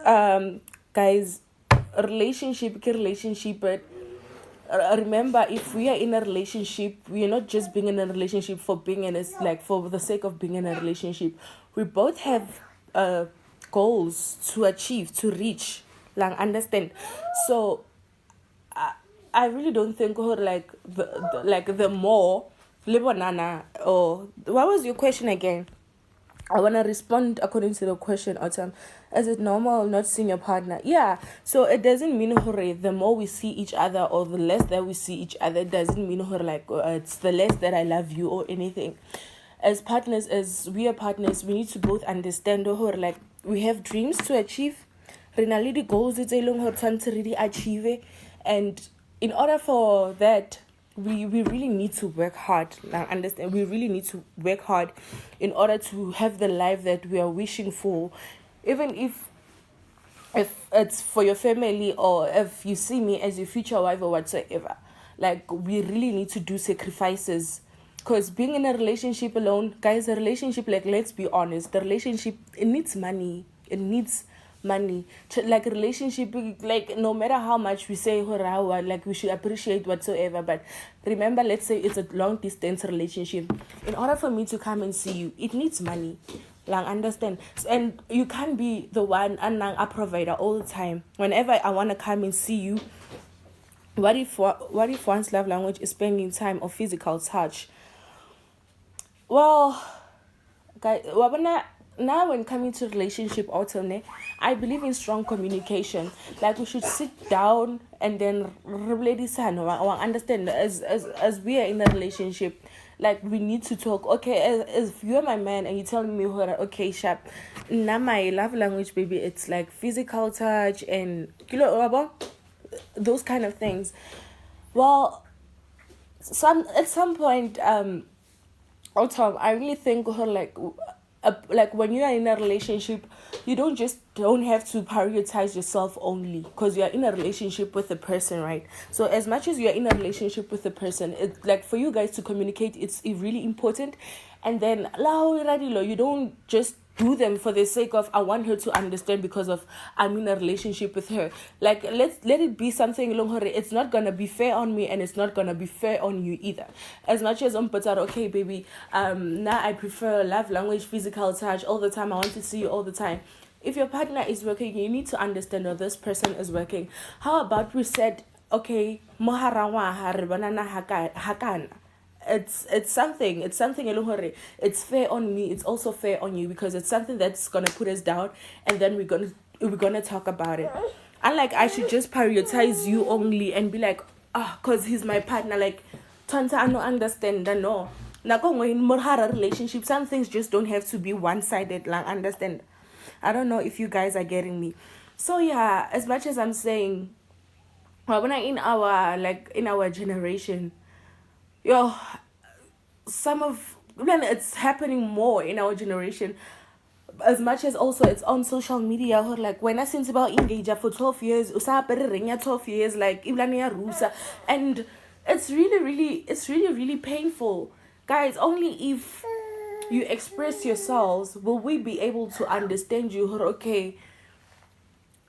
Guys, a relationship ke relationship, but remember, if we are in a relationship, we are not just being in a relationship for being in, it's like for the sake of being in a relationship. We both have goals to achieve, to reach, like, understand. So I really don't think like the more Lebanana, or what was your question again? I want to respond according to the question, Autumn. Is it normal not seeing your partner? Yeah. So it doesn't mean the more we see each other or the less that we see each other, doesn't mean like it's the less that I love you or anything. As partners, as we are partners, we need to both understand like we have dreams to achieve. Really goals it's a long to really achieve, and in order for that, we really need to work hard. Now understand, we really need to work hard in order to have the life that we are wishing for, even if it's for your family, or if you see me as your future wife or whatsoever. Like, we really need to do sacrifices, because being in a relationship alone, guys, a relationship, like, let's be honest, the relationship, it needs money. It needs money. Like, a relationship, like, no matter how much we say like we should appreciate whatsoever, but remember, let's say it's a long distance relationship. In order for me to come and see you, it needs money. Like, understand? And you can't be the one and a provider all the time. Whenever I want to come and see you, what if one's love language is spending time or physical touch? Well, guys, now when coming to relationship, Autumn, I believe in strong communication. Like, we should sit down and then or understand, as we are in a relationship, like, we need to talk. Okay, as if you're my man and you're telling me, okay, sharp, now my love language, baby, it's like physical touch and those kind of things. Well, at some point, Autumn, I really think like when you are in a relationship, you don't have to prioritize yourself only because you are in a relationship with a person, right? So as much as you are in a relationship with a person, it's like, for you guys to communicate, it's really important. And then you don't just do them for the sake of, I want her to understand because of I'm in a relationship with her. Like, let it be something along her. It's not gonna be fair on me, and it's not gonna be fair on you either. As much as okay, baby, now I prefer love language, physical touch all the time. I want to see you all the time. If your partner is working, you need to understand that this person is working. How about we said, okay, hakana. It's something it's fair on me, it's also fair on you, because it's something that's gonna put us down, and then we're gonna talk about it. Unlike, I should just prioritize you only and be like, because he's my partner, like, Tanta, I don't understand. No, in relationship, some things just don't have to be one-sided. Like, understand? I don't know if you guys are getting me. So yeah, as much as I'm saying, when I in our generation, it's happening more in our generation, as much as also it's on social media. Like, when I since about engage for 12 years, 12 years, like, and it's really painful, guys. Only if you express yourselves will we be able to understand you. Okay,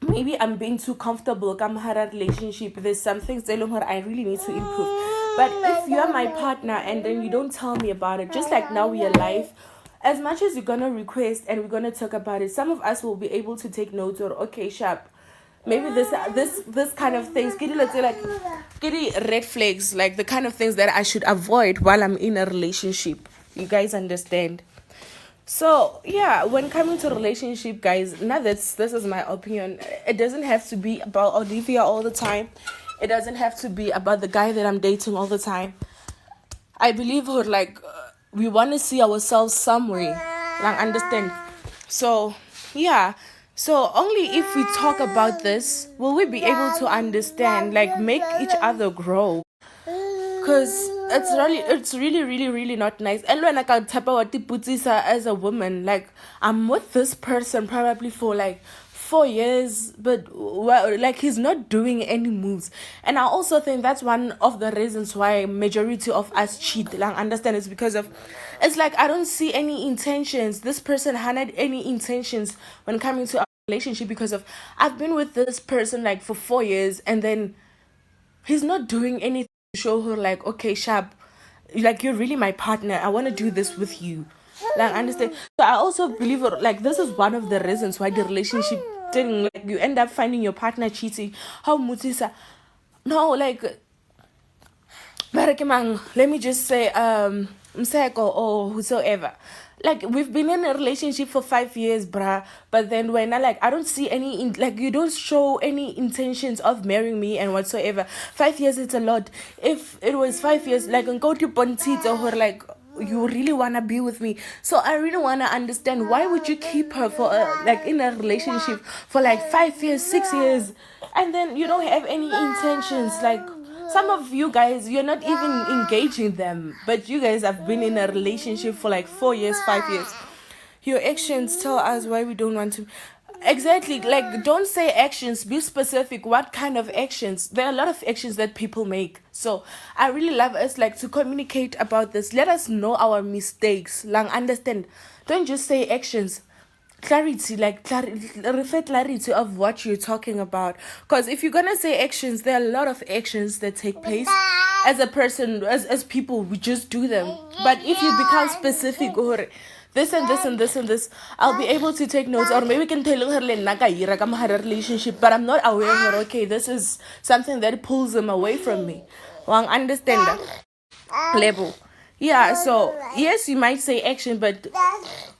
maybe I'm being too comfortable. I'm had a relationship. There's some things that I really need to improve. But if you're my partner and then you don't tell me about it, just like now we are live, as much as you're gonna request and we're gonna talk about it, some of us will be able to take notes, or okay, sharp, maybe this kind of things, let's say, like, red flags, like the kind of things that I should avoid while I'm in a relationship. You guys understand? So yeah, when coming to relationship, guys, now this is my opinion. It doesn't have to be about Olivia all the time. It doesn't have to be about the guy that I'm dating all the time. I believe we want to see ourselves somewhere. Like, understand? So yeah. So only if we talk about this will we be able to understand, like, make each other grow. Because it's really not nice. And when I can tap out the putisa as a woman, like, I'm with this person probably for like 4 years, but like, he's not doing any moves. And I also think that's one of the reasons why majority of us cheat. Like, understand, it's because of, it's like, I don't see any intentions. This person had any intentions when coming to relationship because of I've been with this person like for 4 years, and then he's not doing anything to show her like, okay, Shab, like you're really my partner. I want to do this with you. Like, understand? So I also believe like this is one of the reasons why the relationship didn't, like, you end up finding your partner cheating. How Mutisa? No, like, let me just say, Mseko or whosoever. Like, we've been in a relationship for 5 years, bruh. But then when I don't see any, like, you don't show any intentions of marrying me and whatsoever. 5 years, it's a lot. If it was 5 years, like, go to Pontito or like, you really want to be with me. So I really want to understand, why would you keep her for like in a relationship for like 5 years, 6 years, and then you don't have any intentions? Like, some of you guys, you're not even engaging them, but you guys have been in a relationship for like 4 years, 5 years. Your actions tell us why we don't want to. Exactly. Like, don't say actions, be specific. What kind of actions? There are a lot of actions that people make. So I really love us like to communicate about this. Let us know our mistakes. Lang, understand. Don't just say actions. Clarity, like refer clarity of what you're talking about. Because if you're gonna say actions, there are a lot of actions that take place as a person, as people, we just do them. But if you become specific, or this and this and this and this, I'll be able to take notes. Or maybe we can tell her relationship, but I'm not aware of, okay, this is something that pulls them away from me. Well, understand that level. Yeah, so yes, you might say action, but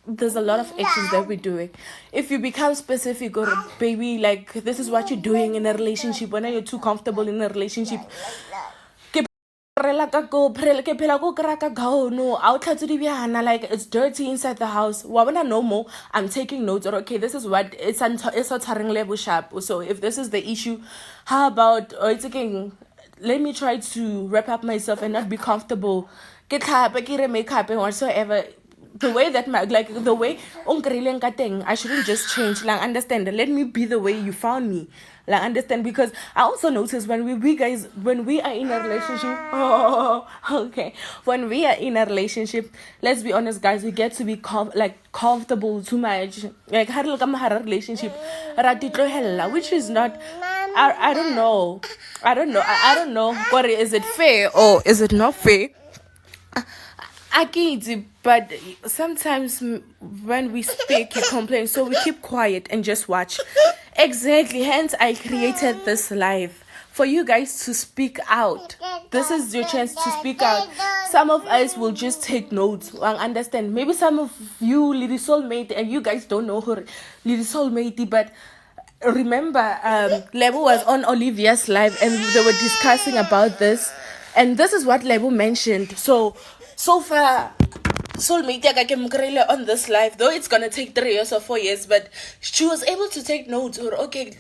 there's a lot of actions that we're doing. If you become specific, or baby, like, this is what you're doing in a relationship, when you're too comfortable in a relationship, like, it's dirty inside the house. No more. I'm taking notes. Or, okay, this is what it's sharp. So if this is the issue, how about it's again, let me try to wrap up myself and not be comfortable. Get makeup and whatsoever. The way that the way I shouldn't just change. Like, understand, let me be the way you found me. Like, understand, because I also notice when we guys, when we are in a relationship, okay, when we are in a relationship, let's be honest, guys, we get to be comfortable too much. Like, how to come a relationship, which is not. I don't know. I don't know. What is it, fair or is it not fair? I get it, but sometimes when we speak, you complain, so we keep quiet and just watch. Exactly. Hence, I created this live for you guys to speak out. This is your chance to speak out. Some of us will just take notes and understand. Maybe some of you, little soulmate, and you guys don't know her, little soulmate, but remember, Lebo was on Olivia's live and they were discussing about this, and this is what Lebo mentioned. So far, soulmate on this live, though it's gonna take 3 years or 4 years, but she was able to take notes. Or, okay,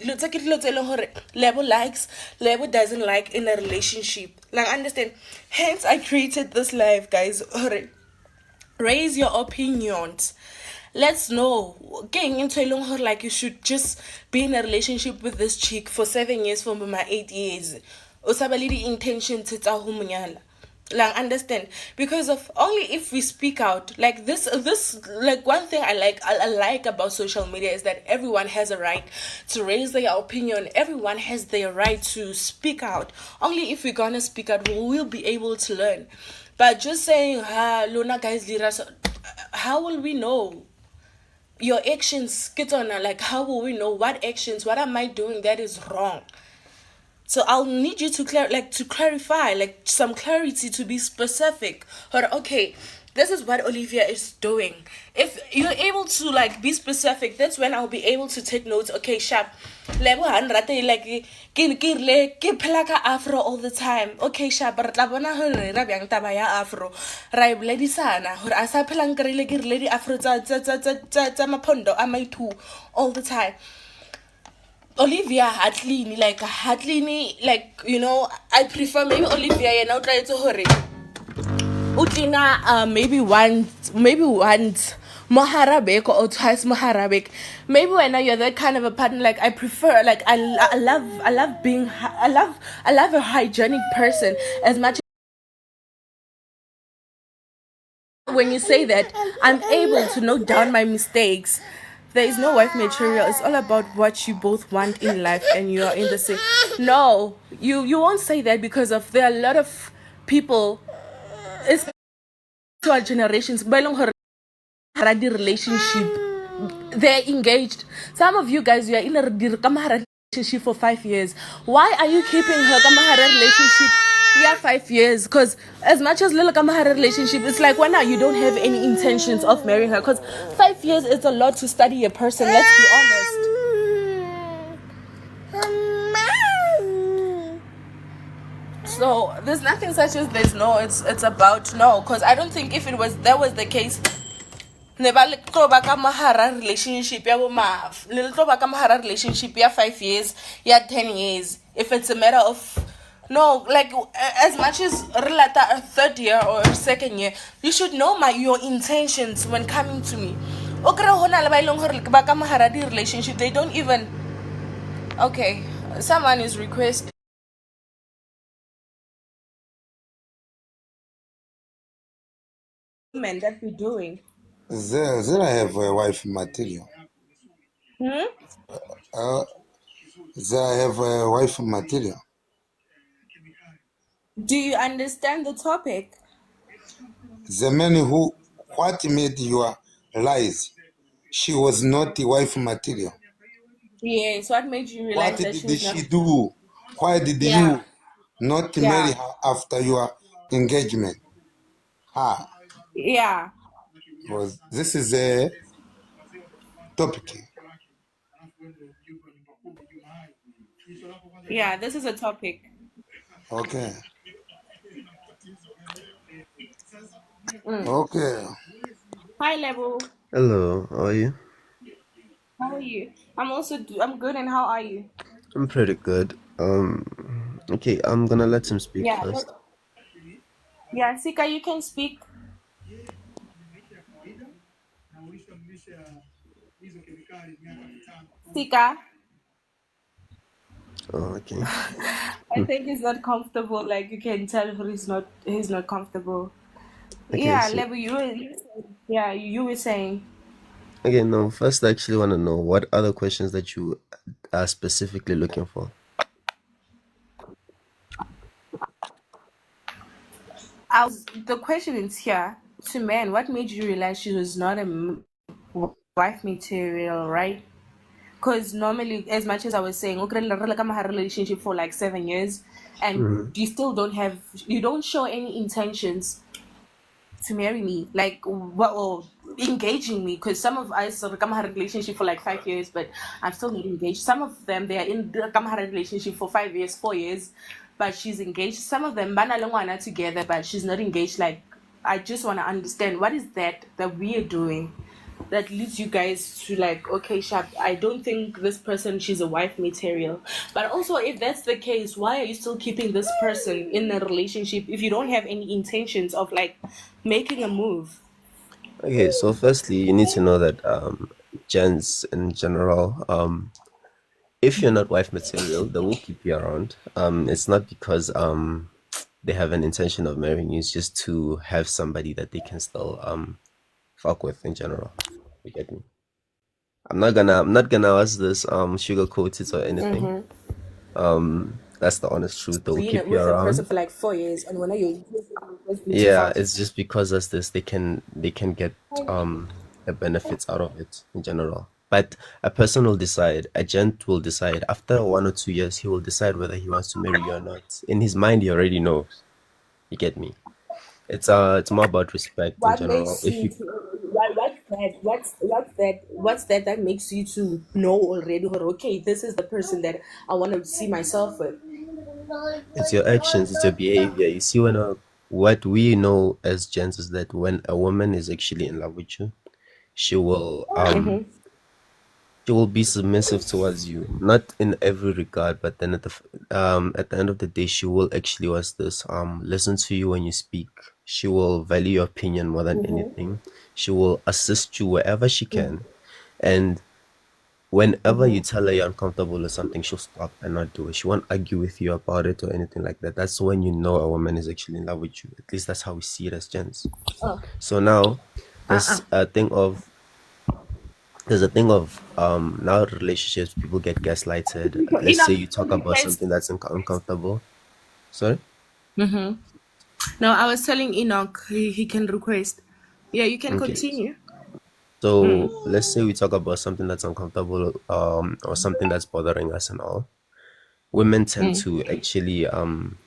Lebo likes, Lebo doesn't like in a relationship. Like, understand? Hence, I created this live, guys. Raise your opinions. Let's know. Getting into her, like, you should just be in a relationship with this chick for 7 years, for my 8 years. Usabalidi intention to like, understand, because of only if we speak out like this, like, one thing I like about social media is that everyone has a right to raise their opinion. Everyone has their right to speak out. Only if we're gonna speak out, we will be able to learn. But just saying, Luna guys, how will we know your actions? Like, how will we know what actions, what am I doing that is wrong? So I'll need you to clarify, like, some clarity, to be specific. Or, okay, this is what Olivia is doing. If you're able to, like, be specific, that's when I'll be able to take notes. Okay, sharp. Like, afro all the time. Okay, sharp. Afro. Right, lady sana. Or asa lady afro mapondo amaitu all the time. Olivia Hatlini, like, you know, I prefer maybe Olivia, and I'll try to hurry. Utlina, maybe once Maharabek or twice Maharabek. Maybe when you're that kind of a partner, like, I prefer, like, I love a hygienic person as much. When you say that, I'm able to note down my mistakes. There is no wife material. It's all about what you both want in life, and you are in the same. No, you won't say that because of there are a lot of people. It's to our generations. Ba e leng hore hara di relationship, they're engaged. Some of you guys, you are in a relationship for 5 years. Why are you keeping her kamahara relationship? Yeah, 5 years. Because as much as little kamahara relationship, it's like when now you don't have any intentions of marrying her. Because 5 years is a lot to study a person. Let's be honest. So there's nothing such as there's no. It's about no. Because I don't think if it was that was the case, ne ba le tlo ba ka mahara relationship ya bo ma le tlo ba ka mahara relationship ya 5 years ya 10 years if it's a matter of no, like as much as relata a third year or a second year, you should know your intentions when coming to me. Okay, hona le ba ilong hore ba ka mahara di relationship, they don't even. Okay, someone is requesting that we're doing. There I have a wife material. Hmm? Uh, there I have a wife material. Do you understand the topic? The man who, what made your lies? She was not the wife material. Yes, what made you What realize that did she's not? she do? Why did Yeah, you not marry yeah, her after your engagement? Ah, yeah, was this is a topic. yeah. This is a topic. Okay, Mm. okay. Hi, Level. Hello, how are you? How are you? I'm good, and how are you? I'm pretty good. Okay, I'm gonna let him speak Yeah, first. yeah. Sika, you can speak. Sika, Oh, okay. I think he's not comfortable. Like you can tell he's not comfortable. Okay, Yeah, so Level, yeah, you were saying. okay, no, first I actually wanna know what other questions that you are specifically looking for. The question is here to man. What made you realize she was not a wife material, right? Because normally, as much as I was saying, okay, a relationship for like 7 years, and Mm-hmm. you don't show any intentions to marry me, like what or engaging me. Because some of us had a relationship for like 5 years, but I'm still not engaged. Some of them they are in the had a relationship for 5 years, 4 years, but she's engaged. Some of them bana lengwana together, but she's not engaged. Like I just want to understand what is that we are doing that leads you guys to like, okay, Sharp, I don't think this person she's a wife material. But also, if that's the case, why are you still keeping this person in a relationship if you don't have any intentions of like making a move? Okay, so firstly, you need to know that gents in general, if you're not wife material, they will keep you around. It's not because they have an intention of marrying you, it's just to have somebody that they can still fuck with in general. You get me? I'm not gonna ask this sugarcoat it or anything. That's the honest truth. They will Being keep you with a person around. for like 4 years, and when are you too Yeah, fast? it's just because as this they can get the benefits out of it in general. But a person will decide, a gent will decide after 1 or 2 years, he will decide whether he wants to marry you or not. In his mind, he already knows. You get me? It's more about respect in What general. makes If you you to, what's that that makes you to know already? Okay, this is the person that I want to see myself with. It's your actions, it's your behavior. You see, what we know as gents is that when a woman is actually in love with you, she will be submissive towards you, not in every regard, but then at the end of the day, she will actually what's this listen to you when you speak. She will value your opinion more than anything. She will assist you wherever she can, and whenever you tell her you're uncomfortable with something, she'll stop and not do it. She won't argue with you about it or anything like that. That's when you know a woman is actually in love with you. At least that's how we see it as gents. Oh, So now, uh-uh. this thing of there's a thing of now relationships, people get gaslighted. Let's say Enoch, you talk about request. something that's uncomfortable. Sorry. No, I was telling Enoch he can request. Yeah, you can Okay. continue. So let's say we talk about something that's uncomfortable, or something that's bothering us and all. Women tend to actually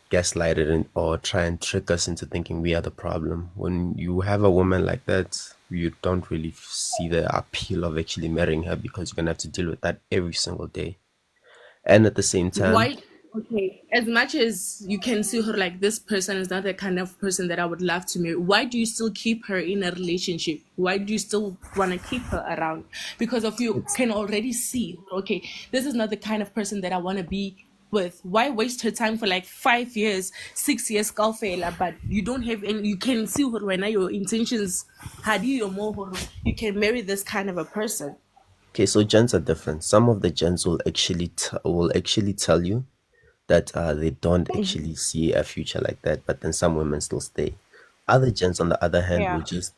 gaslight it or try and trick us into thinking we are the problem. When you have a woman like that, you don't really see the appeal of actually marrying her, because you're gonna have to deal with that every single day. And at the same time, Why? Okay, as much as you can see her like this person is not the kind of person that I would love to marry, why do you still keep her in a relationship? Why do you still want to keep her around? Because of you it's can already see, okay, this is not the kind of person that I want to be with. Why waste her time for like 5 years, 6 years, Kalfela, but you don't have any, you can see her when your intentions, had you more, you can marry this kind of a person. okay. So gens are different. Some of the gens will actually will actually tell you that they don't actually see a future like that, but then some women still stay. Other gens, on the other hand, will Yeah. just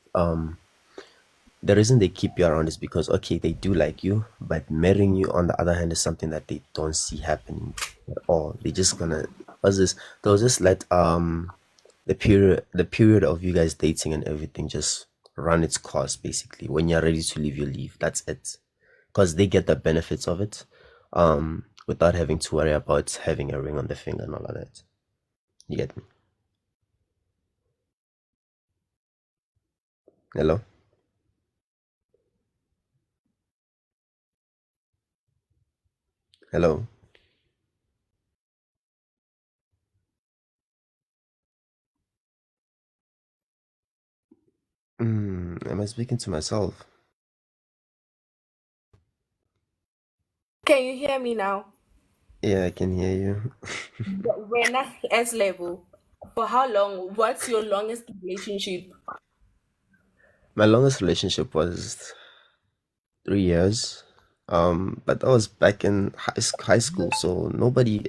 the reason they keep you around is because, okay, they do like you, but marrying you on the other hand is something that they don't see happening at all. They just gonna, what's this? They'll just let the period of you guys dating and everything just run its course. Basically, when you're ready to leave, you leave. That's it, because they get the benefits of it, without having to worry about having a ring on the finger and all of that. You get me? Hello. Hello. Am I speaking to myself? Can you hear me now? Yeah, I can hear you. When at S level, for how long? What's your longest relationship? My longest relationship was 3 years. But that was back in high school, so nobody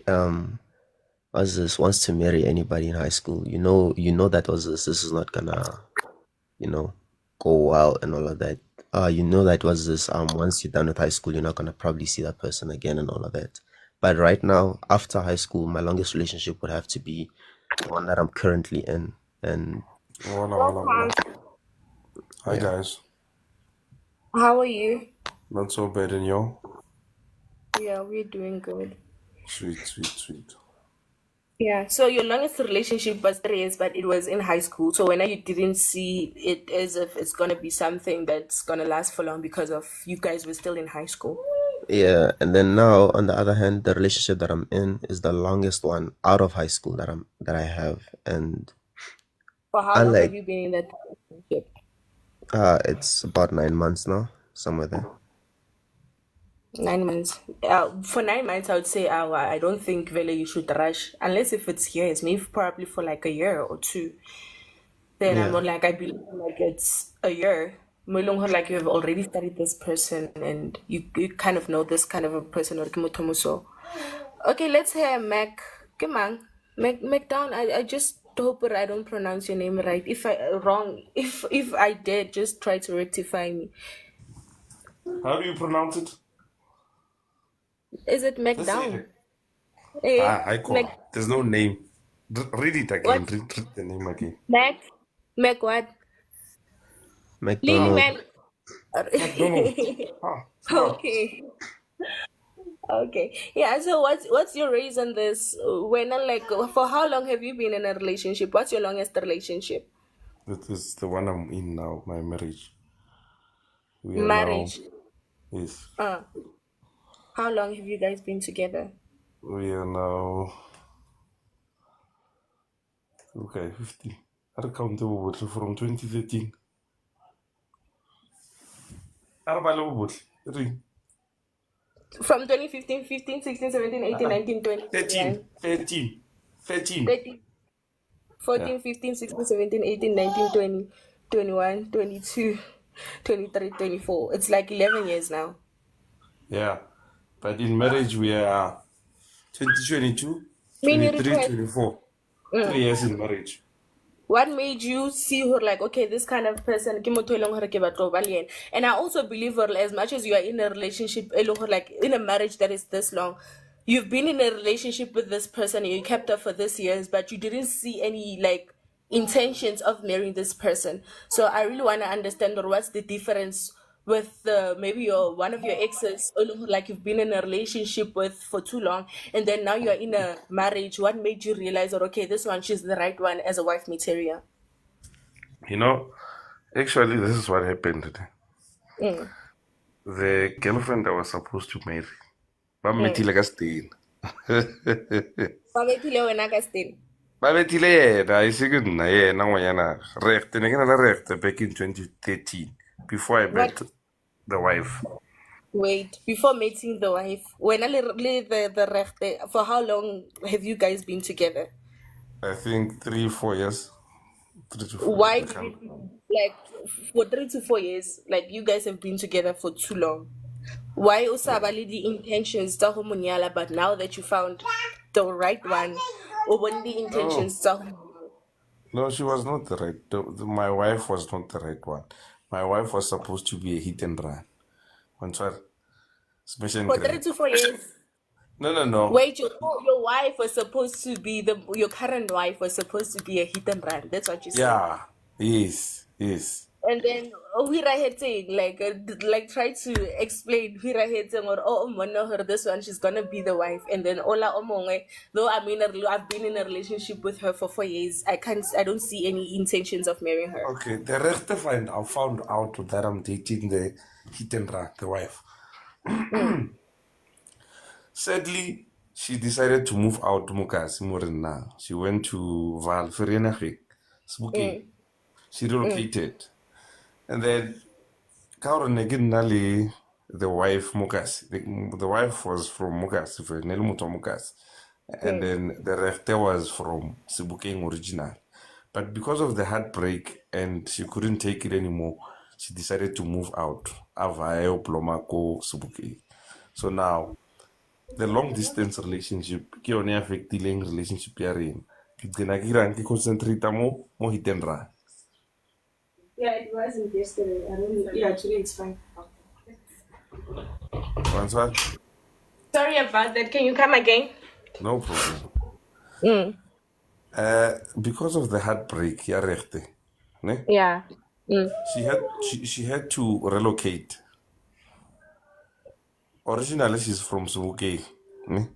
was this wants to marry anybody in high school. You know that was this is not gonna, you know, go well and all of that. You know that was this once you're done with high school, you're not gonna probably see that person again and all of that. But right now, after high school, my longest relationship would have to be the one that I'm currently in, and Hola, hola, hola. Welcome. Hi yeah. guys. How are you? Not so bad in you. Yeah, we're doing good. Sweet, sweet, sweet. Yeah, so your longest relationship was 3 years, but it was in high school. So when you didn't see it as if it's gonna be something that's gonna last for long because of you guys were still in high school. Yeah, and then now on the other hand, the relationship that I'm in is the longest one out of high school that I have, and For how long have unlike you been in that relationship? it's about 9 months now, somewhere there. 9 months. For 9 months, I would say I don't think really you should rush unless if it's years, maybe probably for like a year or two. Then I'm Yeah, not like I believe like it's a year. Mo e leng gore, like you have already studied this person and you kind of know this kind of a person or ke motho mo so. Okay, let's hear Mac. Come on. McDown. I just hope that I don't pronounce your name right. If I wrong, if I did, just try to rectify me. How do you pronounce it? Is it Just say McDown? it. Eh, I Mac call. There's no name. Read it what? again. Read the name again. Mac what? Lily Ah, McDonald. Mac. McDonald. Ah, smart. Okay. Okay. Yeah, so what's your reason this when like for how long have you been in a relationship? What's your longest relationship? This is the one I'm in now, my marriage. We are now, Marriage. yes, Uh, how long have you guys been together? we are now, okay, 50. I don't count the word from 2013. Arba word. Three. From 2015, 15, 16, 17, 18, 19, 20, 13. 21, 13. 13. 30, Yeah. 14, 15, 16, 17, 18, 19, 20, 21, 22, 23, 24. It's like 11 years now. Yeah. But in marriage, we are 2022, Mini 23, request. 24. Mm. 3 years in marriage. What made you see her like, okay, this kind of person, ke motho e leng hore ke batla ho ba le yena? And I also believe her, as much as you are in a relationship, e leng hore, like in a marriage that is this long, you've been in a relationship with this person and you kept her for this years, but you didn't see any like intentions of marrying this person. So I really want to understand, or what's the difference with maybe your one of your exes, or like you've been in a relationship with for too long, and then now you're in a marriage. What made you realize that, okay, this one, she's the right one as a wife material? You know, actually, this is what happened today. Mm, The girlfriend I was supposed to marry, ba mm. mmethile ka stain. Ba bethile wena ka Stain? Ba bethile yena, e se ke nna yena ngwanyana. Regte, ne ke na le regte back in 2013, before I What? met the wife. Wait, before meeting the wife, when I the rechte, for how long have you guys been together? I think 3 4 years. 3 to 4 years. Why I did can't. it, like, for 3 to 4 years, like you guys have been together for too long? Why usabali the intentions tsa ho monyala, but now that you found the right one, or when the No, intentions tsa ho monyala? no, she was not the right. My wife was not the right one. My wife was supposed to be a hit and run. One sorry, special For three grade. to four years? No, no, no. Wait, your wife was supposed to be your current wife was supposed to be a hit and run. That's what you're saying. Yeah, yes, yes. And then Hira Hetting, like try to explain Hira Hetting, or no, her this one, she's gonna be the wife. And then Ola Omonge, though I've been in a relationship with her for 4 years, I don't see any intentions of marrying her. Okay, the rest of I found out that I'm dating the hit and run, the wife. Mm, Sadly, she decided to move out to Mukasi Morena. She went to Val Ferrenachik, Spooky. mm, She mm, relocated. And then Kauron again Nali, the wife Mukasi. The wife was from Mukasi, Nelmuto Mukasi. And mm. then the rest was from Sibukeng original. But because of the heartbreak and she couldn't take it anymore, she decided to move out. Avayo Plomako Sibukeng. So now the long distance relationship ke yone e affectileng relationship ya rena. Ke gcina ke irang ke concentrate mo hit and run. Yeah, it wasn't yesterday. I don't. Yeah, today it's fine. Once what? Sorry about that. Can you come again? No problem. Mm, Because of the heartbreak ya regte, ne? yeah. Mm. She had to relocate. Originally she's from Sebokeng, ne?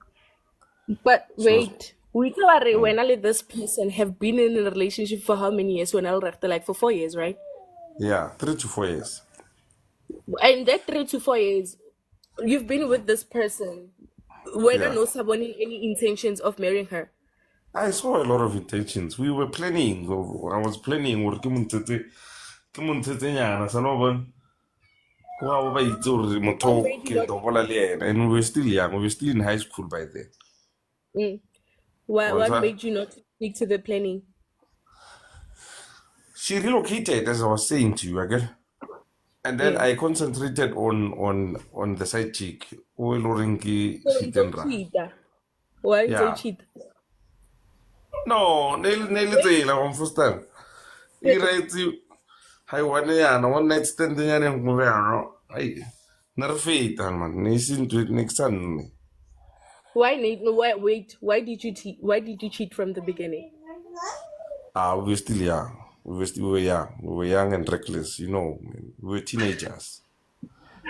But She was wait, we tell when I let this person have been in a relationship for how many years? When I like for 4 years, right? yeah, 3 to 4 years. And that 3 to 4 years, you've been with this person. Whether Yeah. no someone any intentions of marrying her. I saw a lot of intentions. We were planning. I was planning or ke mo ntshetse nyana sa no bona. Go a ba itse gore motho What o made you ke not topola le ena, and we were still young. We were still in high school by then. mm, what Once made you not speak to the planning? she relocated, as I was saying to you again, and then Mm. I concentrated on the side chick. O e le goreng ke So hit it's and a run. cheat. Why it's a Yeah. cheat? No, ne ile tsela wa mfustang. E raitse hai one yana one night stand nyane ngwe yana. Ai. Na re feta man. Ne sinto next time. Why need no why wait? Why did you cheat? Why did you cheat from the beginning? Ah, we were still young. We were young. We were young and reckless, you know. We were teenagers.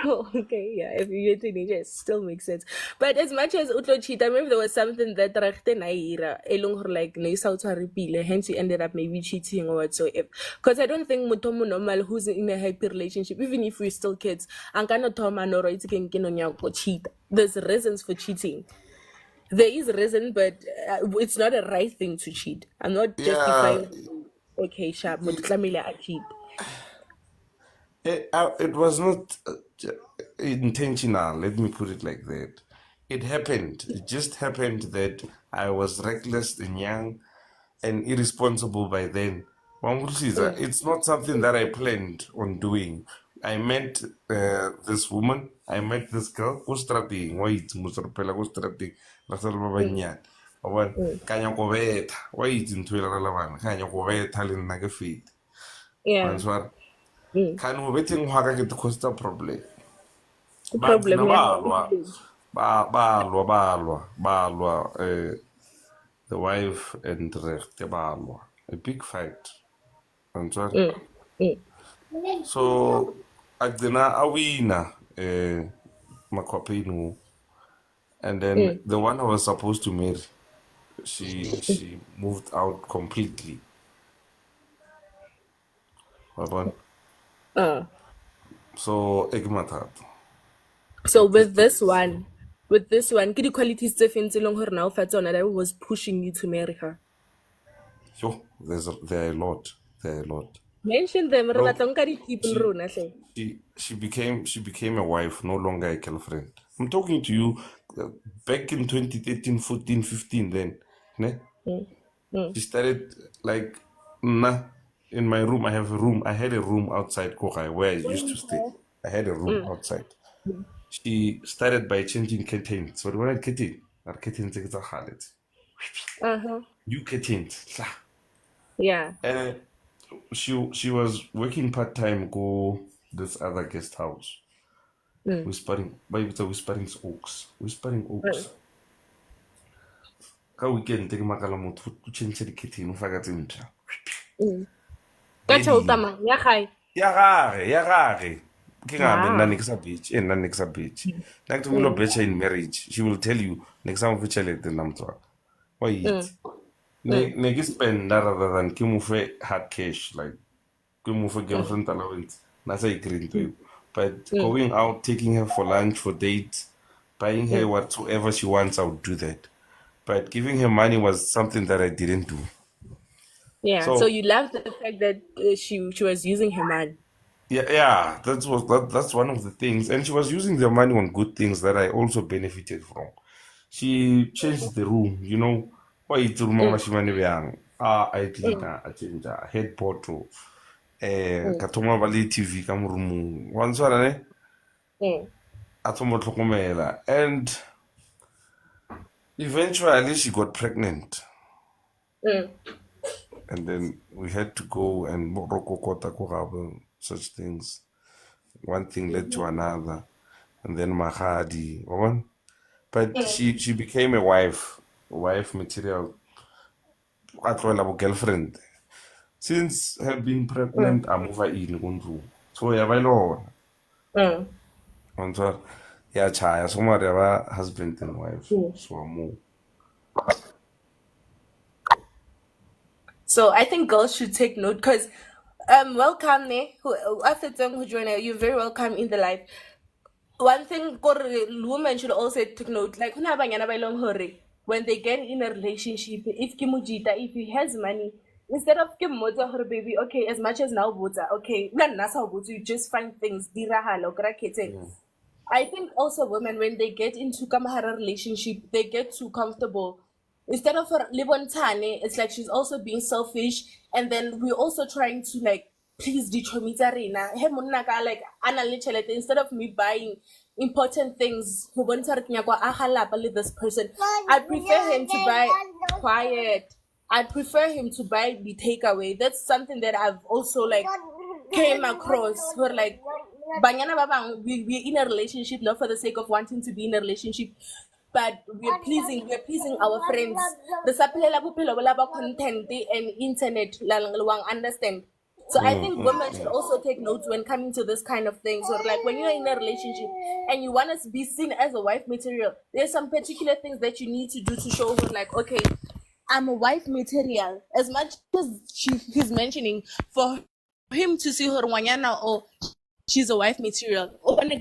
Oh, okay, yeah. If you're a teenager, it still makes sense. But as much as Utlo cheat, I remember there was something that Rechte Naira, along her like no South Haripile, hence you ended up maybe cheating or whatsoever. Because I don't think Mutomo normal who's in a happy relationship, even if we're still kids, and cannot Toma nor it's can cheat. There's reasons for cheating. There is a reason, but it's not a right thing to cheat. I'm not Yeah, justifying. Okay, sharp, but I cheat. it was not intentional. Let me put it like that. It happened. It just happened that I was reckless and young and irresponsible by then. Mm, It's not something that I planned on doing. I met this woman. I met this girl. Ko strateng, wa itse mo serapela ko strateng, ra sa le ba mm, banyane. wa bona ka nyako betha wa itse ntho e le rela bana ka nyako betha le nna ke fete Yeah. wa ntshwara kan ho betheng hwa ka ke te costa problem The ba problem, na yeah. balwa the wife and the balwa a big fight wa ntshwara so agdena a wina makwapeni and then the one I was supposed to marry she moved out completely. So So with this one, ke the qualities tse feng tse leng hore now fa tsona that was pushing you to marry her? Yo, there are a lot. Mention them. Re No, batla nka di-tip le rona hle. she became a wife, no longer a girlfriend. I'm talking to you back in 2013, 14, 15 then. Ne? She started like in my room. I have a room. I had a room outside Kogai where I used to stay. I had a room outside. She started by changing curtains. So when I curtain, our curtains are hard. You curtains. Yeah. And she was working part-time go this other guest house. Whispering oaks. Ka weekend ke makala motho o change the curtain o faka tsentla. Ka tšhautama ya gae. Ya gage. Ke ga me nna ne ke sa bitch. Like to will bitch in marriage. She will tell you next time we tell it the namtwa. Why it? Ne ke spend rather than ke mo fe hard cash like ke mo fe girlfriend allowance. Na sa agree to you. But going out, taking her for lunch, for dates, buying her whatsoever she wants, I would do that. But giving her money was something that I didn't do. Yeah. So you loved the fact that she was using her man. Yeah, that's one of the things. And she was using the money on good things that I also benefited from. She changed the room, you know. Why it's room I clean I change head bottle. Ka thoma ba le TV ka mo roomong. Wa ntshwara ne? A thoma tlhokomela. And eventually she got pregnant. And then we had to go and such things. One thing led to another. And then Mahadi. But she became a wife material. I told her girlfriend. Since her being pregnant, I move her in Gundu. So yeah, by law. So yeah, child, so my husband and wife. So I move. So I think girls should take note because welcome ne after who join you're very welcome in the life. One thing women should also take note like when they get in a relationship if kimujita if he has money instead of kimota her baby okay as much as now okay you just find things I think also women when they get into kamahara relationship they get too comfortable instead of her libontane it's like she's also being selfish and then we're also trying to like please dichomita rena he monna ka like ana le tšhelete instead of me buying important things go bontsha re ke nyaka a halapa le this person I prefer him to buy quiet I prefer him to buy the takeaway that's something that I've also like came across where like banyana ba bang we're in a relationship not for the sake of wanting to be in a relationship but we're pleasing our friends the sapela bophelo bola ba content and internet la understand so I think women should also take notes when coming to this kind of things or like when you're in a relationship and you want to be seen as a wife material there's some particular things that you need to do to show her like okay I'm a wife material as much as he's mentioning for him to see her wanyana or she's a wife material or the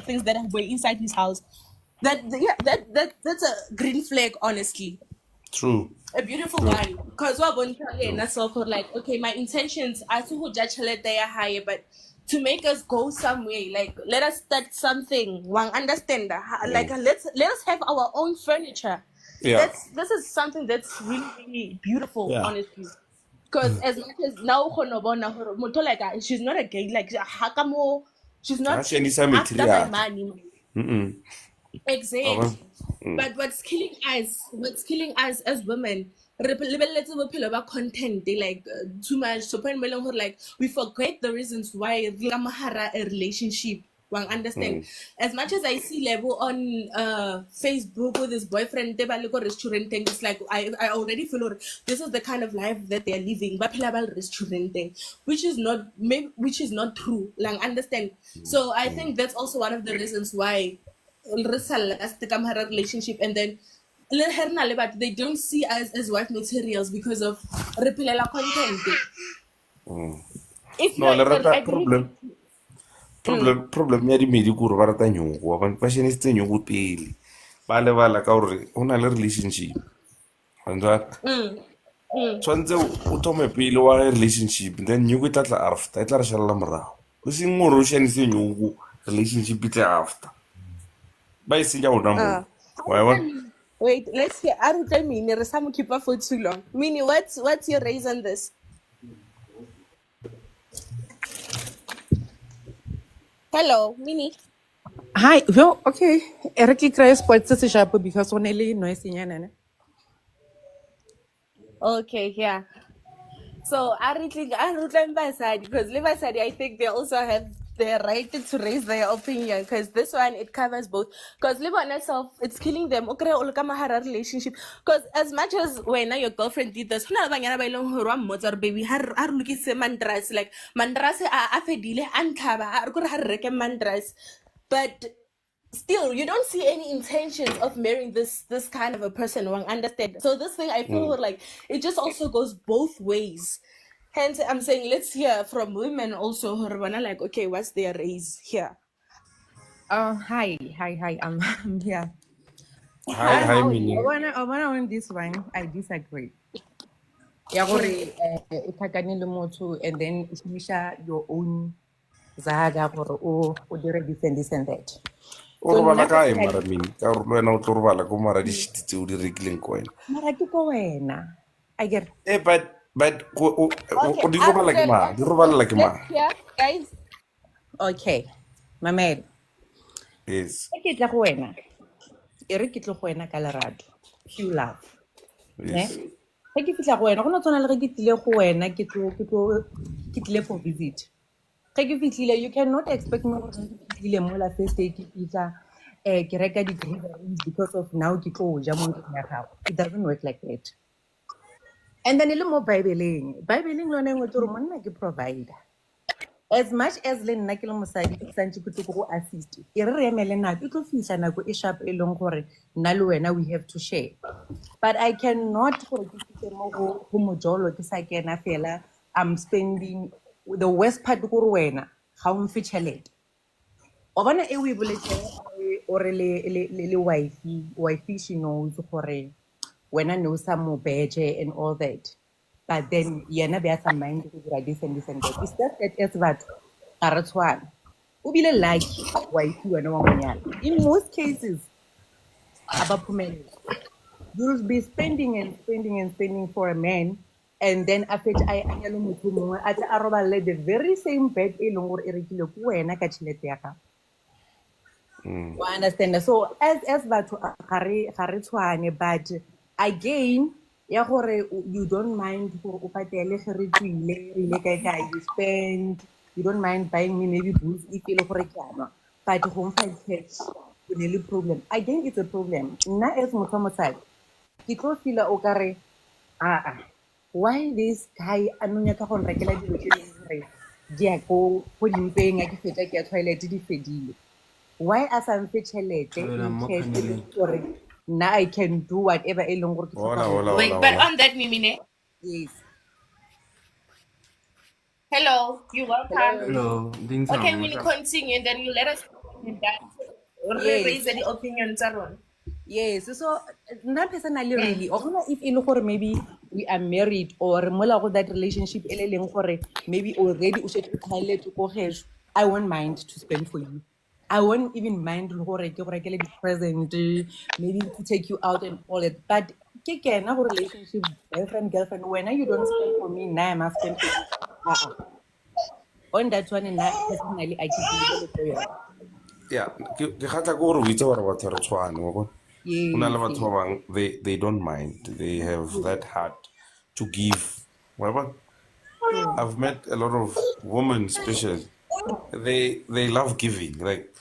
things that were inside his house that's a green flag honestly True. a beautiful one because like okay my intentions are to judge higher but to make us go somewhere like let us start something one understand that like let us have our own furniture this is something that's really really beautiful honestly because as much as now like she's not a gay like she's not after my money exactly But what's killing us as women, re lebelletse bophelo ba content, like too much to point like we forget the reasons why re ka mohara a relationship. One understand. As much as I see level on Facebook with his boyfriend, they ba le ko restaurant, it's like I already feel this is the kind of life that they are living. Ba phela ba le restaurant, which is not true. Like understand. So I think that's also one of the reasons why as the camera relationship, and then they don't see us as wife materials because of repelela content. If No, you're le in a rata agreement. problem ya dimedi ke gore ba rata nyoko ba šheneditse nyoko pele ba lebala ka gore go na le relationship tshwanetse o thome pele wa relationship, then nyoko e tla tla after, e tla re šalela morago. O seng gore o šheneditse nyoko, relationship e tle after, ba e senya ona moo wa bona. Wait, let's hear. I don't tell me Resamo keep up for too long. Mini, what's your raise on this? Hello, Mini. Hi, well, okay. Eric Christ sports se sharp because only noise in. Okay, yeah. So I remember side because Levi side I think they also have the right to raise their opinion because this one it covers both. Because live on itself, it's killing them. Okay, all kamahara relationship. Because as much as when your girlfriend did this, huna banyana ba ilong hore wa mmotsa baby har luki se mandras like mandras a fedile antlaba har gore har reke mandras, but still you don't see any intentions of marrying this kind of a person. One understand. So this thing I feel like it just also goes both ways. Hence I'm saying let's hear from women also who are like, okay, what's their raise here? Hi. I'm here. Hi, Hi, hi, how are Mini. you? I wanna on this one. I disagree. Ya gore itakane le motho and then ismisha your own zaga gore o dire this and that. O So robala nna kae personally, mara Mini, ka gore le wena o tlo robala ko mara di-shit tse o di rekileng ko wena. mara ke ko wena. I get. But Okay, o di robala ke mang, di robalela ke let's mang? hear, guys. Okay. Mamela. Yes, Ke tla go wena. E re ke tlo go wena ka lerato. Pure love. Ne? yes. Ga ke fitla go wena go no tshwana le ge ke tlile go wena ke tlile for visit. Ga ke fitlhile you cannot expect me gore ke fitlhile mo la first day ke fitla ke reka di-groceries because of now ke tlo ja mo ntlong ya gago. It doesn't work like that. And then e le mo Bible-eng lone ngwe tse gore monna ke provider. As much as le nna ke le mosadi ke santse ke tlo go assist e re emele nako e tlo fitlha nako e sharp e leng gore nna le wena we have to share, but I cannot gore ke fitlhe mo go mojolo ke sa kena fela I'm spending the worst part gore wena ga o mfe tšhelete wa bona e o e boletseng ore le wife she knows gore wena ne o sa mo beje and all that, but then yena be a sa mind go dira this and this and that. It's just that as batho ga re tshwane o bile lucky wife wena wa monyala in most cases aba phumelela. You'll be spending and spending and spending for a man, and then after I anyalo motho mongwe a tla a robale the very same bed e leng gore e rekile ko wena ka tšhelete ya gago. Wa understand? So as batho ga re tshwane, but again ya gore you don't mind gore o patele ge re tswile re ile kae you spend, you don't mind buying me maybe booze if e le gore ke anwa, but go mfa cash o ne le problem. Again it's a problem. Nna as motho mosadi ke tlo fila o kare why this guy a no nyaka go nrekela dilo tse dingwe gore di ya ko dimpeng a ke fetsa ke ya toilet di fedile. Why a sa mfe tšhelete in cash e leng gore nna I can do whatever e leng gore ke tlhoka go Hola, dira. Wait, hola, but hola. on that, Mimine. Yes. Hello, you're welcome. Hello. Hello, ding Okay, sang, we what's need to up? continue, and then you let us Yes. raise any opinions around. Yes. So nna personally really o bona if e le gore maybe we are married or mola go that relationship e le leng gore maybe already o shetse o tlhaeletse ko gesho, I won't mind to spend for you. I won't even mind gore ke go rekele di-present, maybe to take you out and all that. But ke kena go relationship boyfriend girlfriend when you don't spend for me now I must spend for you. On that one nna personally I keep the yona. Yeah, ke kgatla ke gore o itse gore batho re tshwane wa bona. They don't mind. They have that heart to give. Whatever. I've met a lot of women, especially. They love giving. Like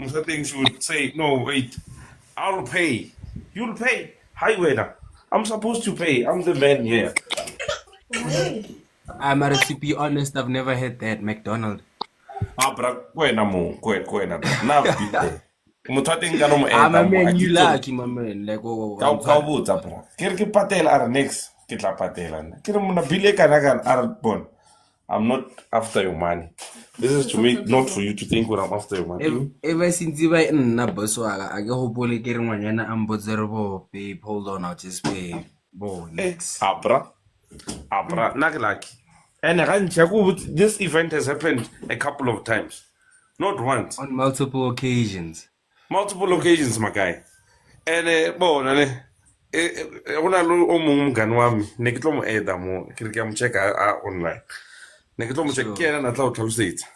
something she would say, no, wait, I'll pay. You'll pay. Hi, waiter. I'm supposed to pay. I'm the man here. To be honest, I've never had that McDonald. Bra, kwena. Now I've been there. Motho a teng ka no mo I'm eta a mo, a man, ke you tlo- lucky, my man. Like, oh, ka o botsa bra. Ke re ke patela a re next ke tla patela nna. Ke re mona bile kana a re bona. I'm not after your money. This is to make not for you to think when I'm after your money. ever since you buy nna boss wa ka, I get hopole ke re ngwanyana a mbotse re bo, babe, hold on, I'll just pay. Bo, next. Abra, not lucky. And this event has happened a couple of times, not once, On multiple occasions. multiple occasions, my guy. And ona lo o mong mongane wa me ne ke tlo mo eda mo ke re ke a mo checka online ne ke tlo mo check ke ena na tla o tlhalosetsa.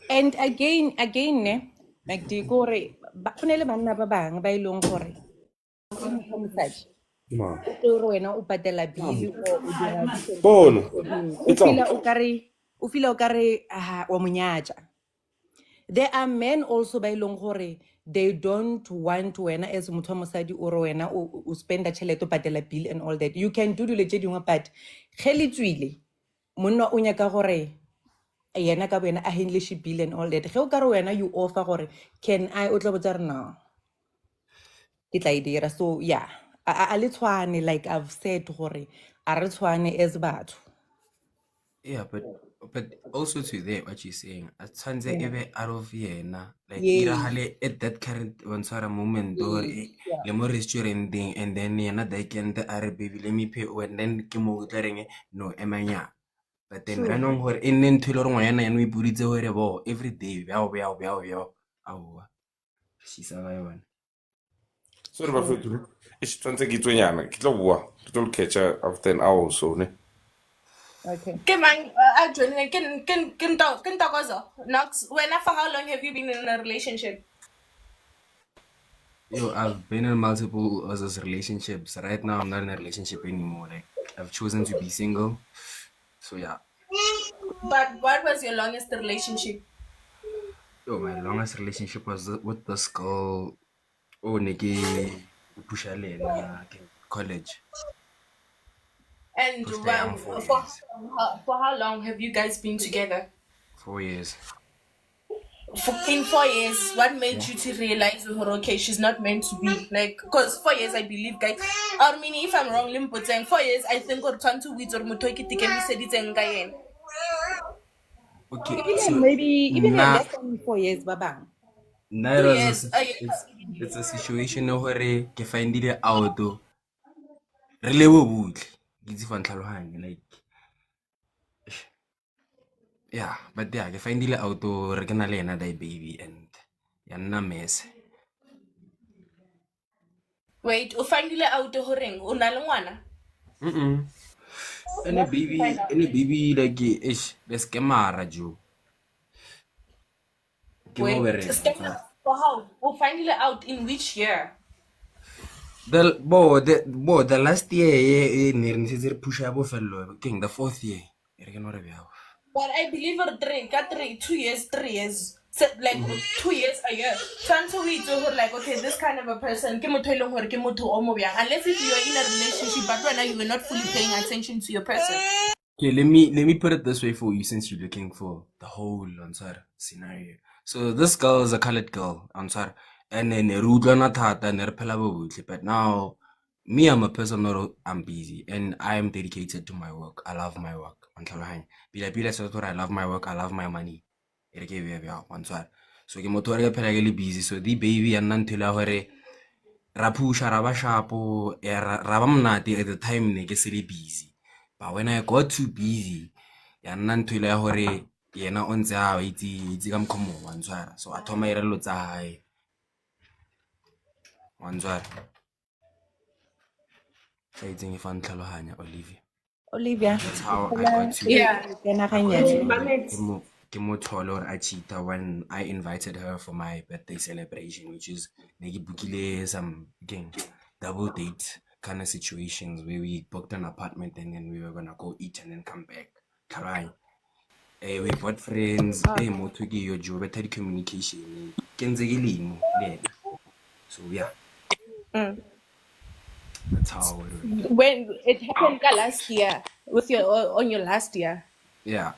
And again ne McD gore ba go ne le banna ba bang ba ileng gore ke motho mosadi o tlo re wena o patela bill o dira Bona, o fila o kare wa monyaja. There are men also ba ileng gore they don't want wena as motho mosadi o re wena o spenda tšhelete o patela bill and all that. You can do dilo tše dingwe but ge le tswile monna o nyaka gore yena ka wena a handle bill and all that. Ge o ka re wena you offer gore can I o tla botsa re no ke tla e dira. So yeah, a le tshwane like I've said gore a re tshwane as batho. Yeah, but also to that, what you're saying, a tshwanetse ebe out of yena. Like, Yes. iragale at that current moment, or le mo restaurant thing, and then yena da can the baby, let me pay, and then ke mo tlareng no emanya. But then ra nong gore e nne ntho le gore ngwana yana o ipoditse gore bo every day bjao aowa she's a one. Sorry ba fetole e tshwantse ke tswenyana ke tlo bua ke tlo catcha after an hour or so ne. Okay. Ke mang Adrian ke ntokozo Knox, wena for how long have you been in a relationship? Yo, I've been in multiple other relationships. Right now, I'm not in a relationship anymore. Like, I've chosen to be single. So yeah. But what was your longest relationship? Yo, my longest relationship was with this girl. Oh, Nikki Pushale in college. And For stay on 4 years. for how long have you guys been together? 4 years. In 4 years, what made you to realize, oh, okay, she's not meant to be? Like, because 4 years, I believe, guys. Or meaning, if I'm wrong, Limpo saying 4 years, I think or turn to weeds or mutoki tikemi said it's ngayen. Okay, Even so maybe even nah, less than 4 years babang. nah, 2 years. it's a situation where ke findile out re lebo botlhe ke itse fa ntlhaloganye like yeah, but yeah, ke findile out re ke na le yena die baby and ya nna mess. Wait, o findile out horeng o na le ngwana? Any baby like ish the scammer jo ke mo Wait, bereka for how? O findile out in which year? the last year ne re ntse re pusha bofello king the 4th year re ke no re bjao. But I believe 2 years, 3 years. So, like 2 years a year. Transfer we do like, okay, this kind of a person, ke motho e leng gore ke motho o mo bjang. Unless if you're in a relationship, but right now you were not fully paying attention to your person. Okay, let me put it this way for you since you're looking for the whole answer scenario. So this girl is a colored girl, answer, and then but now me, I'm a person that I'm busy and I am dedicated to my work. I love my work. I love my work, I love my money. So ke motho re phela ke le busy. So the baby and until hore ra pusha ra ba shapo ra ba mnate at the time ne ke se le busy. But when I got too busy, ya nna ntho ile ya gore yena o ntse a itse ka mokgwa mongwe wa ntshwara. So a thoma irelo tsa hae. Wa ntshwara. Tla itseng e fa ntlhaloganya Olivia. Olivia. That's how I got to Yeah. I got to know that ke mo thole or a cheater when I invited her for my birthday celebration, which is ne ke bookile some again double date kind of situations where we booked an apartment and then we were gonna go eat and then come back. Tlhaloganya. We bought friends. Motho ke yo jo better communication. Ke ntse ke le mo le yena. So yeah, that's how it went. When it happened last year with your on your last year. Yeah.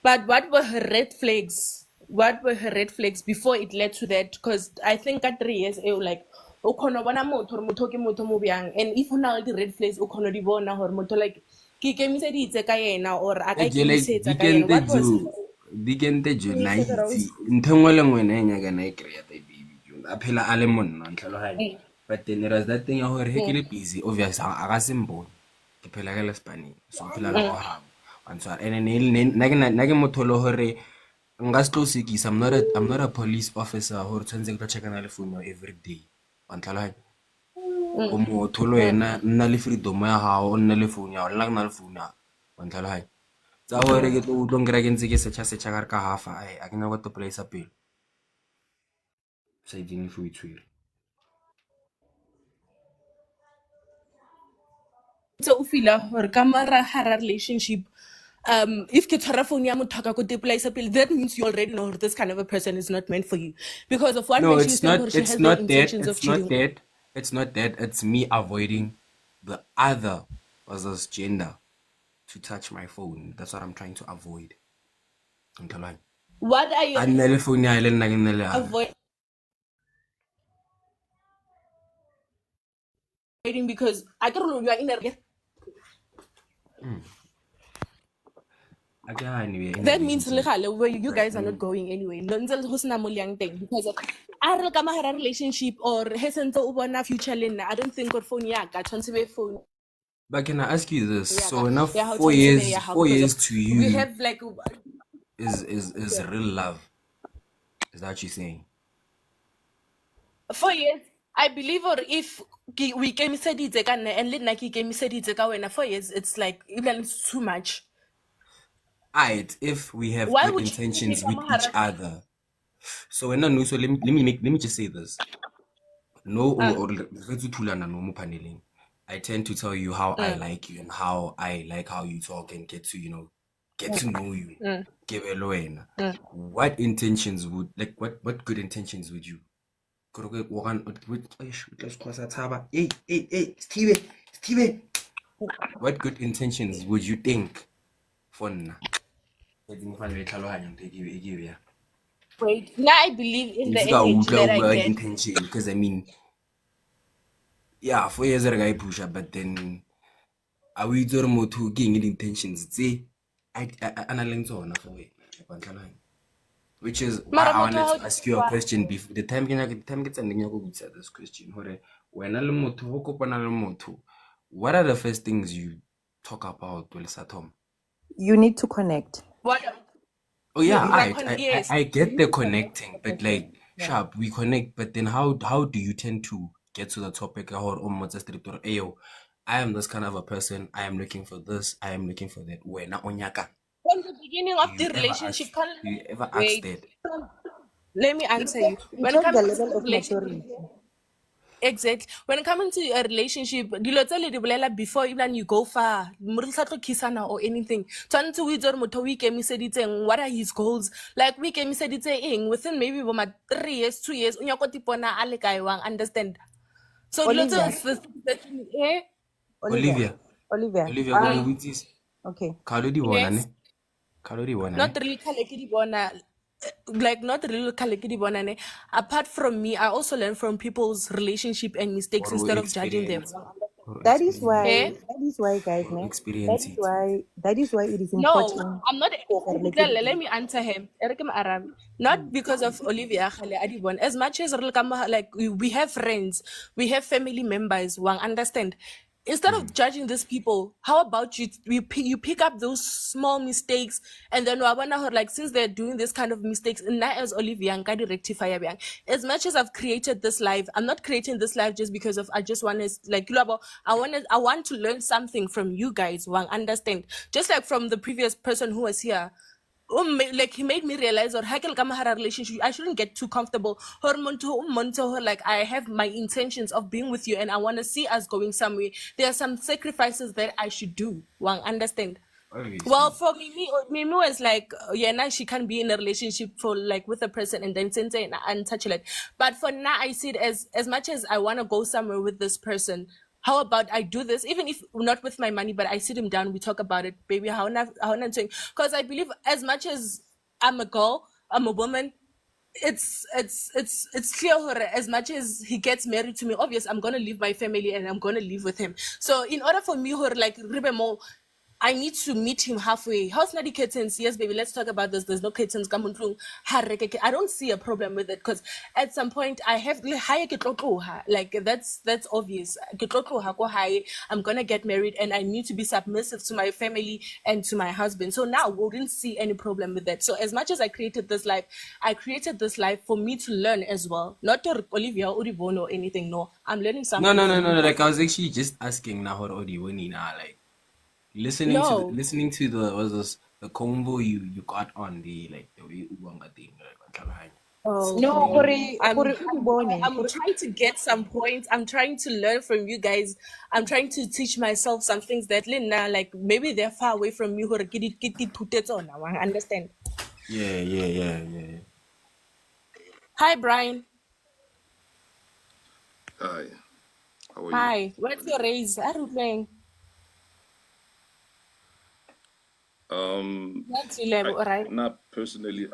But what were her red flags? What were her red flags before it led to that? Because I think at 3 years, like, o kgona bona motho gore motho ke motho mo bjang, and if o na le di-red flags o kgona di bona gore motho like ke ikemiseditse ka yena or a ka ikemisetsa ka yena. What was it? Dikente jo Can you na say that itse Rose? ntho nngwe le nngwe na nyaka na e kry-a the baby jo a phela a le monna ntlhaloganye, but then it was that thing ya gore he ke le busy obvious a ka se mbone ke phela ka le spaneng so phela le go gabo antshwara and nna ke motho le gore nka se tlo sekisa. I'm not a police officer gore tshwanetse ke tlo checkana le phone every day wa ntlhaloganye. O motho le wena nna le freedom ya gago o nne le phone ya go le nna ke na le phone ya wa ntlhaloganye tsa gore ke tlo utlwang kry-a ke ntse ke setšha ka re ka hafa a ke nyaka to polaisa pele sa itseng if o itshwere. So o feel gore ka mara hara relationship, if ke tshwara phone ya motho ka go depolaisa pele, that means you already know this kind of a person is not meant for you. Because of one No, mention, she has no intentions of cheating. It's not that. It's me avoiding the other person's gender to touch my phone. That's what I'm trying to avoid. Ntlhaloganye. What are you A nne le phone ya hae le nna ke nne le ya ka. avoiding? Because I can you are in a that means where you guys are not going anyway. Because of I don't come a relationship or hasn't over future lena. I don't think or phone ya ka tshwantse phone. But can I ask you this? Yeah, So enough yeah, how 4 to years, say, yeah, how- 4 because years of- to we you have like is real love. Is that what you're saying? 4 years. I believe or if we came said it and let ke came said it when 4 years, it's like even it's too much. Alright, if we have Why good would intentions you with each other. So when no, so let me just say this. No, or I tend to tell you how I like you and how I like how you talk and get to get to know you. Ke be le wena. What intentions would what good intentions would you? Hey, Steve. What good intentions would you think for nna? wait? Now I believe in the If you got energy that I good get. intention, because I mean, yeah, 4 years ago I push up, but then are we doing more to gain intentions? See, I analyze on for it, which is why I wanted to ask you a question before the time gets ending. You go answer this question. When I'm moto, what are the first things you talk about with Satom? You need to connect. What? Oh yeah, Yes. I get the connecting, but like sharp, we connect, but then how do you tend to get to the topic or ayo, I am this kind of a person, I am looking for this, I am looking for that. When onyaka. From the beginning Do of the you ever relationship, ask do you ever ask wait. that? Let me answer you. You When check coming the to level the of relationship, maturity. exactly. When coming to a relationship, dilo tse le di bolela before even you go far, mo re sa tlo kissana or anything. Tshwanetse o itse gore motho o ikemiseditseng, what are his goals? Like we ikemiseditse eng within maybe 3 years, 2 years, o nyaka tipona a le kae wang, understand? So dilo Olivia. tse Olivia. Olivia, go with this. Okay. Kalodi bona ne? yes. Kalodi bona Not ne? really khale ke di bona, like not really khale ke di bona ne. Apart from me, I also learn from people's relationship and mistakes Or instead of judging them. That is why Eh? guys, or ne? experience it. That is why it is No, important. I'm not. for a relationship. Let me answer him. Not because of Olivia Khale Adibon. As much as like we have friends, we have family members, one understand. Instead of judging these people, how about you pick up those small mistakes and then wabana her like since they're doing this kind of mistakes, and not as Olivia and Kadi rectify biyang. As much as I've created this life, I'm not creating this life just because of I just want to like I want to learn something from you guys, one understand. Just like from the previous person who was here. like he made me realize or hakel kamahara relationship I shouldn't get too comfortable like I have my intentions of being with you and I want to see us going somewhere. There are some sacrifices that I should do. One understand. Well, Obviously. for Mimi was like, yeah, now she can be in a relationship for like with a person and then send and touch it. But for now, I see it as much as I want to go somewhere with this person. How about I do this, even if not with my money, but I sit him down, we talk about it, baby. How not doing? Because I believe as much as I'm a girl, I'm a woman. It's clear as much as he gets married to me, obvious I'm gonna leave my family and I'm gonna live with him. So in order for me like Ribemo, I need to meet him halfway. How's not the curtains? Yes, baby, let's talk about this. There's no curtains. Come on, I don't see a problem with it because at some point I have like that's obvious. I'm gonna get married and I need to be submissive to my family and to my husband. So now we wouldn't see any problem with that. So as much as I created this life, I created this life for me to learn as well. Not to Olivia or Uribono or anything. No, I'm learning No, something no, from no, no, you no. guys. Like I was actually just asking Nahor Odiwani now, like No. listening to the was this the combo you got on the like the way Uwanga thing, like No, Okay. I'm trying to get some points. I'm trying to learn from you guys. I'm trying to teach myself some things that Lina, like maybe they're far away from you. Put it on. I understand. yeah. Hi, Brian. Hi, how are you? Hi. What's your raise? I don't know. Um, What's your level, I all right? not personally.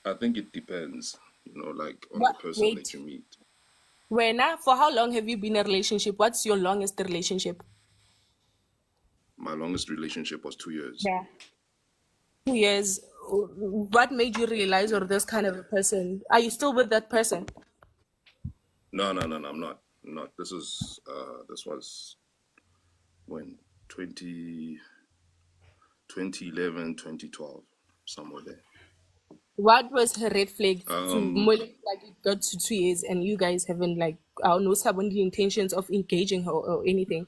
I think it depends. Like on the What? person that Wait. you meet. Wena, for how long have you been in a relationship? What's your longest relationship? My longest relationship was 2 years. Yeah. 2 years. What made you realize you're this kind of a person? Are you still with that person? No, no, no, no. I'm not. I'm not. This was when 2011, 2012, somewhere there. What was her red flag to Um, more like it got to 2 years and you guys haven't like I don't know having the intentions of engaging her or anything?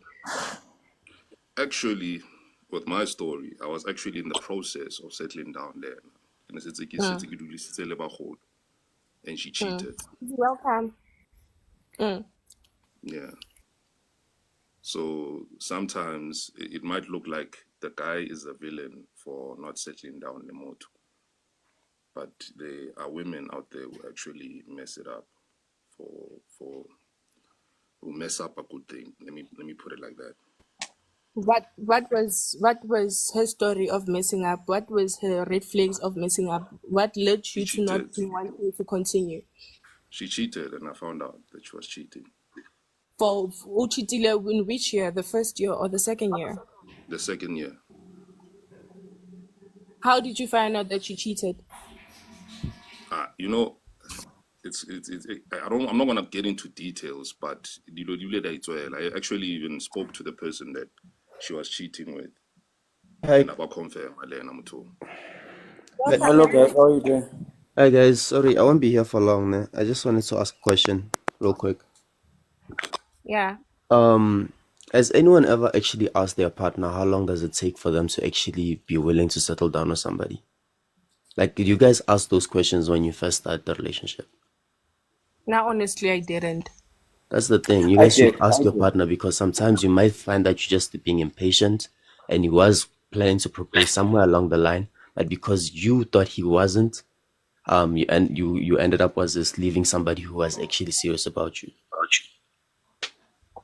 Actually, with my story, I was actually in the process of settling down there. And Mm, she mm. cheated. Welcome. Mm. Yeah. So sometimes it might look like the guy is a villain for not settling down the motor, but there are women out there who actually mess it up for who mess up a good thing. Let me put it like that. What was her story of messing up? What was her red flags of messing up? What led She you to not cheated. wanting to continue? She cheated, and I found out that she was cheating. For Uchitile in which year? The first year or the second year? The second year, How did you find out that she cheated? you know, I'm not gonna get into details, but I actually even spoke to the person that she was cheating with, Hi, and about confirm I'm told. Welcome, Hello guys, Nana. how are you doing? hi guys. Sorry, I won't be here for long. Nah. I just wanted to ask a question real quick. Yeah. Um, has anyone ever actually asked their partner how long does it take for them to actually be willing to settle down with somebody? Like, did you guys ask those questions when you first started the relationship? Now, honestly, I didn't. That's the thing. You I guys should did, ask I your did. partner because sometimes you might find that you're just being impatient and he was planning to propose somewhere along the line, but because you thought he wasn't, you ended up was just leaving somebody who was actually serious about you.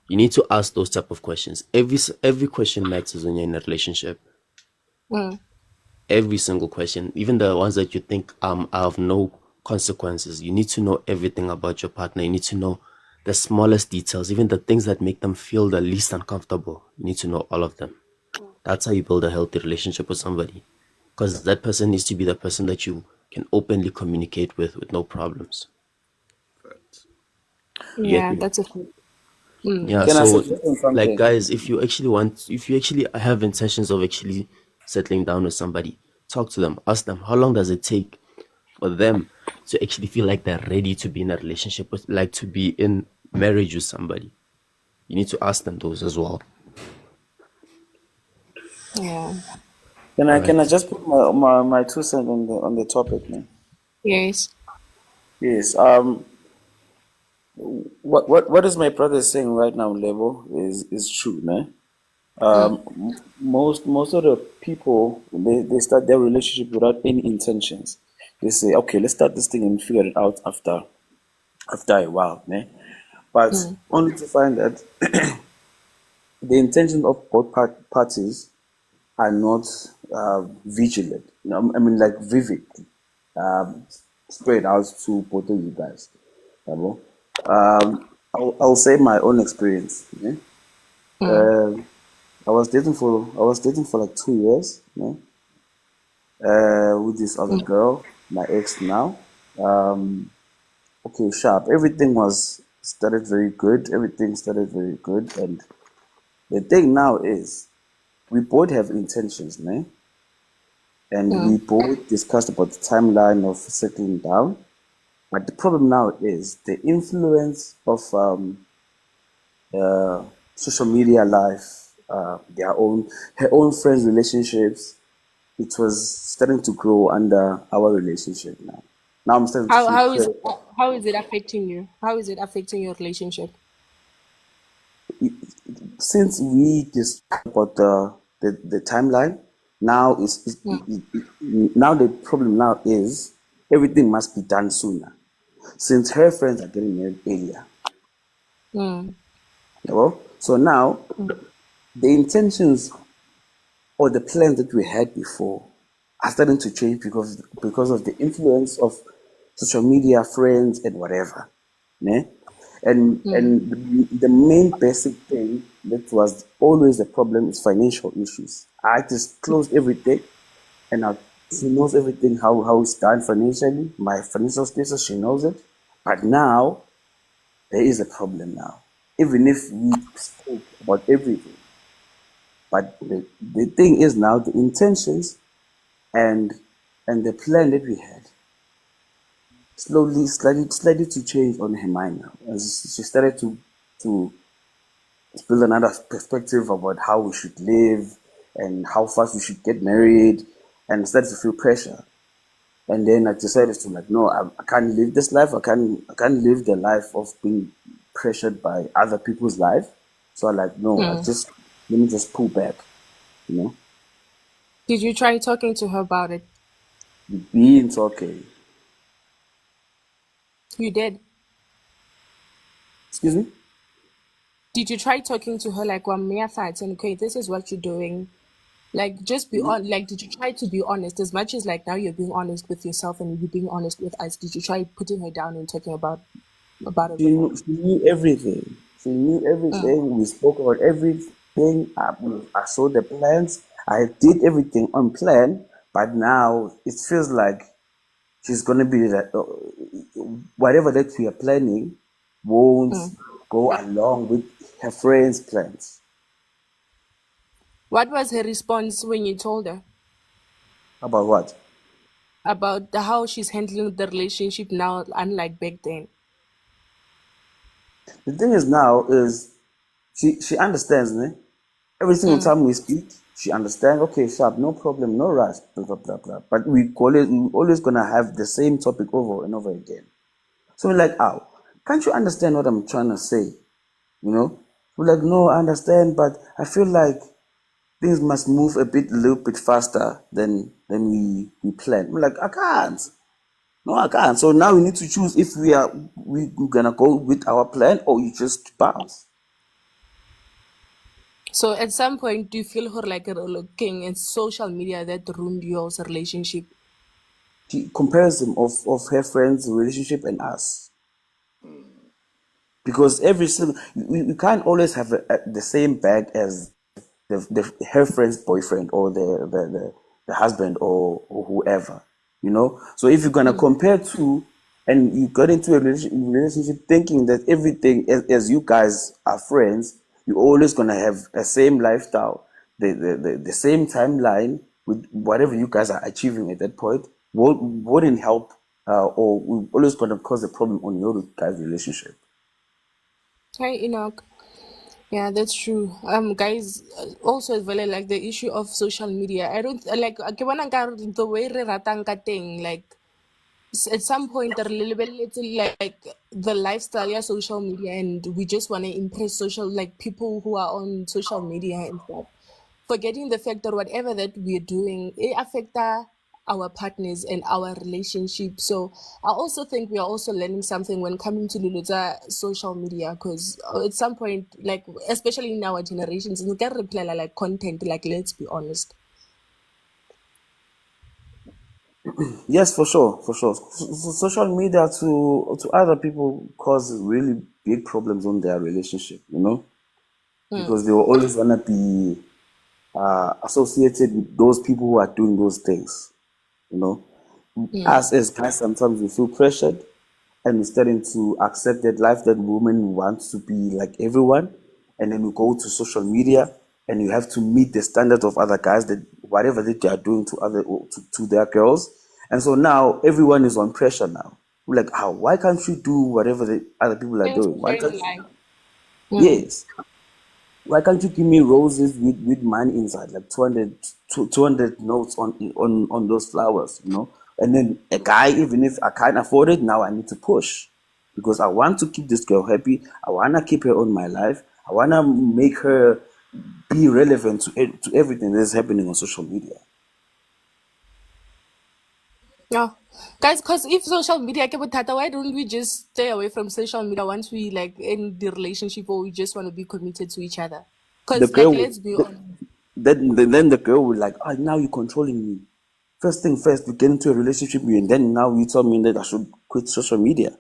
You need to ask those type of questions. Every question matters when you're in a relationship. Mm. Every single question, even the ones that you think are of no consequences. You need to know everything about your partner. You need to know the smallest details, even the things that make them feel the least uncomfortable. You need to know all of them. That's how you build a healthy relationship with somebody. Because that person needs to be the person that you can openly communicate with no problems. Fact. You get Yeah, me? that's a fact. Mm. Yeah, Can I so suggest you like something? guys, if you actually have intentions of actually settling down with somebody, talk to them, ask them how long does it take for them to actually feel like they're ready to be in a relationship with, like to be in marriage with somebody. You need to ask them those as well. Yeah. Can All I right. just put my 2 cents on the topic, man? Yes. Yes. What is my brother saying right now, Level, is true, man. Most of the people they start their relationship without any intentions. They say, okay, let's start this thing and figure it out after a while, man. But only to find that the intention of both parties are not vigilant. You know, I mean, like vivid, um, spread out to both of you guys. You know? I'll say my own experience. Yeah? Um I was dating for like 2 years. Yeah? With this other girl, my ex now. Um, okay, sharp. Everything was started very good. Everything started very good, and the thing now is we both have intentions, man. And we both discussed about the timeline of settling down. But the problem now is the influence of social media life, her own friends' relationships. It was starting to grow under our relationship now. Now I'm starting to How feel how is pressure. how is it affecting you? How is it affecting your relationship? Since we discussed about the timeline, now now the problem now is everything must be done sooner. Since her friends are getting married earlier, Mm. you know? So now the intentions or the plans that we had before are starting to change because of the influence of social media, friends, and whatever. Ne? And the main basic thing that was always a problem is financial issues. I just closed everything, and now she knows everything how it's done financially. My financial status, she knows it. But now there is a problem now. Even if we spoke about everything, but the thing is now the intentions and the plan that we had slightly to change on her mind now. As she started to build another perspective about how we should live and how fast we should get married, and started to feel pressure. And then I decided to like, no, I can't live this life. I can't live the life of being pressured by other people's life. So I like, no, let me just pull back, you know, Did you try talking to her about it? being okay. You did. Excuse me. Did you try talking to her like one mere fact and okay, this is what you're doing? Like just be on like did you try to be honest as much as like now you're being honest with yourself and you're being honest with us? Did you try putting her down and talking about it with her? She knew everything. She knew everything. We spoke about everything. I saw the plans. I did everything on plan. But now it feels like she's gonna be that whatever that we are planning won't go along with her friends' plans. What was her response when you told her About what? about how she's handling the relationship now, unlike back then? The thing is now is she understands, ne? Every single time we speak, she understands. Okay, sharp, no problem, no rush, blah blah blah blah. But we always gonna have the same topic over and over again. So we're like, oh, can't you understand what I'm trying to say? You know? We're like, no, I understand, but I feel like things must move a little bit faster than we planned. We're like, I can't. No, I can't. So now we need to choose if we're gonna go with our plan or you just bounce. So at some point, do you feel her like looking in social media that ruined your relationship? The comparison of her friends' relationship and us. Because every single we can't always have the same bag as her friend's boyfriend or the husband or whoever, you know. So if you're gonna compare two, and you got into a relationship thinking that everything as you guys are friends, you're always gonna have a same lifestyle, the same timeline with whatever you guys are achieving at that point, wouldn't help, or we're always gonna cause a problem on your guys' relationship. Hi, Enoch. Yeah, that's true. Guys, also as well like the issue of social media. I don't like ke bona nkare the way re ratang ka teng, like at some point they're little bit like the lifestyle, yeah, social media, and we just want to impress social like people who are on social media and stuff, forgetting the fact that whatever that we're doing it affect our partners and our relationship. So I also think we are also learning something when coming to Luluza social media, because at some point, like especially in our generations, we can reply like content, like let's be honest. Yes, for sure, for sure. Social media to other people cause really big problems on their relationship, you know, because they will always wanna be associated with those people who are doing those things, you know. Us as guys, sometimes we feel pressured and we're starting to accept that life that women want to be like everyone. And then we go to social media and you have to meet the standard of other guys that whatever that they are doing to to their girls. And so now everyone is on pressure now. We're like, how? Why can't you do whatever the other people are Things doing? Why sharing can't you? life. Yes. Why can't you give me roses with money inside, like 200 notes on those flowers, you know? And then a guy, even if I can't afford it, now I need to push because I want to keep this girl happy. I want to keep her on my life. I want to make her be relevant to everything that's happening on social media. Yeah. Guys, because if social media ke bothata, why don't we just stay away from social media once we like end the relationship or we just want to be committed to each other? The Because like girl, let's be honest. then the girl will like, oh, now you're controlling me. First thing first, we get into a relationship with you, and then now you tell me that I should quit social media.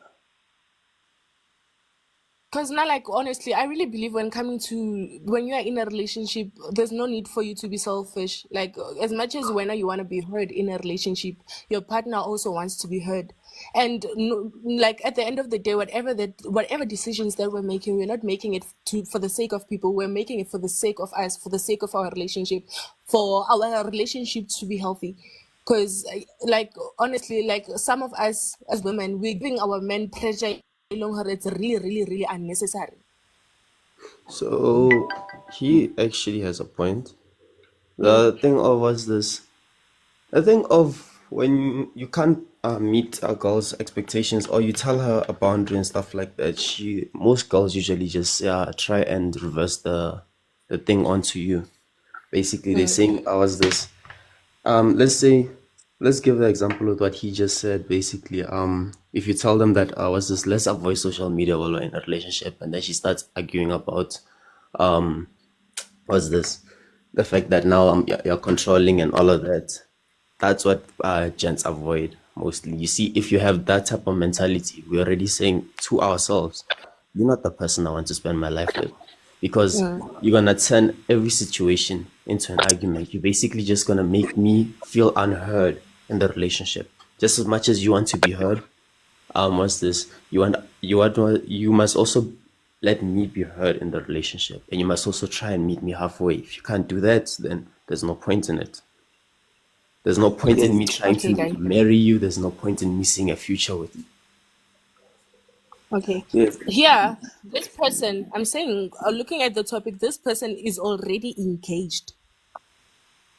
Because now, like honestly, I really believe when you are in a relationship, there's no need for you to be selfish. Like as much as when you want to be heard in a relationship, your partner also wants to be heard. And no, like at the end of the day, whatever decisions that we're making, we're not making it for the sake of people. We're making it for the sake of us, for the sake of our relationship, for our relationship to be healthy. Because like honestly, like some of us as women, we're giving our men pressure it's really, really, really unnecessary. So he actually has a point. The thing of was this. The thing of when you can't meet a girl's expectations or you tell her a boundary and stuff like that, most girls usually just try and reverse the thing onto you. Basically, they're saying, "I was this." Let's say, let's give the example of what he just said. Basically, if you tell them that I was this, let's avoid social media while we're in a relationship, and then she starts arguing about what's this, the fact that now you're controlling and all of that. That's what gents avoid mostly. You see, if you have that type of mentality, we're already saying to ourselves, you're not the person I want to spend my life with. Because you're gonna turn every situation into an argument. You're basically just gonna make me feel unheard in the relationship. Just as much as you want to be heard, what's this? You must also let me be heard in the relationship. And you must also try and meet me halfway. If you can't do that, then there's no point in it. There's no point in Yes. me trying Okay, to guys. marry you. There's no point in me seeing a future with you. Okay. Yes. Here, this person, I'm saying, looking at the topic, this person is already engaged.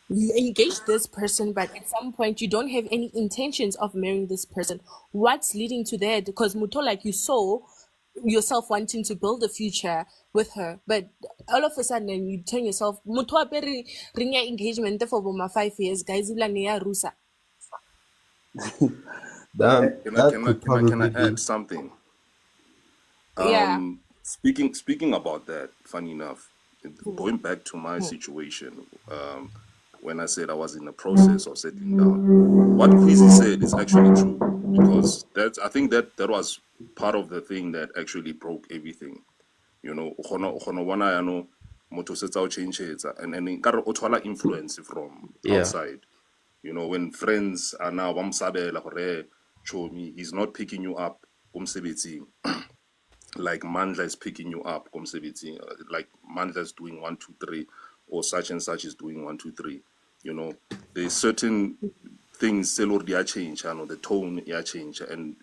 You engage this person, but at some point you don't have any intentions of marrying this person. What's leading to that? Because Muto, like you saw yourself wanting to build a future with her, but all of a sudden you turn yourself Muto ring your engagement for about 5 years, guys. Rusa. That could Can I probably add be. something? Yeah. Speaking about that, funny enough, going back to my situation, when I said I was in the process of settling down, what Queasy said is actually true because I think that was part of the thing that actually broke everything. You know, motho o setse a o change-etsa, and nkare o thola influence from Yeah. outside. You know, when friends are now bamsabela gore chomi, he's not picking you up kumsebenzini. Like Mandla is picking you up, like Mandla is doing 1, 2, 3, or such and such is doing 1, 2, 3. You know, there's certain things selor dia change, I know the tone ya change, and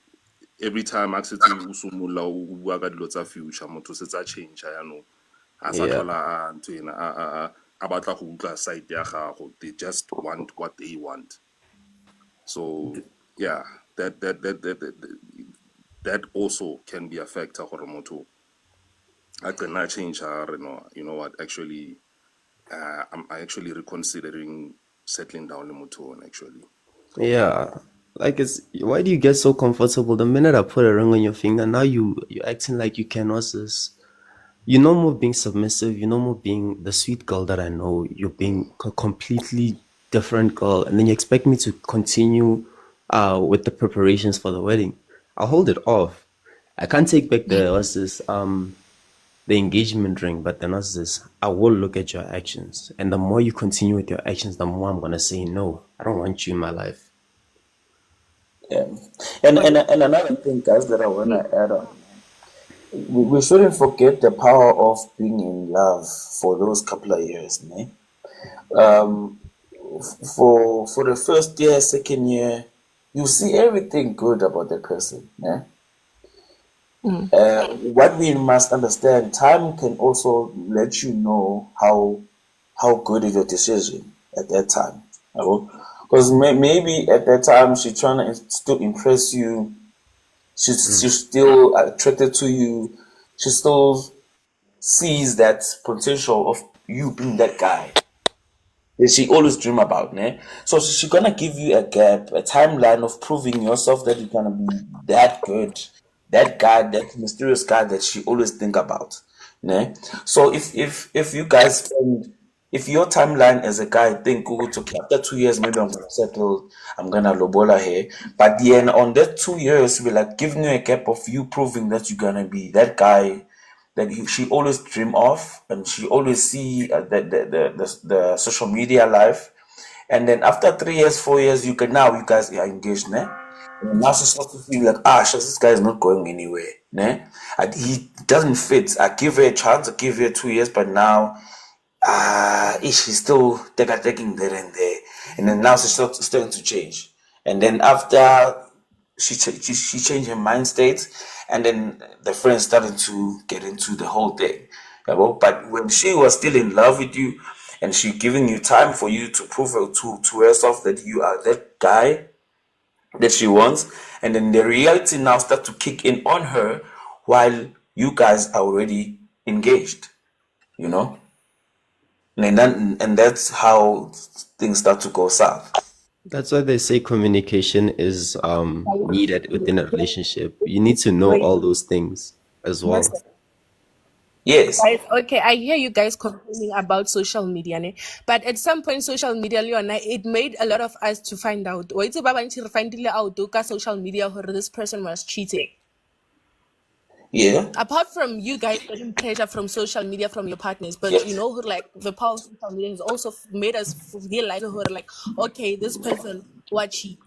every time I say to usumula u bua ka dilo tsa future, motho se tsa change, I know. a sa Yeah. tlhola a ntho ena a batla go utlwa side ya gago. They just want what they want. So yeah, that also can be a factor gore motho a gonna change her. You know what, actually I'm actually reconsidering settling down le motho actually. Yeah. Like, it's why do you get so comfortable the minute I put a ring on your finger? Now you're acting like you can. What's this? You're no more being submissive. You're no more being the sweet girl that I know. You're being a completely different girl, and then you expect me to continue with the preparations for the wedding. I'll hold it off. I can't take back the engagement ring, but then what's this? I will look at your actions, and the more you continue with your actions, the more I'm gonna say no. I don't want you in my life. Yeah. And another thing, guys, that I wanna add on. We shouldn't forget the power of being in love for those couple of years, man. For the first year, second year, you see everything good about the person, yeah. What we must understand, time can also let you know how good is your decision at that time. Because maybe at that time she's trying to still impress you. She's still attracted to you. She still sees that potential of you being that guy that she always dream about, ne? So she's gonna give you a gap, a timeline of proving yourself that you're gonna be that good, that guy, that mysterious guy that she always think about, ne? So if you guys spend, if your timeline as a guy think, oh, it's okay, after 2 years maybe I'm gonna settle, I'm gonna lobola here, but then on that 2 years we're like giving you a gap of you proving that you're gonna be that guy that she always dream of, and she always see the social media life. And then after 3 years, 4 years, you guys are engaged, ne? And now she starts to feel like, this guy is not going anywhere, ne? And he doesn't fit. I give her a chance, I give her 2 years, but now she's still taking there and there. And then now she's starting to change. And then after she changed her mind state, and then the friends started to get into the whole thing. Yeah, well, but when she was still in love with you, and she giving you time for you to prove to herself that you are that guy that she wants, and then the reality now start to kick in on her while you guys are already engaged, you know. And that's how things start to go south. That's why they say communication is needed within a relationship. You need to know all those things as well. Yes. Guys, okay, I hear you guys complaining about social media, ne? But at some point, social media, Leona, it made a lot of us to find out. Or it's about to find out ka social media where this person was cheating. Yeah. Apart from you guys getting pressure from social media from your partners, but you Yes. know, like the power of social media has also made us realize, like, okay, this person, what she.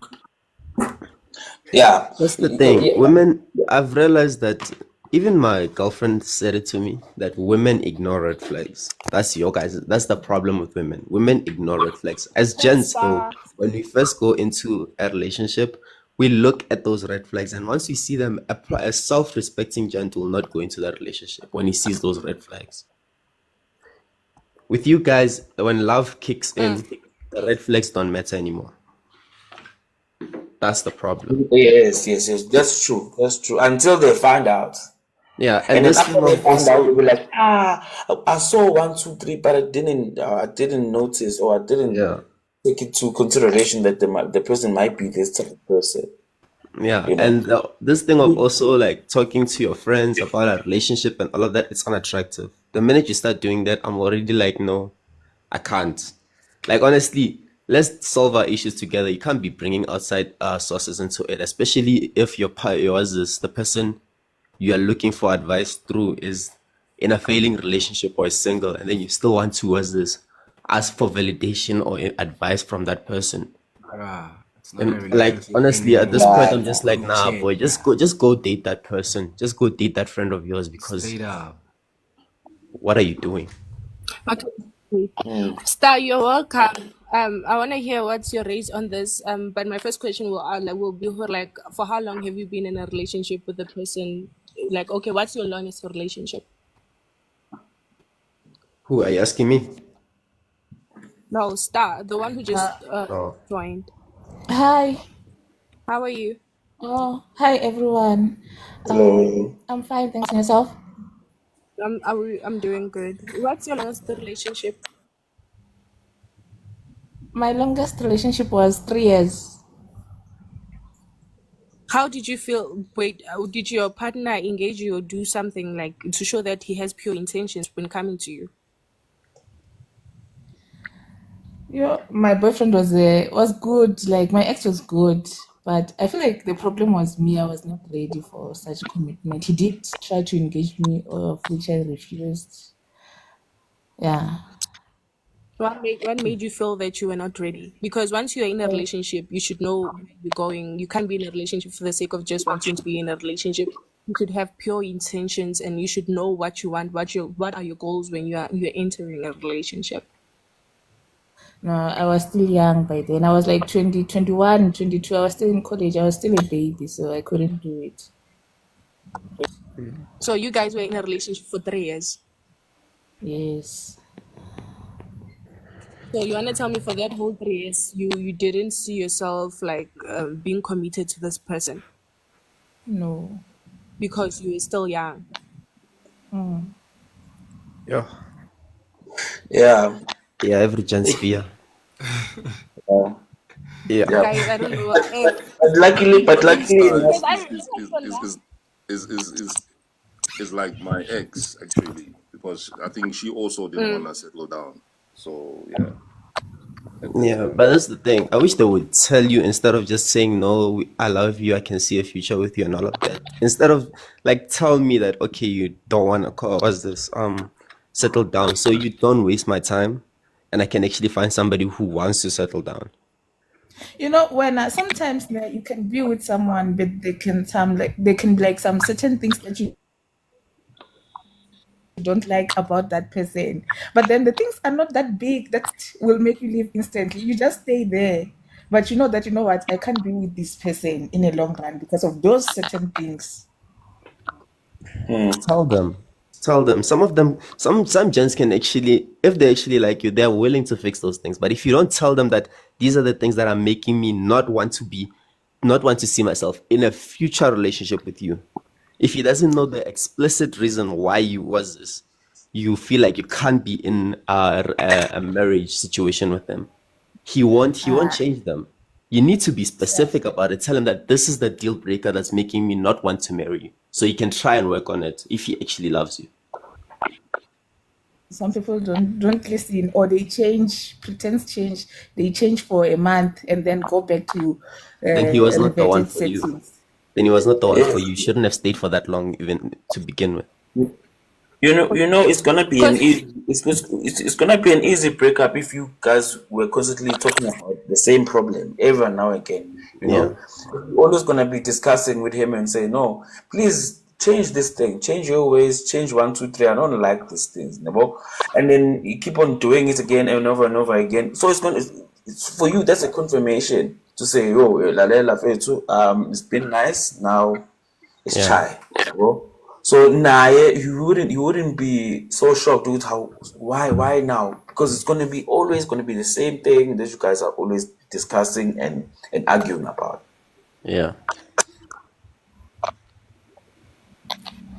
Yeah. That's the thing. Yeah. Women, I've realized that even my girlfriend said it to me that women ignore red flags. That's your guys. That's the problem with women. Women ignore red flags. As gents, though, when we first go into a relationship, we look at those red flags, and once we see them, a self-respecting gent will not go into that relationship when he sees those red flags. With you guys, when love kicks in, the red flags don't matter anymore. That's the problem. Yes. That's true. That's true. Until they find out. Yeah, And and then this after thing they of find out, also, they'll be like, I saw 1, 2, 3, but I didn't notice, or I didn't yeah. take into consideration that the person might be this type of person, Yeah, you know. and this thing of also like talking to your friends about a relationship and all of that, it's unattractive. The minute you start doing that, I'm already like, no, I can't. Like, honestly, let's solve our issues together. You can't be bringing outside sources into it, especially if the person you are looking for advice through is in a failing relationship or is single, and then you still want to ask for validation or advice from that person. Bruh, it's not a And like relationship honestly, at this anymore. point, Nah, I'm It's just nah. like, group nah, chat, boy, bruh. just go date that person. Just go date that friend of yours because Straight up. what are you doing? Okay. Mm. Star, you're welcome. I want to hear what's your rate on this. But my first question will be like, for how long have you been in a relationship with the person? Like, okay, what's your longest relationship? Who are you asking me? No, Star, the one who just Oh, joined. Hi. How are you? Oh, hi everyone. Hello. I'm fine, thanks. And yourself? I'm doing good. What's your longest relationship? My longest relationship was 3 years. How did you feel? Wait, did your partner engage you or do something like to show that he has pure intentions when coming to you? My boyfriend was good. Like my ex was good, but I feel like the problem was me. I was not ready for such commitment. He did try to engage me, of which I refused. Yeah. What made you feel that you were not ready? Because once you're in a relationship, you should know where you're going. You can't be in a relationship for the sake of just wanting to be in a relationship. You should have pure intentions, and you should know what you want. What are your goals when you're entering a relationship? No, I was still young by then. I was like 20, 21, 22. I was still in college. I was still a baby, so I couldn't do it. So you guys were in a relationship for 3 years. Yes. So you want to tell me for that whole 3 years, you didn't see yourself like being committed to this person No. because you were still young. yeah. Yeah. Yeah, every chance fear. Yeah. Yeah. Yeah. Guys, I don't know. But I think luckily Star enough, Because I remember is like my ex actually, because I think she also didn't want to settle down. So yeah, at that Yeah, point. but that's the thing. I wish they would tell you instead of just saying, no, I love you, I can see a future with you and all of that. Instead of like tell me that, okay, you don't want to cause this, settle down. So you don't waste my time and I can actually find somebody who wants to settle down. When sometimes you can be with someone, but they can be like some certain things that you don't like about that person. But then the things are not that big that will make you leave instantly. You just stay there. But you know that what, I can't be with this person in a long run because of those certain things. Tell them. Tell them. Some of them, some gents can actually, if they actually like you, they're willing to fix those things. But if you don't tell them that these are the things that are making me not want to see myself in a future relationship with you, if he doesn't know the explicit reason why you was this, you feel like you can't be in a marriage situation with them. He won't change them. You need to be specific about it. Tell him that this is the deal breaker that's making me not want to marry you. So he can try and work on it if he actually loves you. Some people don't listen, or they change, pretend change. They change for a month and then go back to Then he was not the one elevated for you. settings. Then he was not the one for yes. you. You shouldn't have stayed for that long even to begin with. It's gonna be an because easy. It's gonna be an easy breakup if you guys were constantly talking about the same problem every now and again. Yeah. You're always gonna be discussing with him and say, "No, please change this thing, change your ways, change one, two, three. I don't like these things, And then you keep on doing it again and over again. So it's for you. That's a confirmation to say, "Oh, lalela fethu, it's been nice. Now it's Yeah. chai." So nah, yeah, you wouldn't be so shocked with why now, because it's gonna be always gonna be the same thing that you guys are always discussing and arguing about. Yeah.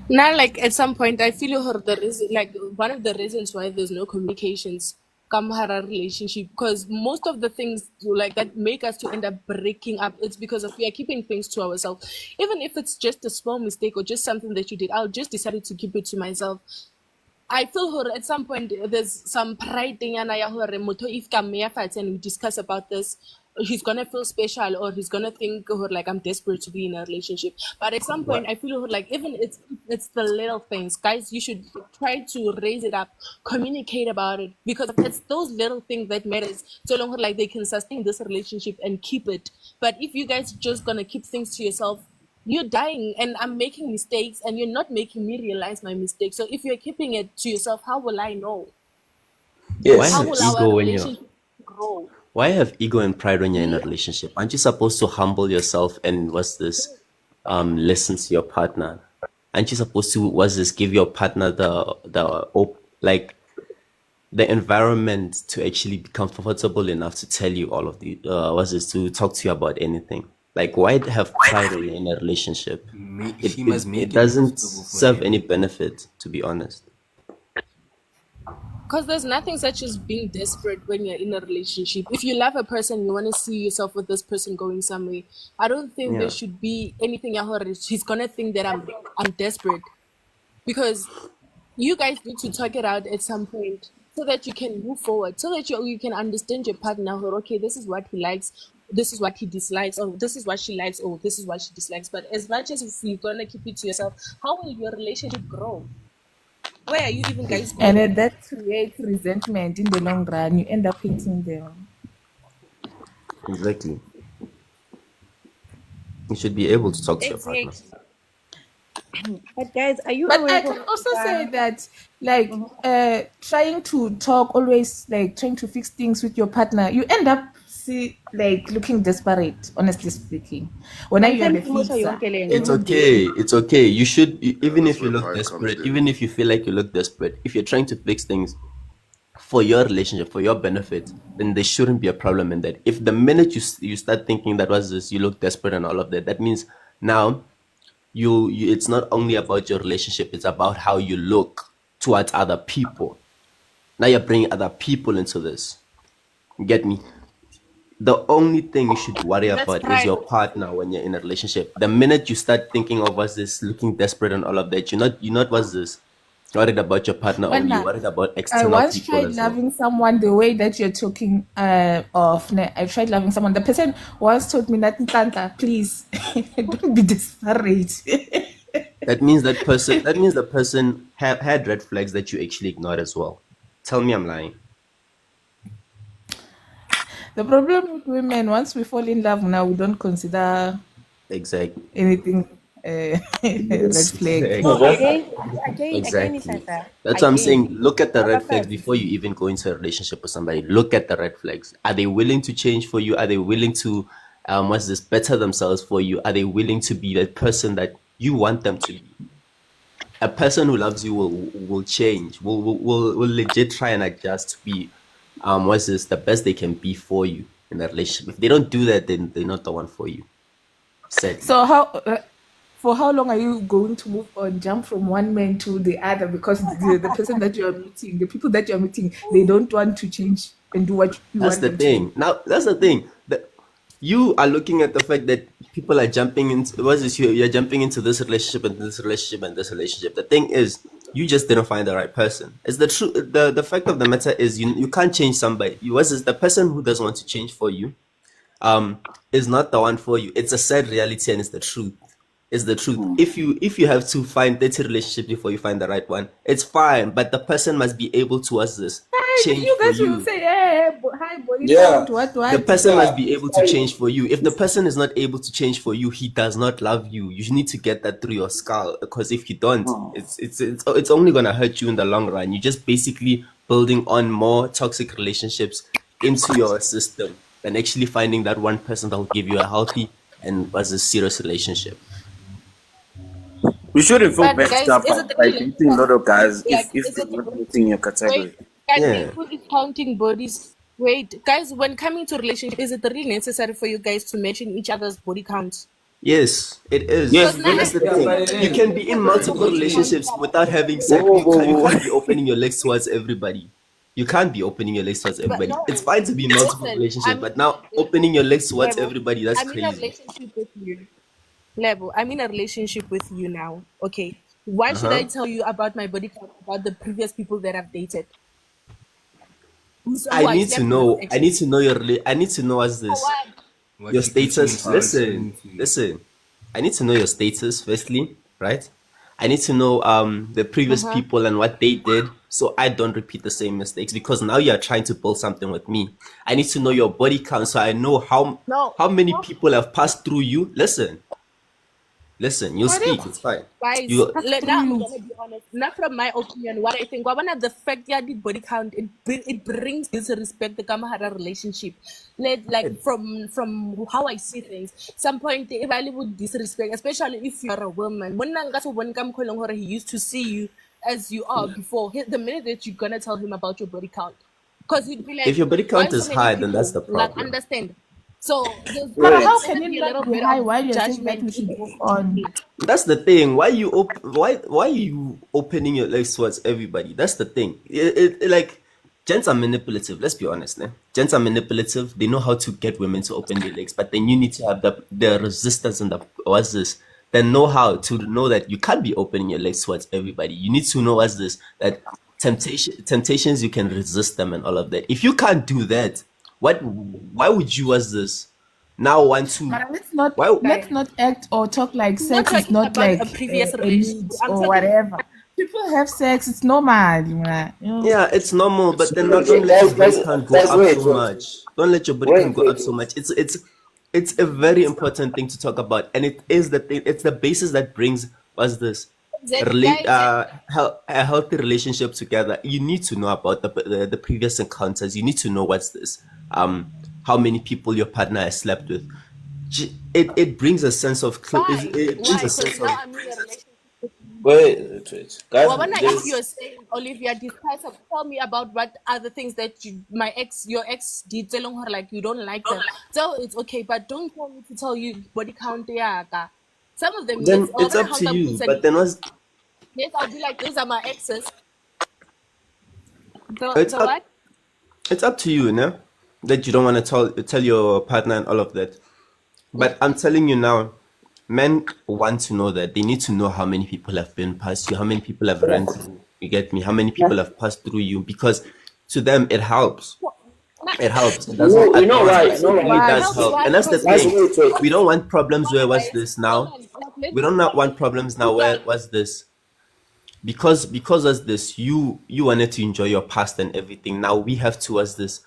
now, like at some point, I feel the reason, like one of the reasons why there's no communications come hara relationship, because most of the things like that make us to end up breaking up, it's because of we are keeping things to ourselves. Even if it's just a small mistake or just something that you did, I'll just decided to keep it to myself. I feel at some point there's some pride thing and if come and we discuss about this, he's gonna feel special or he's gonna think like I'm desperate to be in a relationship. But at some point I feel like even it's the little things, guys, you should try to raise it up, communicate about it, because it's those little things that matters so long like they can sustain this relationship and keep it. But if you guys just gonna keep things to yourself, you're dying and I'm making mistakes and you're not making me realize my mistakes. So if you're keeping it to yourself, how will I know? Why Yes, How have will yes. our ego when you're relationship grow? Why have ego and pride when you're in Hmm? a relationship? Aren't you supposed to humble yourself and listen to your partner? Aren't you supposed to give your partner the like the environment to actually be comfortable enough to tell you all of the was this to talk to you about anything. Like, why have pride when you're in a relationship? She must make It it doesn't comfortable for serve him. any benefit, to be honest. Because there's nothing such as being desperate when you're in a relationship. If you love a person, you want to see yourself with this person going somewhere. I don't think there Yeah. should be anything else. He's gonna think that I'm desperate, because you guys need to talk it out at some point so that you can move forward, so that you can understand your partner. Or, okay, this is what he likes, this is what he dislikes, or this is what she likes, or this is what she dislikes. But as much as if you're gonna keep it to yourself, how will your relationship grow? Where are you even guys And going? that creates resentment in the long run. You end up hating them. Exactly. You should be able to talk to your partner. Exactly. But guys, are you But aware I for can also say that, like, trying to talk always, like, trying to fix things with your partner, you end up like looking desperate. Honestly speaking, when you are the sometimes fixer It's every day. okay. It's okay. You should, even That's if you where look pride comes desperate, in. even if you feel like you look desperate, if you're trying to fix things for your relationship, for your benefit, then there shouldn't be a problem in that. If the minute you start thinking that was this, you look desperate and all of that, that means now you it's not only about your relationship, it's about how you look towards other people. Now you're bringing other people into this. You get me? The only thing you should worry That's about is pride. your partner when you're in a relationship. The minute you start thinking of what's this, looking desperate and all of that, you're not what's this, worried about your partner When only, you're worried about I external once people tried as well. loving someone the way that you're talking of. I tried loving someone. The person once told me that, Ntanta, please don't be desperate. That means the person had red flags that you actually ignored as well. Tell me I'm lying. The problem with women, once we fall in love now, we don't consider Exactly. anything red Yes, flag. no exactly. again, Exactly. Isasa. That's what I'm Again. saying. Look at the red flags before Abafazisi. you even go into a relationship with somebody. Look at the red flags. Are they willing to change for you? Are they willing to what's this, better themselves for you? Are they willing to be the person that you want them to be? A person who loves you will change, will legit try and adjust to be what's this, the best they can be for you in a relationship. If they don't do that, then they're not the one for you. Sadly. So for how long are you going to move on, jump from one man to the other? Because the person that you are meeting, the people that you are meeting, they don't want to change and do what you That's want the them to do. thing. Now, that's the thing. You are looking at the fact that people are jumping into what's this? You're jumping into this relationship and this relationship and this relationship. The thing is, you just didn't find the right person. It's the truth. The fact of the matter is, you can't change somebody. You was this the person who doesn't want to change for you is not the one for you. It's a sad reality and it's the truth. It's the truth. If you have to find 30 relationships before you find the right one, it's fine. But the person must be able to what's this, change You for guys will you. say, hey, hi, body Yeah, count, what, The what? person must yeah. be able to change for you. If the person is not able to change for you, he does not love you. You need to get that through your skull, because if you don't, it's only gonna hurt you in the long run. You're just basically building on more toxic relationships into your system than actually finding that one person that will give you a healthy and was a serious relationship. We shouldn't feel But bad guys, stuff is it by really dating a lot of guys like if is they're it not meeting your wait, category. guys, Yeah. who is counting bodies? Wait, guys, when coming to relationship, is it really necessary for you guys to mention each other's body counts? Yes, it is. Because Yes, now That's very. the I'm Yeah, in thing. a but You relationship can with be in somebody multiple who's counting relationships without having sex. Whoa, You whoa, can't, you whoa. can't be opening your legs towards everybody. You can't be opening your legs towards but everybody. It's no, fine to be in multiple listen, relationships, but now opening your legs towards level. everybody, that's I'm in a crazy. relationship with you. Level. I'm in a relationship with you now. Okay. Why should I Uh-huh. tell you about my body count about the previous people that I've dated? I Who I need to slept with know. I need actually. to know I need to know what's For this. what? Your what you putting status. into this Listen, into listen. I need to know your status firstly, right? I need to know the previous Uh-huh. people and what they did, so I don't repeat the same mistakes, because now you're trying to build something with me. I need to know your body count so I know No, how many no, people have passed through you. Listen, you'll What speak, if it's fine. guys, You now I'm through gonna be honest. Not from my opinion, what I think. One of the fact that the body count it brings disrespect the Kamahara relationship. Like from how I see things, some point they value disrespect, especially if you're a woman. When he used to see you as you are before, the minute that you're gonna tell him about your body count, because he'd be like, If your body why count so is many high, then that's people? the Like, problem. understand. So there's But how Wait, can gonna it be a little not be bit high of while you're saying that judgment we should in move the on? beginning. That's the thing. Why are you opening your legs towards everybody? That's the thing. Like gents are manipulative. Let's be honest, né? Gents are manipulative. They know how to get women to open their legs, but then you need to have the resistance and the know-how to know that you can't be opening your legs towards everybody. You need to know that temptations you can resist them and all of that. If you can't do that, why would you now want to But let's not why let's not act or talk like I'm not sex is talking not about a like previous a relationship. need I'm or talking whatever. People have sex, it's normal. You know. Yeah, it's normal, but then wait, don't let your body guys, count go guys, up wait, so wait, much. Don't let your body count wait, go up so much. It's a very important thing to talk about, and it is the thing. It's the basis that brings us this a healthy relationship together. You need to know about the previous encounters. You need to know how many people your partner has slept with. It brings a sense of why? it brings Why? a Because sense now of I'm in a relationship. wait, guys. Well, when if There's you're saying, Olivia, tell me about what are the things that your ex did, telling her like you don't like them. So it's okay, but don't tell me to tell you body count. Yeah, some of them, yes. then it's up to you. But then Yes, I'll be like, those are my exes. it's The up what? it's up to you, no? That you don't want to tell your partner and all of that. But I'm telling you now, men want to know that. They need to know how many people have been past you, how many people have ran through. You get me? How many people have passed through you? Because to them it helps. It helps. It doesn't you know advance, why, but you know it really why. It does helps help. why? And that's the Because Guys, thing. wait. We don't want problems where what's guys, this hold now? on. Let We me don't not want problems now where what's this? Because as this you wanted to enjoy your past and everything. Now we have to as this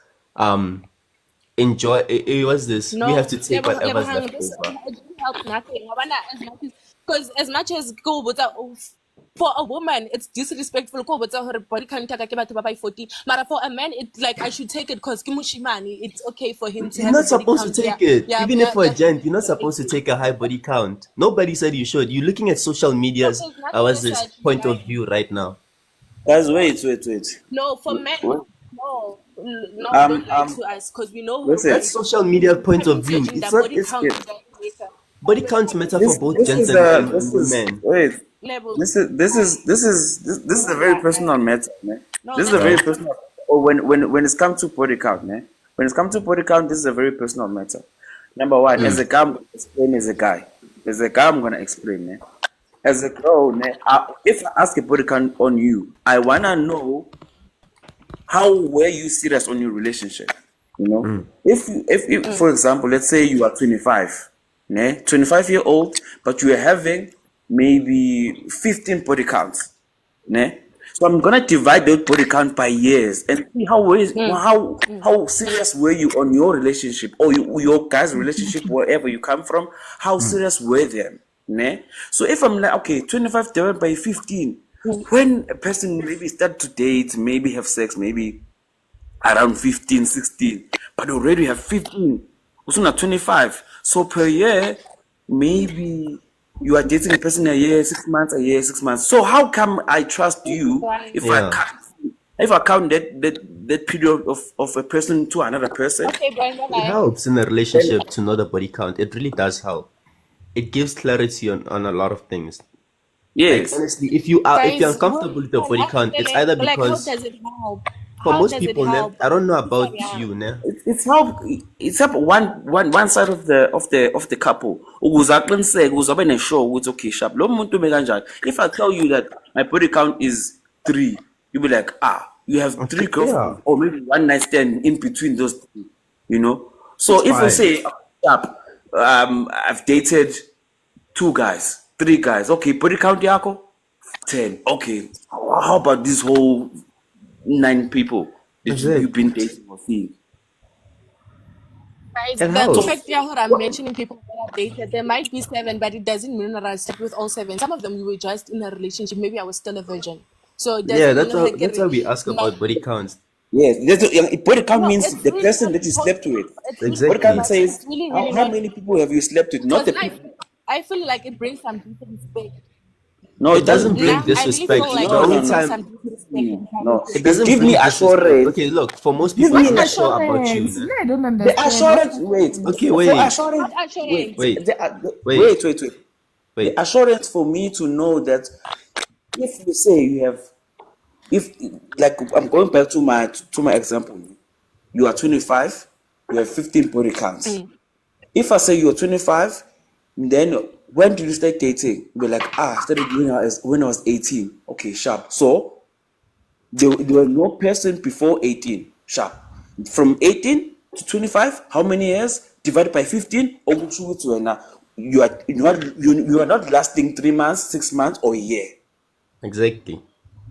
enjoy it was this we have no, to take whatever's Lebohang, left this over. it really helps nothing. Because as much as go with for a woman, it's disrespectful. Go with her body can't take by 40. But for a man, it's like I should take it because kimushimani. It's okay for him to You're have a not body supposed to count. Yeah, take it. yeah, Even if yeah. for a That's gent, you're not supposed to take a high body count. Nobody said you should. You're looking at social no, media's there's nothing was as this such, point of right? view right now. Guys, wait. No, for men, Wait. no, don't lie to us because we know her Listen. That's right. social media point of Having view. said It's that not body it's count later. body count matter for both This gents is and this is women. wait. Level. This is a very personal matter, man. No, This is a that's very Right. not. personal. Or when it's come to body count, man. When it's come to body count, this is a very personal matter. Number one, as a guy, I'm gonna explain as a guy. As a guy, I'm gonna explain, man. As a girl, man, if I ask a body count on you, I wanna know how were you serious on your relationship. You know, if for example, let's say you are 25, ne, 25-year-old, but you are having maybe 15 body counts, ne. So I'm gonna divide those body count by years and see how serious were you on your relationship or your guys' relationship wherever you come from. How serious were them, ne? So if I'm like, okay, 25 divided by 15, when a person maybe start to date, maybe have sex, maybe around 15, 16, but already have 15, also not 25. So per year, maybe you are dating a person a year, 6 months, a year, 6 months. So how come I trust you Right. Yeah. if I count that period of a person to another person? Okay, Brian, It bye. helps in a relationship to know the body count. It really does help. It gives clarity on a lot of things. Like Yes. honestly, if you're Guys, uncomfortable with your body count, it's either like, how because does it help? for How most does it people, ne, help? I don't know It's about young. you, ne? It's help one side of the couple. Ukuze aqiniseke, ukuze abe ne-sure ukuthi okay, sharp. Lo muntu ume kanjani. If I tell you that my body count is 3, you'll be like, you have 3 Yeah, girlfriends or maybe one night stand in between those 3, you know. it's So if we fine. say, sharp, I've dated 2 guys, 3 guys. Okay, body count yako 10. Okay, how about this whole 9 people that That's you've it. been dating or seeing? Guys, It the helps. fact that I'm mentioning people that I've dated, there might be 7, but it doesn't mean that I slept with all 7. Some of them we were just in a relationship. Maybe I was still a virgin. So it Yeah, doesn't mean that's why we ask my, about body counts. Yes, body count no, means it's the really person not that you supposed slept with. it's really Body Exactly. count but says it's really, how, really how not many people have you slept with, not because the then people. I feel like it brings some people respect. No, It doesn't bring I really disrespect. feel like The No, only no, no. time some disrespect. No, it doesn't give bring me disrespect. assurance. Okay, look, for most Give people, me I'm not an sure about you. Assurance. Nah. I don't The understand. assurance. What Wait. Okay, For wait, assurance. What assurance? wait, Wait. wait, The wait. assurance for me to know that if you say you have, if like I'm going back to my example, you are 25, you have 15 body counts. If I say you're 25, then when did you start dating? You're like, I started when I was 18. Okay, sharp. So there was no person before 18. Sharp. From 18 to 25, how many years? Divided by 15, you are not lasting 3 months, 6 months, or a year. Exactly.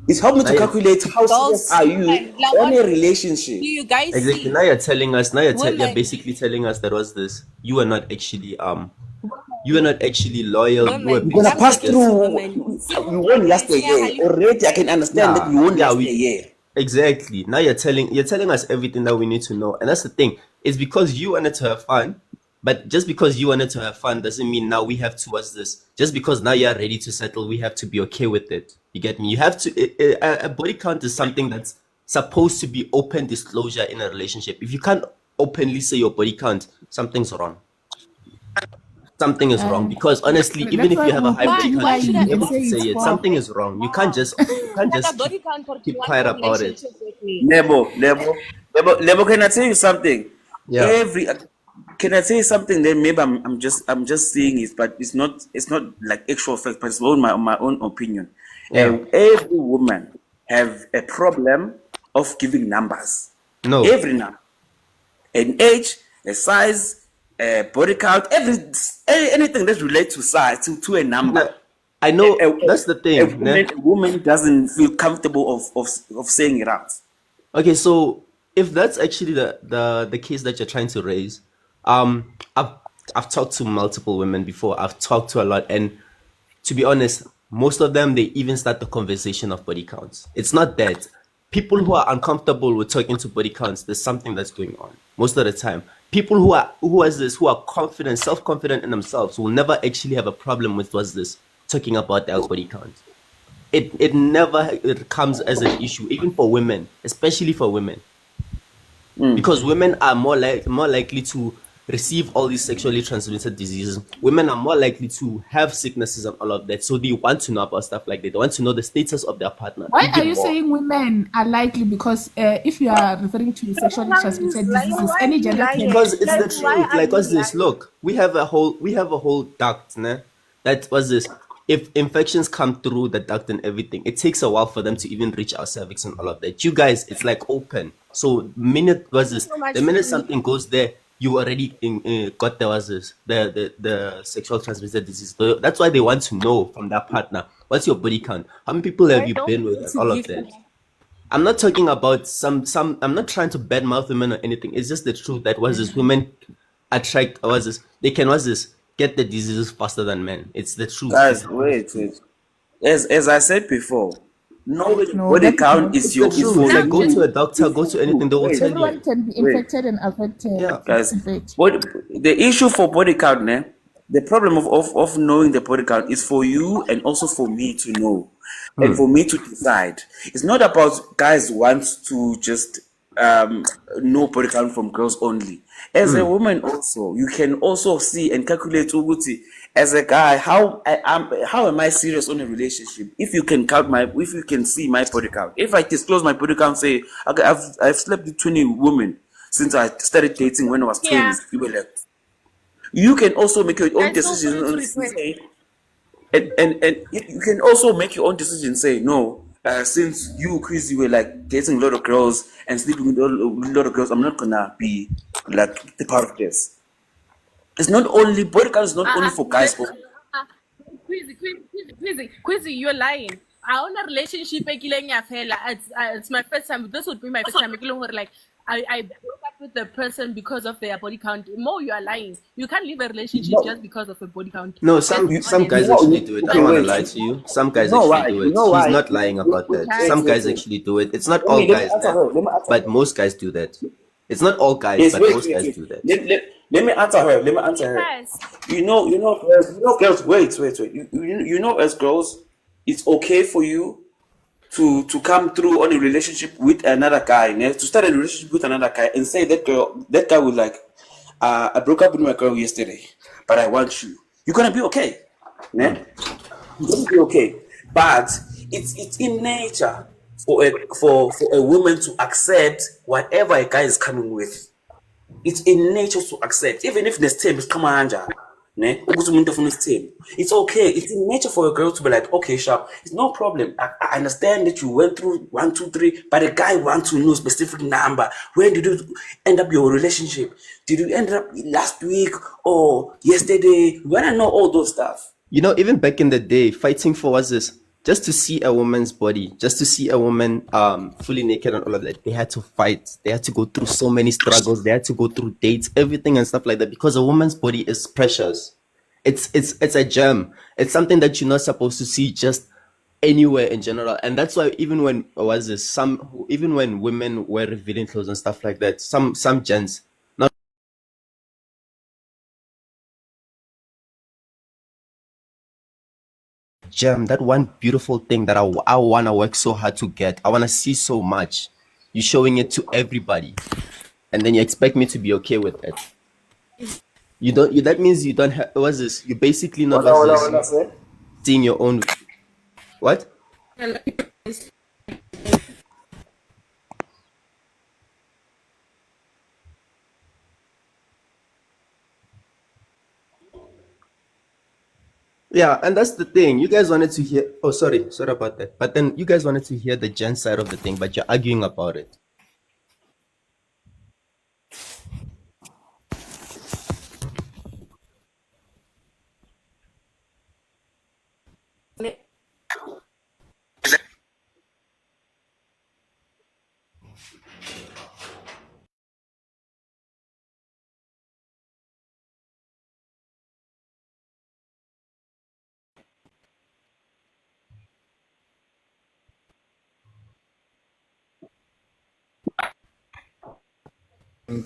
It's helped me Now to you're, calculate how serious Girls, are women, you like on what a do relationship. you guys exactly. see? Now you're telling us. Now you're Women, basically telling us that was this. You were not actually You were not actually loyal. You were women, You're gonna I'm basically pass talking to just through. women. See, You women, won't last a year. Already, I can understand that yeah, you won't yeah. last a We year. exactly. Now you're telling us everything that we need to know, and that's the thing. It's because you wanted to have fun, but just because you wanted to have fun doesn't mean now we have to watch this. Just because now you're ready to settle, we have to be okay with it. You get me? You have to. A body count is something that's supposed to be open disclosure in a relationship. If you can't openly say your body count, something's wrong. Something is wrong because honestly, even That's if why you have a we'll high body continue count, why you should should I? be lying and able to say say it's it. false. Something is wrong. You can't Like a just body count for keep you want quiet a about it. relationship with me? Nebo, can I tell you something? Yeah. Every Can I say something? Then maybe I'm just saying it, but it's not like actual fact, but it's my own opinion. Yeah. Every woman have a problem of giving numbers. No. Every number, an age, a size, a body count, anything that relates to size to a number. No, I A, know a, that's the thing. Ne? a woman doesn't feel comfortable of saying it out. Okay, so if that's actually the case that you're trying to raise, I've talked to multiple women before. I've talked to a lot, and to be honest, most of them they even start the conversation of body counts. It's not that people who are uncomfortable with talking to body counts. There's something that's going on most of the time. People who are confident, self-confident in themselves will never actually have a problem with talking about their body count. It never it comes as an issue, even for women, especially for women, because women are more likely to receive all these sexually transmitted diseases. Women are more likely to have sicknesses and all of that, so they want to know about stuff like that. They want to know the status of their partner Why are even you more. saying women are likely? Because if you are referring to sexually transmitted diseases, Why are any you gender can. Because lying? it's Like, the why truth. are Like, you what's this? lying? Look, we have a whole duct, né? That was this. If infections come through the duct and everything, it takes a while for them to even reach our cervix and all of that. You guys, it's like open. So minute was this. So much The minute food. something goes there, you already got there was this the sexual transmitted disease. So that's why they want to know from that partner. What's your body count? How many people have Why you don't been you with need and to all of give that? me? I'm not talking about some. I'm not trying to badmouth women or anything. It's just the truth that was this women attract was this they can was this get the diseases faster than men. It's the truth. It's Guys, the honest wait, truth. wait. As I said before, knowing No, body that is count not is It's the is truth. for Now Like go to you. a doctor, Is go for to anything. you. They will Wait, tell you. everyone can be wait, infected and affected. Yeah. guys. Infected. The issue for body count, ne? The problem of knowing the body count is for you and also for me to know and for me to decide. It's not about guys want to just um know body count from girls only. As a woman also, you can also see and calculate Uguti as a guy how am I serious on a relationship if you can if you can see my body count. If I disclose my body count, say okay, I've slept with 20 women since I started dating when I was 20, Yeah, you will like, you can also make your own I still decision feel and it's with say, and you can also make your own decision. Say no, since you, Chris, you were like dating a lot of girls and sleeping with a lot of girls. I'm not gonna be like the part of this. It's not only body count is not only for guys. Quizzy, you're lying. I own a relationship. It's my first time. This would be my first time. Like, I broke up with the person because of their body count. Mo, you are lying. You can't leave a relationship just because of a body count. No, Let's be some honest. guys actually do it. I Okay, don't want to wait. lie to you. Some You guys know actually why? do You it. know He's why? not lying about that. Some Wait, guys wait. actually do it. It's not Let all me guys, answer nah, her. Let me answer but her. most guys do that. It's not all guys, Yes, but wait, most wait, guys wait. do that. Let me answer her. Yes. Girls. Wait. You know, girls. Wait. You know, as girls. it's okay for you to come through on a relationship with another guy, to start a relationship with another guy and say that guy was like, I broke up with my girl yesterday, but I want you. You're gonna be okay. Ne? You're gonna be okay. But it's in nature for a woman to accept whatever a guy is coming with. It's in nature to accept, even if the stem is kamanja. It's okay. It's in nature for a girl to be like, okay, sharp, it's no problem. I understand that you went through 1, 2, 3, but a guy wants to know specific number. When did you end up your relationship? Did you end up last week or yesterday? We wanna know all those stuff. You know, even back in the day, fighting for was this just to see a woman's body, just to see a woman fully naked and all of that. They had to fight. They had to go through so many struggles. They had to go through dates, everything and stuff like that, because a woman's body is precious. It's a gem. It's something that you're not supposed to see just anywhere in general. And that's why even when even when women were revealing clothes and stuff like that, some gents, not gem, that one beautiful thing that I want to work so hard to get. I want to see so much. You're showing it to everybody, and then you expect me to be okay with it. You don't. That means you don't have. What's this? You're basically not seeing your own. What? Yeah, and that's the thing. You guys wanted to hear. Oh, sorry about that. But then you guys wanted to hear the gent side of the thing, but you're arguing about it.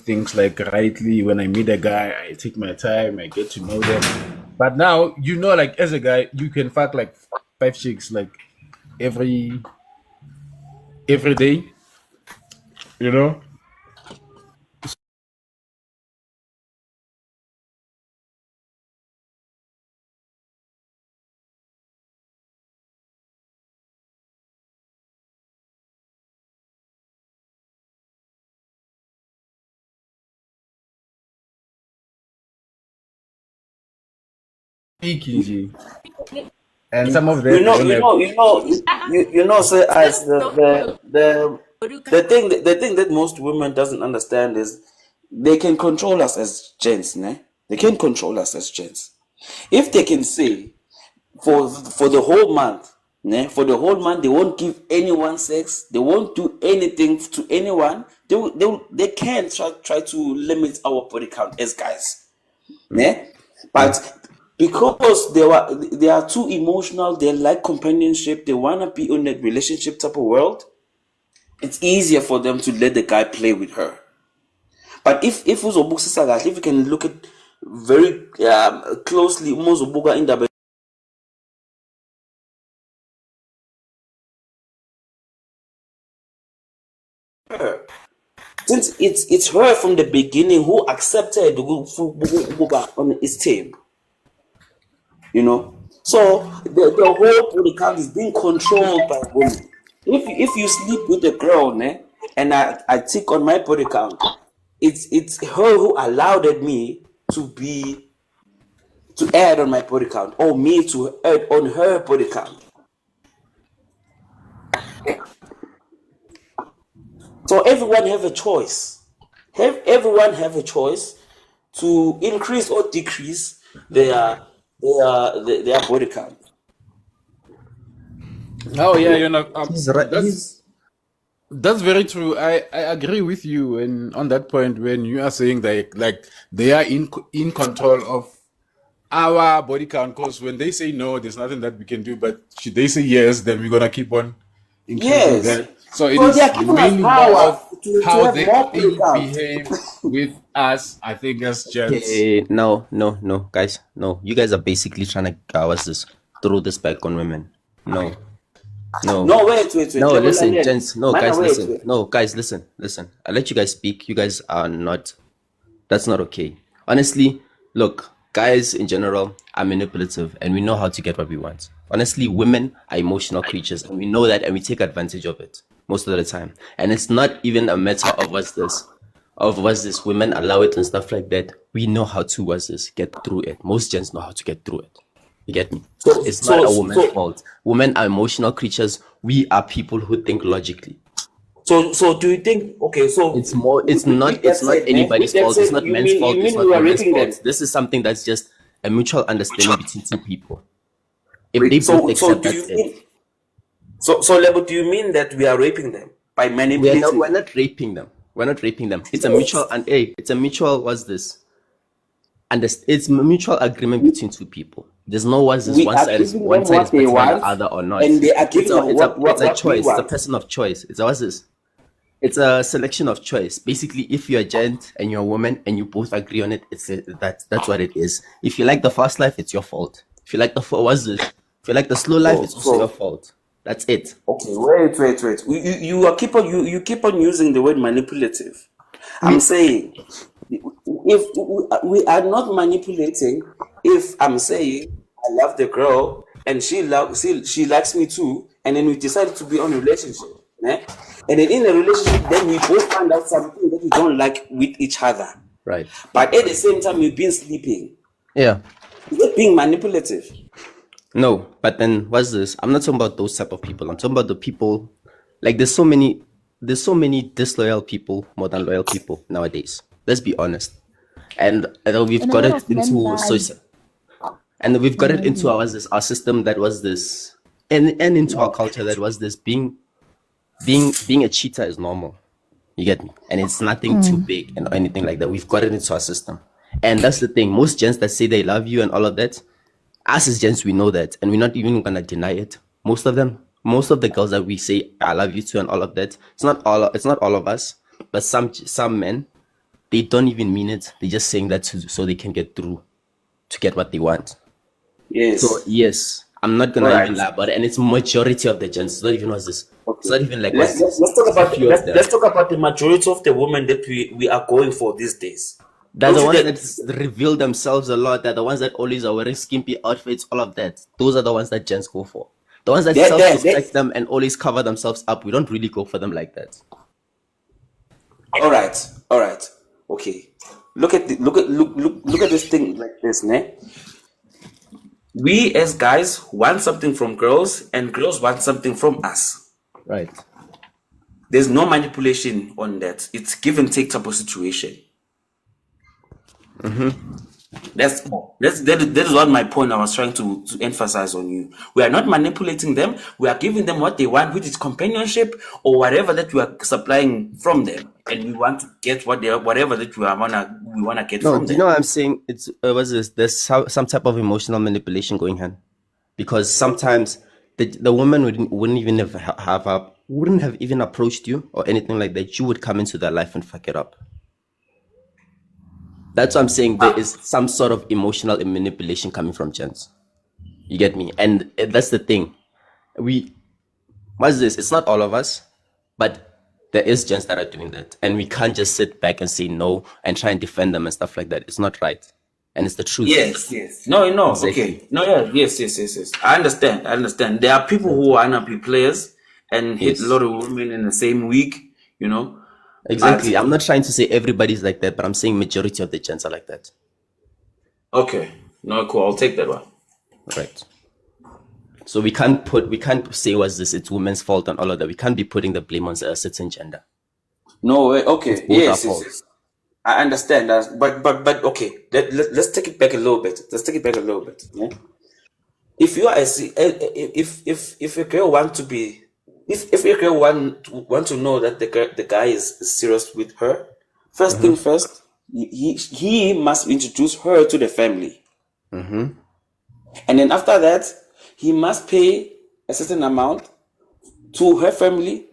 Things like rightly when I meet a guy, I take my time, I get to know them. But now, like as a guy, you can fuck like 5 chicks like every day, you know? Kinji. And some of them don't have. So as the thing that most women doesn't understand is they can control us as gents, ne? They can control us as gents. If they can say for the whole month, ne? For the whole month, they won't give anyone sex, they won't do anything to anyone. They can try to limit our body count as guys, ne? But because they are too emotional, they like companionship, they wanna be in that relationship type of world, it's easier for them to let the guy play with her. But if uzobukisisa kahle, if you can look at very closely, umozobuka indaba her. Since it's her from the beginning who accepted ukuba on his team, So the whole body count is being controlled by women. If you sleep with a girl, ne, and I tick on my body count, it's her who allowed me to add on my body count, or me to add on her body count. So everyone have a choice. Everyone have a choice to increase or decrease their body count. Oh yeah, He's right. that's very true. I agree with you and on that point when you are saying that like they are in control of our body count, because when they say no, there's nothing that we can do. But should they say yes, then we're gonna keep on increasing Yes. that. So it So is they are giving us mainly more power of to how have they more body count. behave with us, I think, as gents. Okay, no, guys, no. You guys are basically trying to what's this? Throw this back on women. No, no, No, wait. no. Level Listen, London. gents. No, Mana, guys, wait. listen. No, guys, listen, listen. I let you guys speak. You guys are not. That's not okay. Honestly, look, guys in general are manipulative, and we know how to get what we want. Honestly, women are emotional creatures, and we know that, and we take advantage of it most of the time. And it's not even a matter of what's this. Women allow it and stuff like that. We know how to what's this get through it. Most gents know how to get through it. You get me? So, It's not so, a woman's so, fault. Women are emotional creatures. We are people who think logically. so, do you think? Okay, so It's more. It's with not. that It's not said, man, with anybody's that fault. It's said, not men's you fault. It's mean not we are women's raping them? fault. This is something that's just a mutual understanding between two people. If they Wait, both so accept, do that's you it. mean? So, Lebo, do you mean that we are raping them by We're not. manipulating We're them? not raping them. We're not raping them. It's a mutual. Yes. And hey, it's a mutual. What's this? And it's a mutual agreement between two people. There's no what's this. We are giving them One side is what they better than the want, other or not. and they are It's giving a. us It's a. It's a what we choice. It's a want. person of choice. It's a what's this? It's a selection of choice. Basically, if you're a gent and you're a woman and you both agree on it, that's what it is. If you like the fast life, it's your fault. If you like what's this? If you like the slow life, So, it's also your so fault. That's it. okay, wait. You keep on using the word manipulative. I'm saying if we are not manipulating, if I'm saying I love the girl and she likes me too, and then we decided to be on a relationship, eh? And then in a relationship, then we both find out something that we don't like with each other. Right. But at the same time, we've been sleeping. Yeah. Is it being manipulative? No, but then what's this? I'm not talking about those type of people. I'm talking about the people. Like there's so many disloyal people more than loyal people nowadays. Let's be honest. And we've And a got lot it of men into lie. and we've got it into Maybe. our system that was this, and into our culture that was this being a cheater is normal. You get me? And it's nothing too big and anything like that. We've got it into our system. And that's the thing. Most gents that say they love you and all of that, us as gents, we know that. And we're not even gonna deny it. Most of the girls that we say I love you to and all of that, it's not all of us, but some men, they don't even mean it. They're just saying that so they can get through to get what they want. So Yes. yes, I'm not All gonna right. even lie about it. And it's majority of the gents. It's not even what's this. It's Okay. not even like what's this. Let's talk It's a about few of them. let's talk about the majority of the women that we are going for these days. They're Don't the you ones think? that reveal themselves a lot. They're the ones that always are wearing skimpy outfits, all of that. Those are the ones that gents go for. The ones that self-respect them and always cover themselves up. We don't really go for them like that. All right. Okay. Look at look at this thing like this, ne? We as guys want something from girls, and girls want something from us. Right. There's no manipulation on that. It's give and take type of situation. That is what my point I was trying to emphasize on you. We are not manipulating them. We are giving them what they want, which is companionship or whatever that we are supplying from them, and we want to get whatever that we wanna get No, from do you them. know what I'm saying? It's what's this? There's some type of emotional manipulation going on, because sometimes the woman wouldn't even wouldn't have even approached you or anything like that. You would come into their life and fuck it up. That's what I'm saying. There is some sort of emotional manipulation coming from gents. You get me? And that's the thing. What's this? It's not all of us, but there is gents that are doing that. And we can't just sit back and say no and try and defend them and stuff like that. It's not right. And it's the truth. Yes. No. Exactly. Okay. No. Yeah. Yes. I understand. There are people who wanna be players and hit a Yes. lot of women in the same week. You know. Exactly. I'm not trying to say everybody's like that, but I'm saying majority of the gents are like that. Okay. No. Cool. I'll take that one. Right. So we can't say what's this, it's women's fault and all of that. We can't be putting the blame on a certain gender. No way. Okay. It's both our fault. Yes. I understand that, but okay. Let's take it back a little bit. Yeah? If you are if a girl want to be if a girl want to know that the guy is serious with her, first thing first, he must introduce her to the family, and then after that, he must pay a certain amount to her family,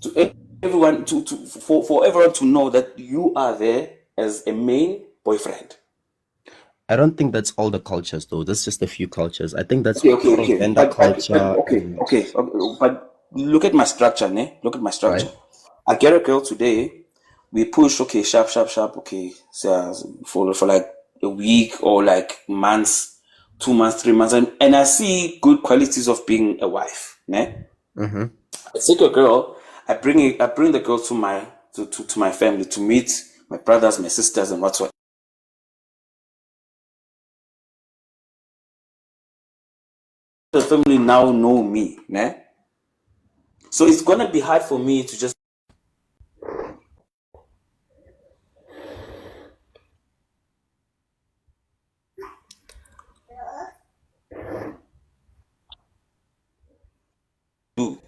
to everyone for everyone to know that you are there as a main boyfriend. I don't think that's all the cultures though. That's just a few cultures. I think that's Okay. more of vendor But culture and but look at my structure, ne? Look at my structure. right. I get a girl today. We push, okay, sharp, sharp, sharp. Okay, so for like a week or like months, 2 months, 3 months, and I see good qualities of being a wife, ne? Mm-hmm. I take a girl. I bring the girl to my family to meet my brothers, my sisters, and whatsoever. The family now know me, ne? So it's gonna be hard for me to just do.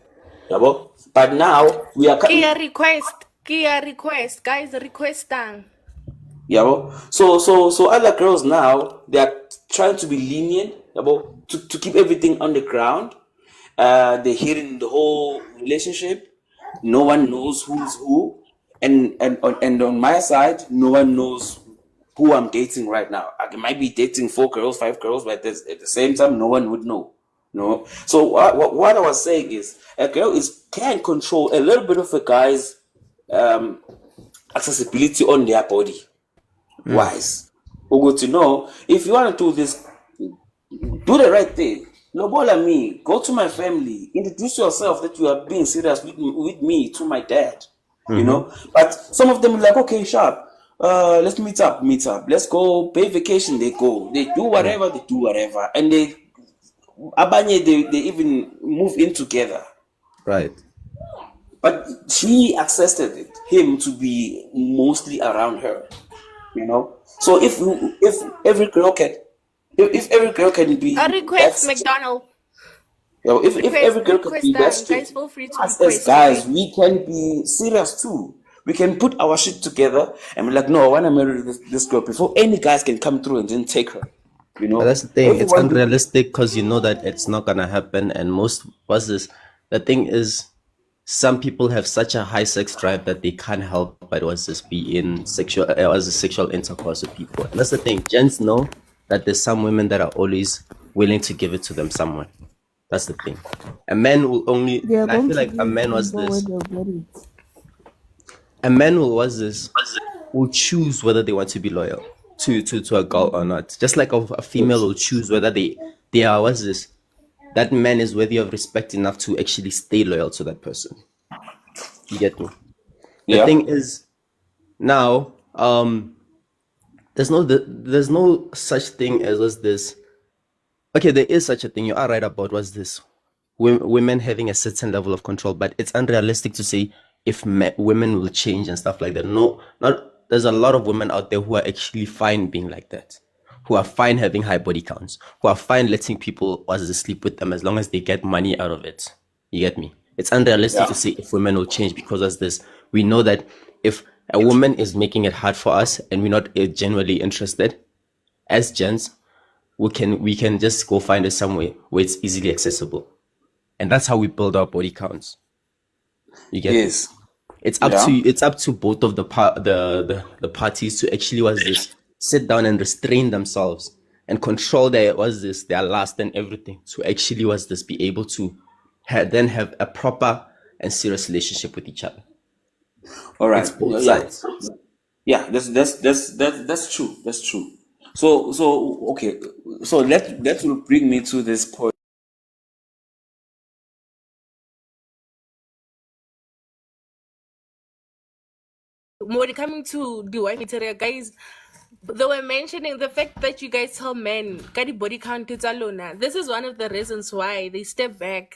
Yabo? But now we are Kia request, guys, requesting. yabo. So other girls now they are trying to be lenient, yabo, to keep everything on the ground. They're hearing the whole relationship. No one knows who's who, and on my side, no one knows who I'm dating right now. I might be dating 4 girls, 5 girls, but at the same time, no one would know. No. So what I was saying is, a girl can control a little bit of a guy's accessibility on their body. Wise. We're good to know if you want to do this, do the right thing. Lobola me, go to my family, introduce yourself that you are being serious with me to my dad. You Mm-hmm. know, but some of them are like, okay, sharp. Let's meet up. Let's go pay vacation. They go. They do whatever. They do whatever, and abanye, they even move in together. Right. But she accepted him to be mostly around her. You know, so if every girl can, if every girl can A be that request, strict, McDonald. you know, if every girl can be Request that down. strict, Guys, feel free to us as request, guys, okay? we can be serious too. We can put our shit together and be like, no, I want to marry this girl before any guys can come through and then take her. You But know, that's the thing. It's everyone do. unrealistic because you know that it's not gonna happen. And most what's this? The thing is, some people have such a high sex drive that they can't help but was this be in sexual intercourse with people. And that's the thing. Gents know that there's some women that are always willing to give it to them someone. That's the thing. A man will only. They are I going feel to like a leave man and was go where this. they'll get it. A man will choose whether they want to be loyal to a girl or not. Just like a female will choose whether they are what's this that man is worthy of respect enough to actually stay loyal to that person. You get me? The Yeah. thing is now, there's no such thing as was this. Okay, there is such a thing. You are right about was this women having a certain level of control, but it's unrealistic to say if women will change and stuff like that. No, not. There's a lot of women out there who are actually fine being like that, who are fine having high body counts, who are fine letting people was to sleep with them as long as they get money out of it. You get me? It's unrealistic to Yeah. say if women will change because as this, we know that if a woman is making it hard for us and we're not genuinely interested as gents, we can just go find it somewhere where it's easily accessible, and that's how we build our body counts. You get me? Yes. It's up to Yeah. both of the parties to actually was this sit down and restrain themselves and control their lust and everything to actually was this be able to then have a proper and serious relationship with each other. All It's right. both Yeah. sides. Yeah. That's true. That's true. So okay. So that will bring me to this point. When coming to the wife material, guys, they were mentioning the fact that you guys tell men, "Kadi body count is alone." This is one of the reasons why they step back.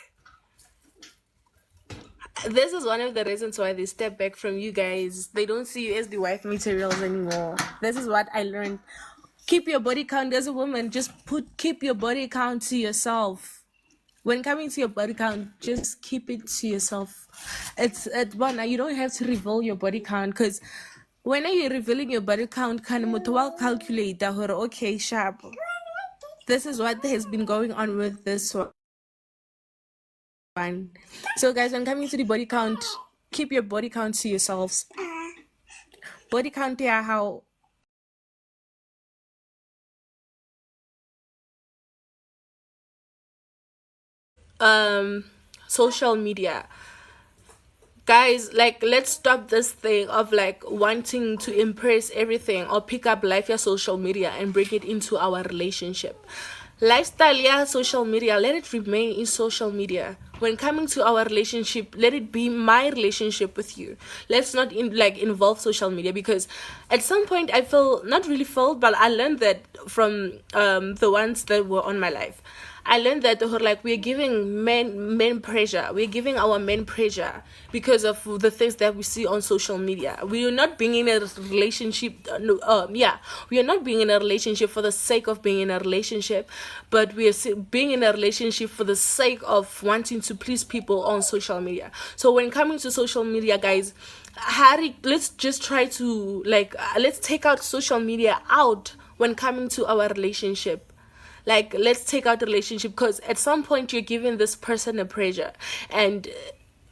This is one of the reasons why they step back from you guys. They don't see you as the wife materials anymore. This is what I learned. Keep your body count as a woman. Just keep your body count to yourself. When coming to your body count, just keep it to yourself. It's at one. You don't have to reveal your body count because when are you revealing your body count? Kind of well calculate that. Okay, sharp. This is what has been going on with this one. So, guys, when coming to the body count, keep your body count to yourselves. Body count, yeah, how social media. Guys, like, let's stop this thing of like wanting to impress everything or pick up life via social media and bring it into our relationship. Lifestyle, yeah, social media, let it remain in social media. When coming to our relationship, let it be my relationship with you. Let's not involve social media, because at some point I feel, not really felt, but I learned that from the ones that were on my life. I learned that like we're giving men pressure. We're giving our men pressure because of the things that we see on social media. We are not being in a relationship. No, yeah, we are not being in a relationship for the sake of being in a relationship, but we are being in a relationship for the sake of wanting to please people on social media. So when coming to social media, guys, Harry, let's just try to let's take out social media out when coming to our relationship. Like, let's take out the relationship, because at some point you're giving this person a pressure, and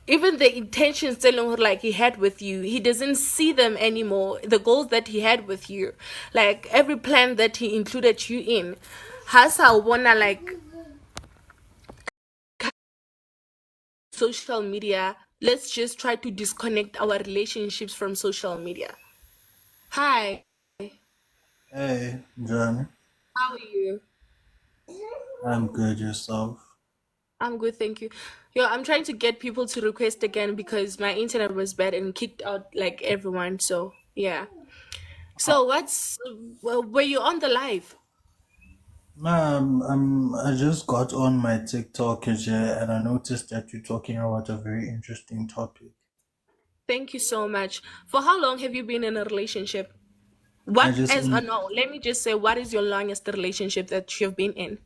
even the intentions that like he had with you, he doesn't see them anymore. The goals that he had with you, like every plan that he included you in, hasa wanna like social media. Let's just try to disconnect our relationships from social media. Hi, Hey, Johnny. how are you? I'm good. Yourself? I'm good, thank you. Yo, I'm trying to get people to request again because my internet was bad and kicked out like everyone. So yeah. So were you on the live? I just got on my TikTok and I noticed that you're talking about a very interesting topic. Thank you so much. For how long have you been in a relationship? I What just as in no, let me just say, what is your longest relationship that you've been in?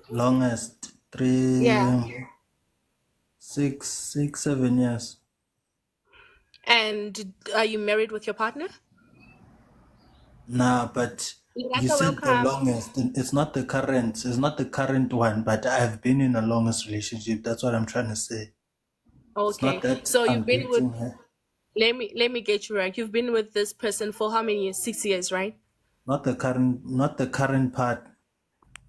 longest Yeah. 7 years. And are you married with your partner? Nah, but you Lirata, said the welcome. longest. It's not the current. It's not the current one. But I've been in the longest relationship. That's what I'm trying to say. It's not Okay. that So I'm you've been with dating her. let me get you right. You've been with this person for how many years? 6 years, right? Not the current. Not the current part.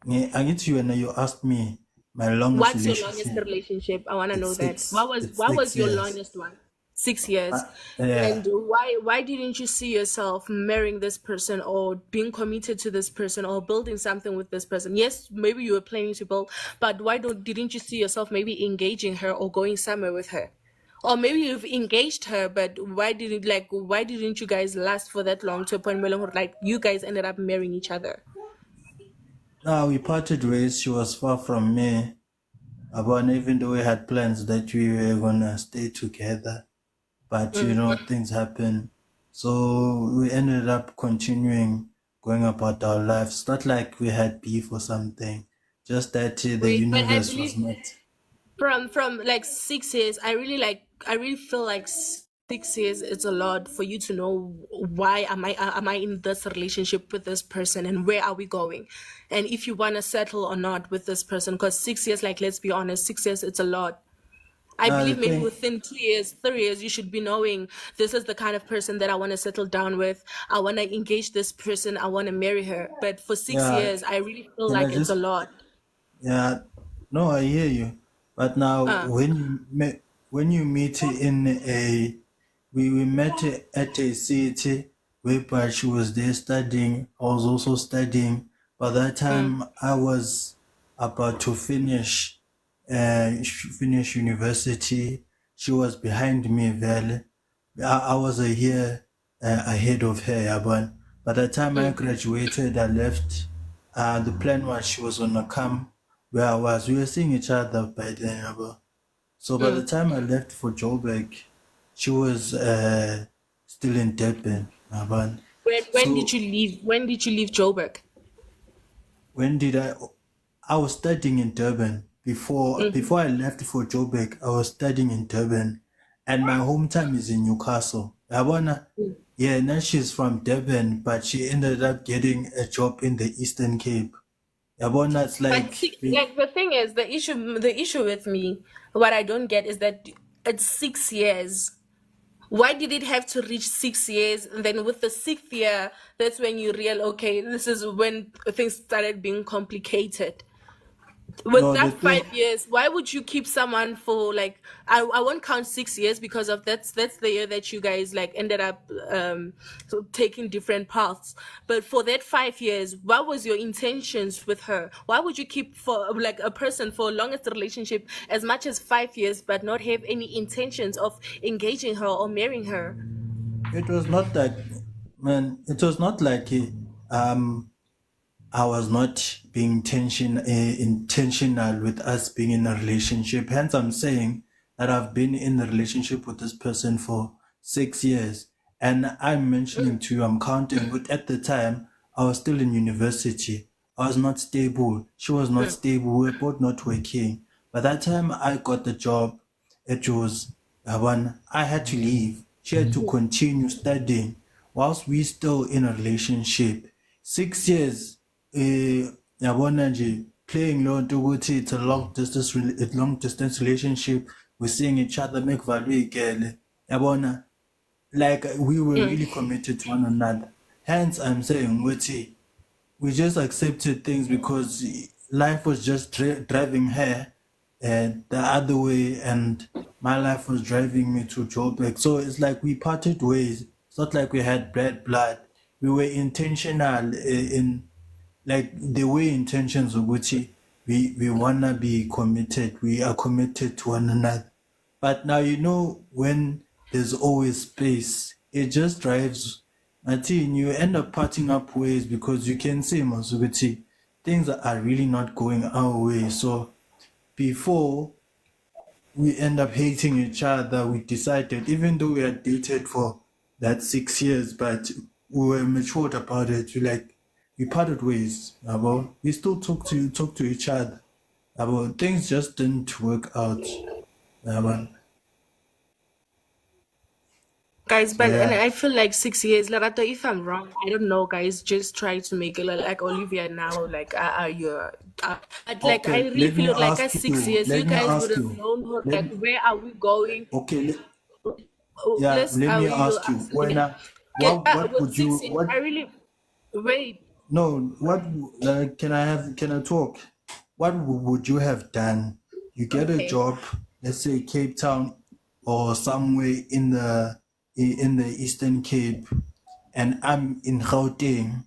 Yeah, I get you, and you asked me my longest What's your longest relationship. relationship? I want to know It's that. six. It's What was six your years. longest one? 6 years. Yeah. And why didn't you see yourself marrying this person or being committed to this person or building something with this person? Yes, maybe you were planning to build, but why don't didn't you see yourself maybe engaging her or going somewhere with her? Or maybe you've engaged her, but why didn't you guys last for that long to a point where like you guys ended up marrying each other? Now we parted ways. She was far from me. But even though we had plans that we were gonna stay together, but things happen. So we ended up continuing going about our lives. It's not like we had beef or something. Just that the Wait, but I universe was believe met. from like 6 years, I really feel like 6 years is a lot for you to know why am I in this relationship with this person and where are we going, and if you want to settle or not with this person, because 6 years, like, let's be honest, 6 years, it's a lot. I The believe maybe thing, within 2 years, 3 years, you should be knowing this is the kind of person that I want to settle down with. I want to engage this person. I want to marry her. But for six yeah, years, I really feel can I like it's a just lot. Yeah, no, I hear you. But now, Uh, when you meet in a, we met at a city whereby she was there studying. I was also studying. By that mm, time, I was about to finish university. She was behind me, Vele. I was a year ahead of her, Yaban. By the time I mm, graduated, I left. The plan was she was gonna come where I was. We were seeing each other by then, Yaba. So by the mm. time I left for Joburg, she was still in Durban, Yaban. When did So you leave? When did you leave Joburg? when did I was studying in Durban Mm-hmm. before I left for Joburg. I was studying in Durban, and my hometown is in Newcastle. Yabona, yeah. Now she's from Durban, but she ended up getting a job in the Eastern Cape. Yabona, it's But like see, like, the thing is, the issue with me, what I don't get is that it's 6 years. Why did it have to reach 6 years? And then with the sixth year, that's when you real okay, this is when things started being complicated. with No, the that thing. 5 years, why would you keep someone for like I won't count 6 years because of that's the year that you guys like ended up taking different paths. But for that 5 years, what was your intentions with her? Why would you keep for like a person for longest relationship as much as 5 years but not have any intentions of engaging her or marrying her? It was not that, man. It was not like I was not being intentional with us being in a relationship. Hence, I'm saying that I've been in a relationship with this person for 6 years. And I'm mentioning to you, I'm counting, but at the time, I was still in university. I was not stable. She was not stable. We were both not working. By that time, I got the job. It was when I had to leave. She had to continue studying whilst we still in a relationship. 6 years yabona nje playing leyo nto ukuthi it's a long distance relationship, we're seeing each other mekuvalwe igele yabona, like we were really committed to one another. Hence I'm saying ukuthi we just accepted things because life was just driving her the other way, and my life was driving me to Joburg. So it's like we parted ways. It's not like we had bad blood. We were intentional in like the way intentions of Gucci. We wanna be committed. We are committed to one another. But now when there's always space, it just drives. Martin, you end up parting up ways because you can see Masuguti, things are really not going our way. So before we end up hating each other, we decided, even though we had dated for that 6 years, but we were matured about it. We parted ways. We still talk to each other. Things just didn't work out. Guys, So but and yeah. I feel like 6 years, Larato, if I'm wrong, I don't know, guys, just try to make it like Olivia now, like you're but like I Okay, really let me feel like ask at six you. years you Let me guys would ask have you. known her, Let like where are we going? okay. Oh, Yeah, let's let me you ask you. When get get what with would you 6 years. what I really wait. no what can I talk? What would you have done? You get a Okay. job, let's say Cape Town or somewhere in the Eastern Cape, and I'm in Gauteng.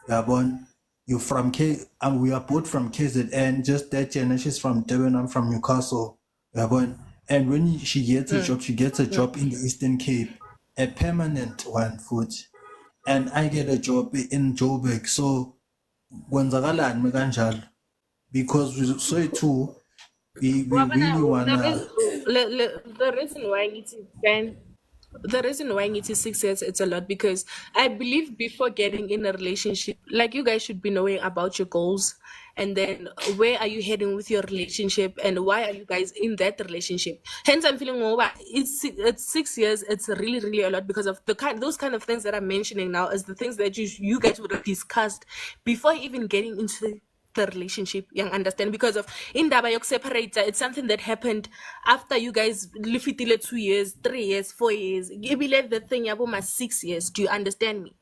Yabon, you from and we are both from KZN. Just that Jenna, she's from Durban. I'm from Newcastle. Yabon, and when she gets a job, she gets a job in the Eastern Cape, a permanent one, foot, and I get a job in Joburg. So kwenzakalani mekanjalo? Because we say too, we Well, but really the wanna. the reason why it is then the reason why it is 6 years it's a lot because I believe before getting in a relationship, like you guys should be knowing about your goals and then where are you heading with your relationship and why are you guys in that relationship. Hence, I'm feeling over. It's 6 years. It's really a lot because of those kind of things that I'm mentioning now is the things that you guys would have discussed before even getting into the relationship young understand because of indaba separate, it's something that happened after you guys lifitile 2 years 3 years 4 years ebile the thing yabo my 6 years. Do you understand me?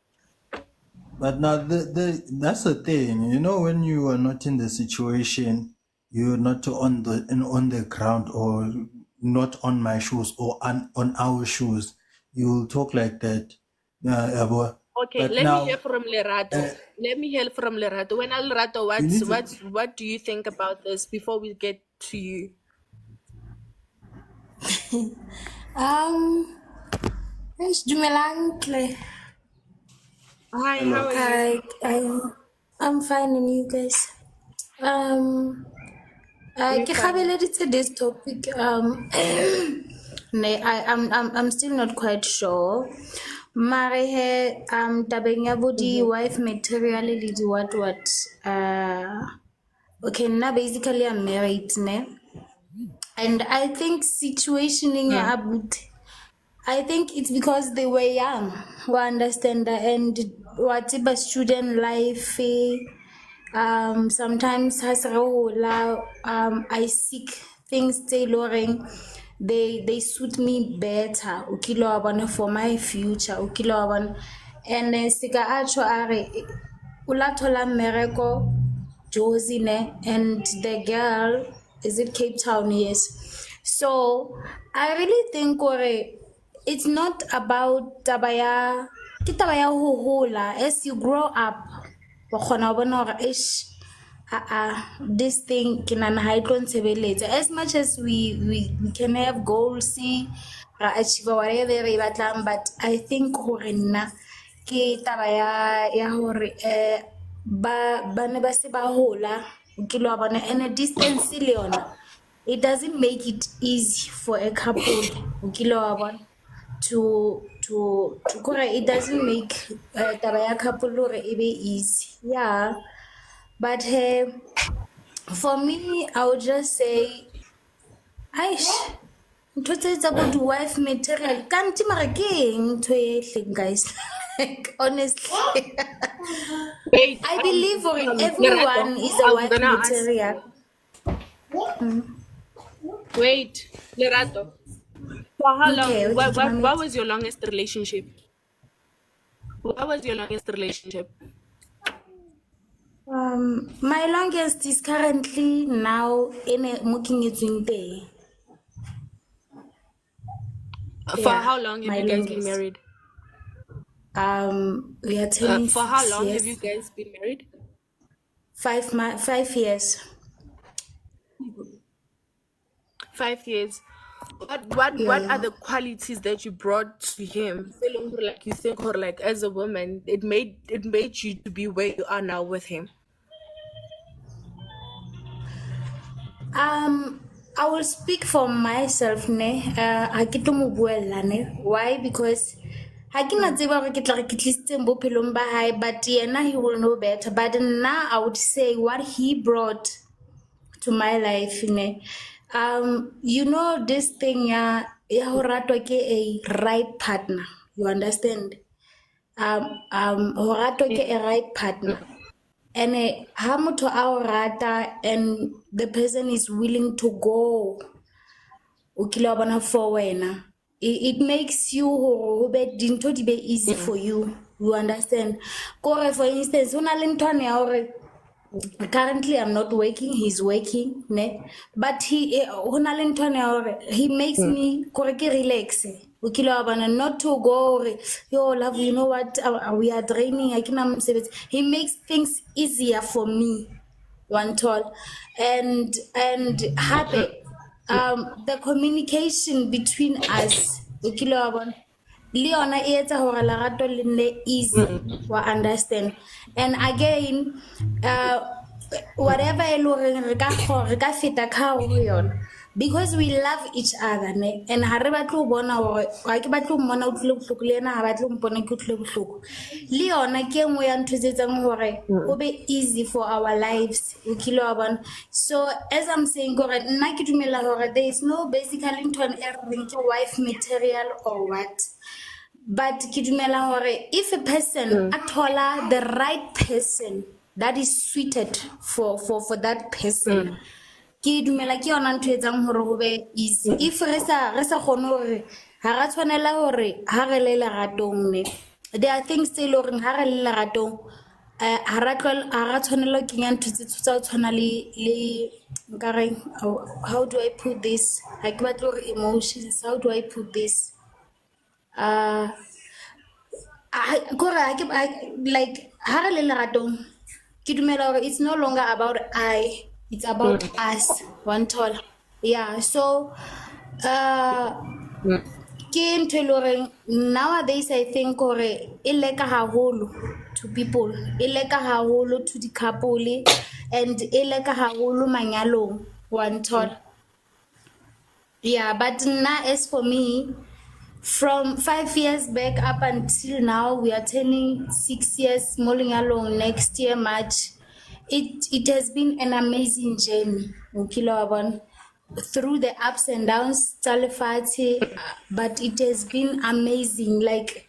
But now that's the thing, when you are not in the situation, you're not on the ground or not on my shoes or on our shoes, you will talk like that. Okay, But let me hear now from Lerato. Let me hear from Lerato. When Lerato, you need to. what do you think about this before we get to you? Um, yes, Dumelang Tle. Hi, how Hello. are you? Hi, I'm fine and you guys. Um, We're ke fine. kgabeleditse this topic. I'm still not quite sure. Mare he tabeng ya bo di wife material le di what. Okay, now basically I'm married, ne? And I think situationing Mm. about I think it's because they were young, who understand that, and whatever student life, sometimes has I seek things tailoring. They suit me better. Ukilo abana for my future. Ukilo abana, and then sika acho are ulathola mereko Josie ne, and the girl, is it Cape Town? Yes. So I really think it's not about tabaya, ke taba ya ho hola. As you grow up, wa kgona ho bona hore, eish, this thing ke nahana ha e tlo ntshebeletsa. As much as we can have goals, see, ra achieve whatever re batlang, but I think hore nna ke taba ya hore ba ne ba se ba hola, o kile wa bona, and a distance le yona, it doesn't make it easy for a couple, o kile wa bona, to kore it doesn't make taba ya couple hore e be easy, yeah. But for me, I would just say, aish, ntho tse tsa bo di-wife material kanti mara ke eng ntho e hleng, guys? Like, honestly. Wait, I believe Lerato, everyone is a I was wife gonna ask. material. Wait, Lerato. For how long? Okay, okay, What Kimamit. was your longest relationship? What was your longest relationship? My longest is currently now in a looking at day. For Yeah, how long have my you guys been longest. married? We are turning For how 6 long have you years. guys been married? 5 years. 5 years. What are Yeah. the qualities that you brought to him? Like you think, or like as a woman, it made you to be where you are now with him. I will speak for myself, ne. Ha ke tlo mo buella, ne. Why? Because ha ke na tseba hore ke tla re ke tlisitseng bophelong ba hae, but yena he will know better. But now I would say what he brought to my life, ne. You know this thing ya ho ratwa ke a right partner. You understand? Ho ratwa ke a right partner. And ha motho a o rata and the person is willing to go, o kile wa bona, for wena, it makes you hore ho be dintho di be easy for you understand. Kore for instance, ho na le nthwane ya hore currently I'm not working, he's working, ne, but ho na le nthwane ya hore he makes me kore ke relax, o kile wa bona, not to go hore, yo love, you know what, we are draining, ha ke na mosebetsi. He makes things easier for me, one tall, and happy. The communication between us, o kile wa bona, le yona e etsa hore lerato le nne easy, wa understand. And again, uh whatever e le horeng re ka feta ka hare ho yona, because we love each other, ne, and ha re batle ho bona hore, ha ke batle ho mmona o tlile bohloko, le yena ha batle ho mpona ke tlile bohloko. Le yona ke e nngwe ya ntho tse etsang hore ho be easy for our lives, o kile wa bona. So as I'm saying, gore nna ke dumela hore there is no basically ntho e reng ke wife material or what, but ke dumela hore if a person a thola the right person that is suited for that person, ke dumela ke yona ntho etsang hore ho be easy. If re sa kgone hore ha ra tshwanela hore ha re le leratong, ne, there are things tse le hore ha re le leratong ha ra tshwanela ho kenya ntho tsa ho tshwana le nkare, how do I put this, ha ke batle hore emotions, how do I put this, like ha re le leratong, ke dumela hore it's no longer about it's about us, one tall, yeah. So ke ntho e le horeng nowadays I think hore e leka haholo to people, e leka haholo to the couple, and e leka haholo manyalong, one tall, yeah. But now as for me, from 5 years back up until now, we are turning 6 years, moleng along next year, March. It has been an amazing journey, o kile wa bona, through the ups and downs, tsa lefatshe, but it has been amazing. Like,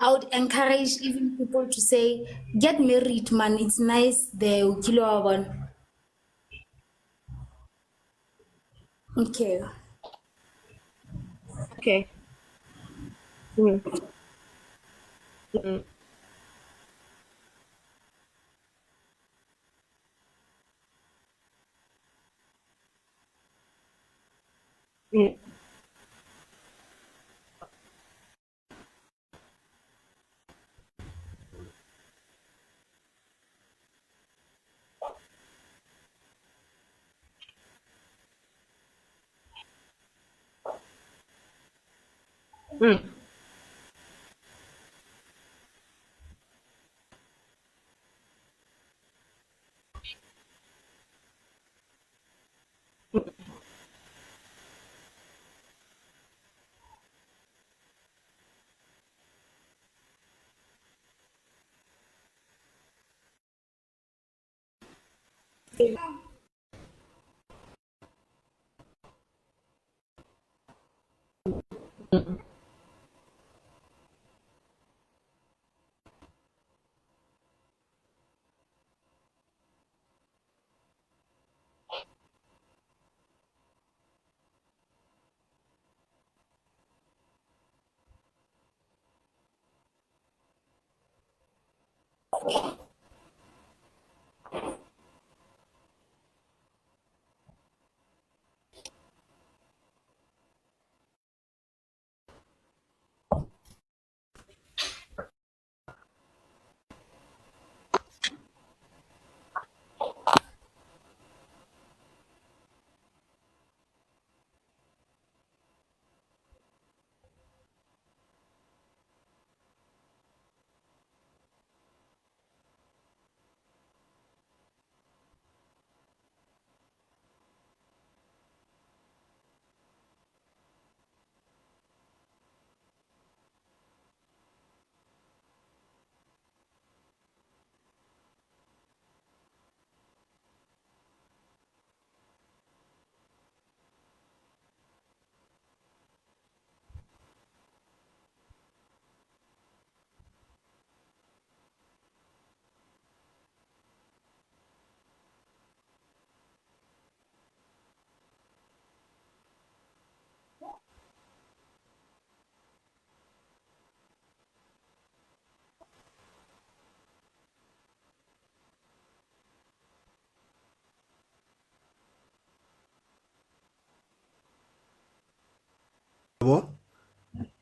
I would encourage even people to say, get married, man. It's nice there, o kile wa bona. Okay. Okay. Mm. Mm. Mm.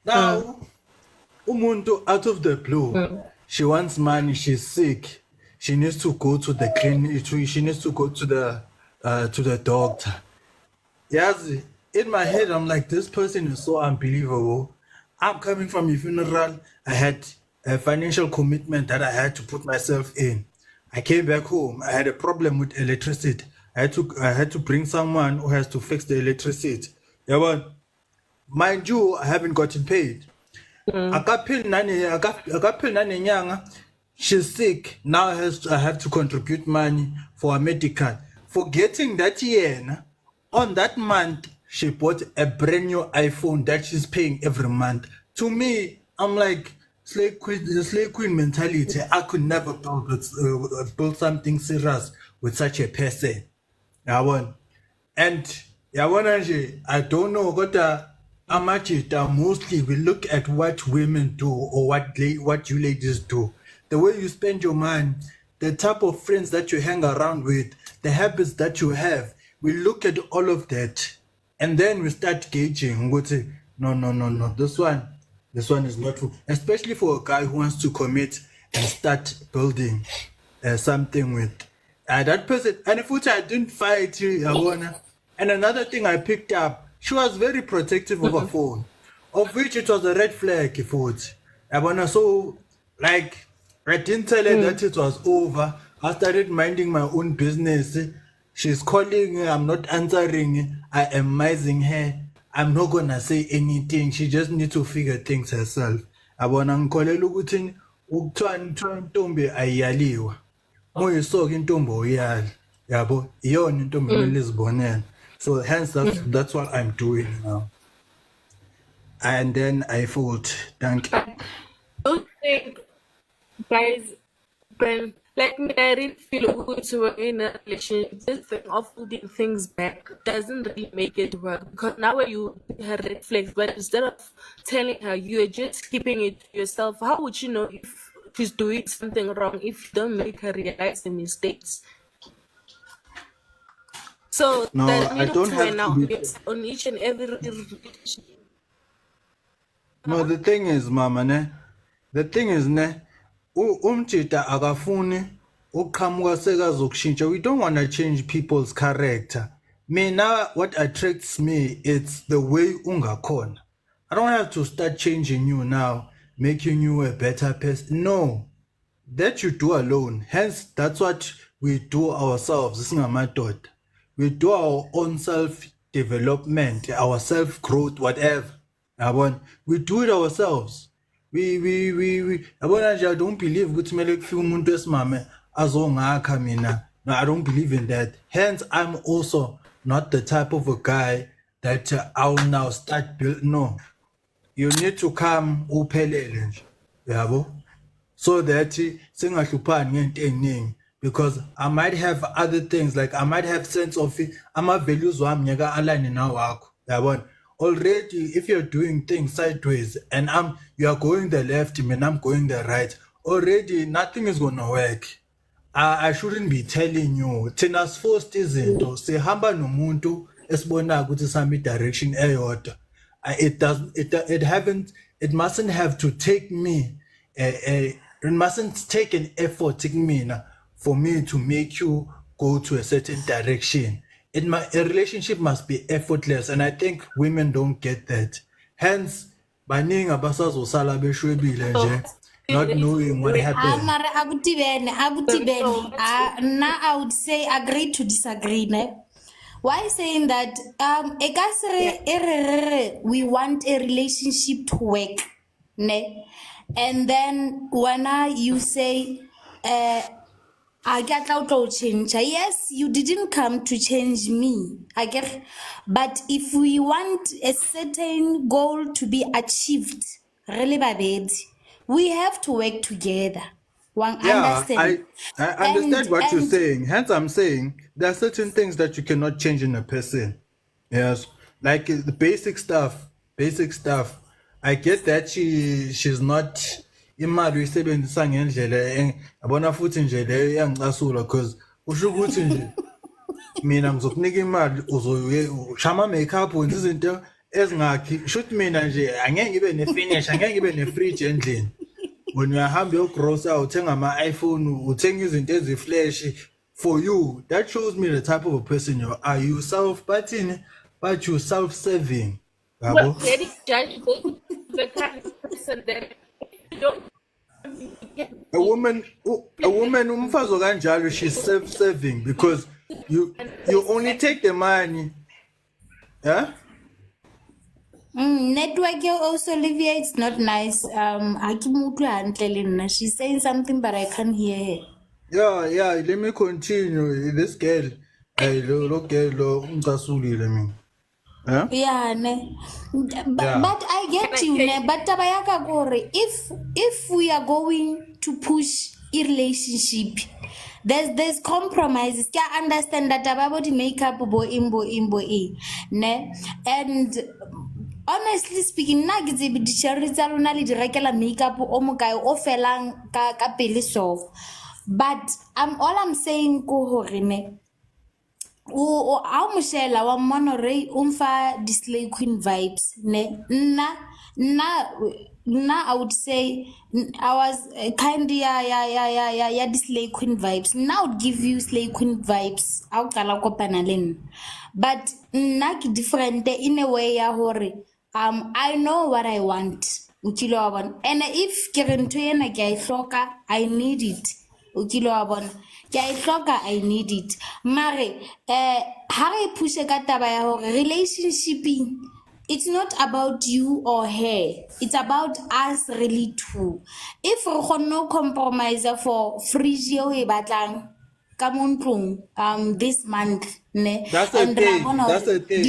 Now, umuntu out of the blue, she wants money, she's sick, she needs to go to the clinic, she needs to go to the doctor. Yes, in my head, I'm like, this person is so unbelievable. I'm coming from a funeral. I had a financial commitment that I had to put myself in. I came back home. I had a problem with electricity. I had to bring someone who has to fix the electricity. Yeah, but mind you, I haven't gotten paid. Akaphili nanenyanga, she's sick. Now I have to contribute money for a medical. Forgetting that yena, on that month, she bought a brand new iPhone that she's paying every month. To me, I'm like, slave queen mentality. I could never build something serious with such a person. Yabona. And yabona nje, I don't know kodwa amajita mostly we look at what women do or what you ladies do. The way you spend your money, the type of friends that you hang around with, the habits that you have. We look at all of that and then we start gauging. We say, no, no, no, no. This one is not true. Especially for a guy who wants to commit and start building something with that person. And if I didn't fight you, Yabona. And another thing I picked up, she was very protective of her phone, of which it was a red flag. If it, Yabona, so like I didn't tell her that it was over. I started minding my own business. She's calling, I'm not answering. I am mising her. I'm not gonna say anything. She just needs to figure things herself. Abona ngikholela ukuthi ukuthiwa intombi ayiyaliwa. Moyisoka intombi uyali. Yabo, iyona intombi kumele izibonele. So hence that's what I'm doing now. And then I thought, thank you. Don't think, guys, when like me, I really feel good to work in a relationship. This thing of holding things back doesn't really make it work because now when you her red flags, but instead of telling her, you're just keeping it to yourself. How would you know if she's doing something wrong if you don't make her realize the mistakes? So No, that I don't have to be. on each and every relationship. No, the thing is, Mama, ne? The thing is, ne? Umchita akafuni uqhamuka sekazokushintsha. We don't want to change people's character. Me now, what attracts me, it's the way ungakhona. I don't have to start changing you now, making you a better person. No, that you do alone. Hence, that's what we do ourselves. Isingamadoda. We do our own self-development, our self-growth, whatever. Yabona? We do it ourselves. Yabona nje, I don't believe ukuthi kumele kufike umuntu wesimame azongakha mina. No, I don't believe in that. Hence, I'm also not the type of a guy that I'll now start build. No, you need to come uphelele nje. Yabo? So that singahluphani ngento eziningi, because I might have other things, like I might have sense of it, ama-values wami ngeke align nawakho, yabona. Already, if you're doing things sideways and you are going the left and I'm going the right, already nothing is gonna work. I shouldn't be telling you. Thina sforced izinto sihamba nomuntu esibonaka ukuthi sihamba direction eyodwa. It mustn't have to take me it mustn't take an effort for me to make you go to a certain direction. A relationship must be effortless, and I think women don't get that. Hence, baningi abasazosala beshwebile nje, not knowing what happened. Mara abutibene. Now I would say agree to disagree, ne? Why saying that? We want a relationship to work, ne? And then when you say, I get out to change. Yes, you didn't come to change me. I get, but if we want a certain goal to be achieved, really bad, we have to work together. Understand? I understand what you're saying. Hence, I'm saying there are certain things that you cannot change in a person. Yes, like the basic stuff. I get that she's not imali uyisebenzisa ngendlela yabona futhi nje leyo iyangicasula, because usho ukuthi nje mina ngizokunika imali uzoshama makeup wenza izinto ezingakhi, shothi mina nje angeke ngibe ne-finish, angeke ngibe ne-fridge endlini. When uyahamba uyogrosa uthenga ama-iPhone, uthenga izinto eziflash for you, that shows me the type of a person you are. You self-butting, but you self-serving. Well, very judgmental, the kind of person that you don't. A woman umfazo kanjalo, she's self-serving because you only take the money. Yeah? Network also, Olivia, it's not nice. She's saying something, but I can't hear her. Yeah, let me continue. This girl, look girl, umcasulile mina. Huh? Yeah, ne. But I get you, ne. But tabayaka gore, if we are going to push a relationship, there's compromises. Can understand that about the makeup imbo ne. And honestly speaking, na gitse bi ditšhelete lona le di rekela makeup o mokae o felang ka pele so. But all I'm saying ko hore ne, o Michelle wa monore umfa display queen vibes ne. Na I would say I was kind ya display queen vibes. Now I would give you slay queen vibes. I'll kala kopana len. But na ki different in a way ya hore I know what I want. And if given to yena I need it. I need it. Mare, hare push ka taba ya hore relationshiping, it's not about you or her. It's about us really too. If we no compromise for free we batlang kamuntung this month ne. That's the thing, mama. That's the thing.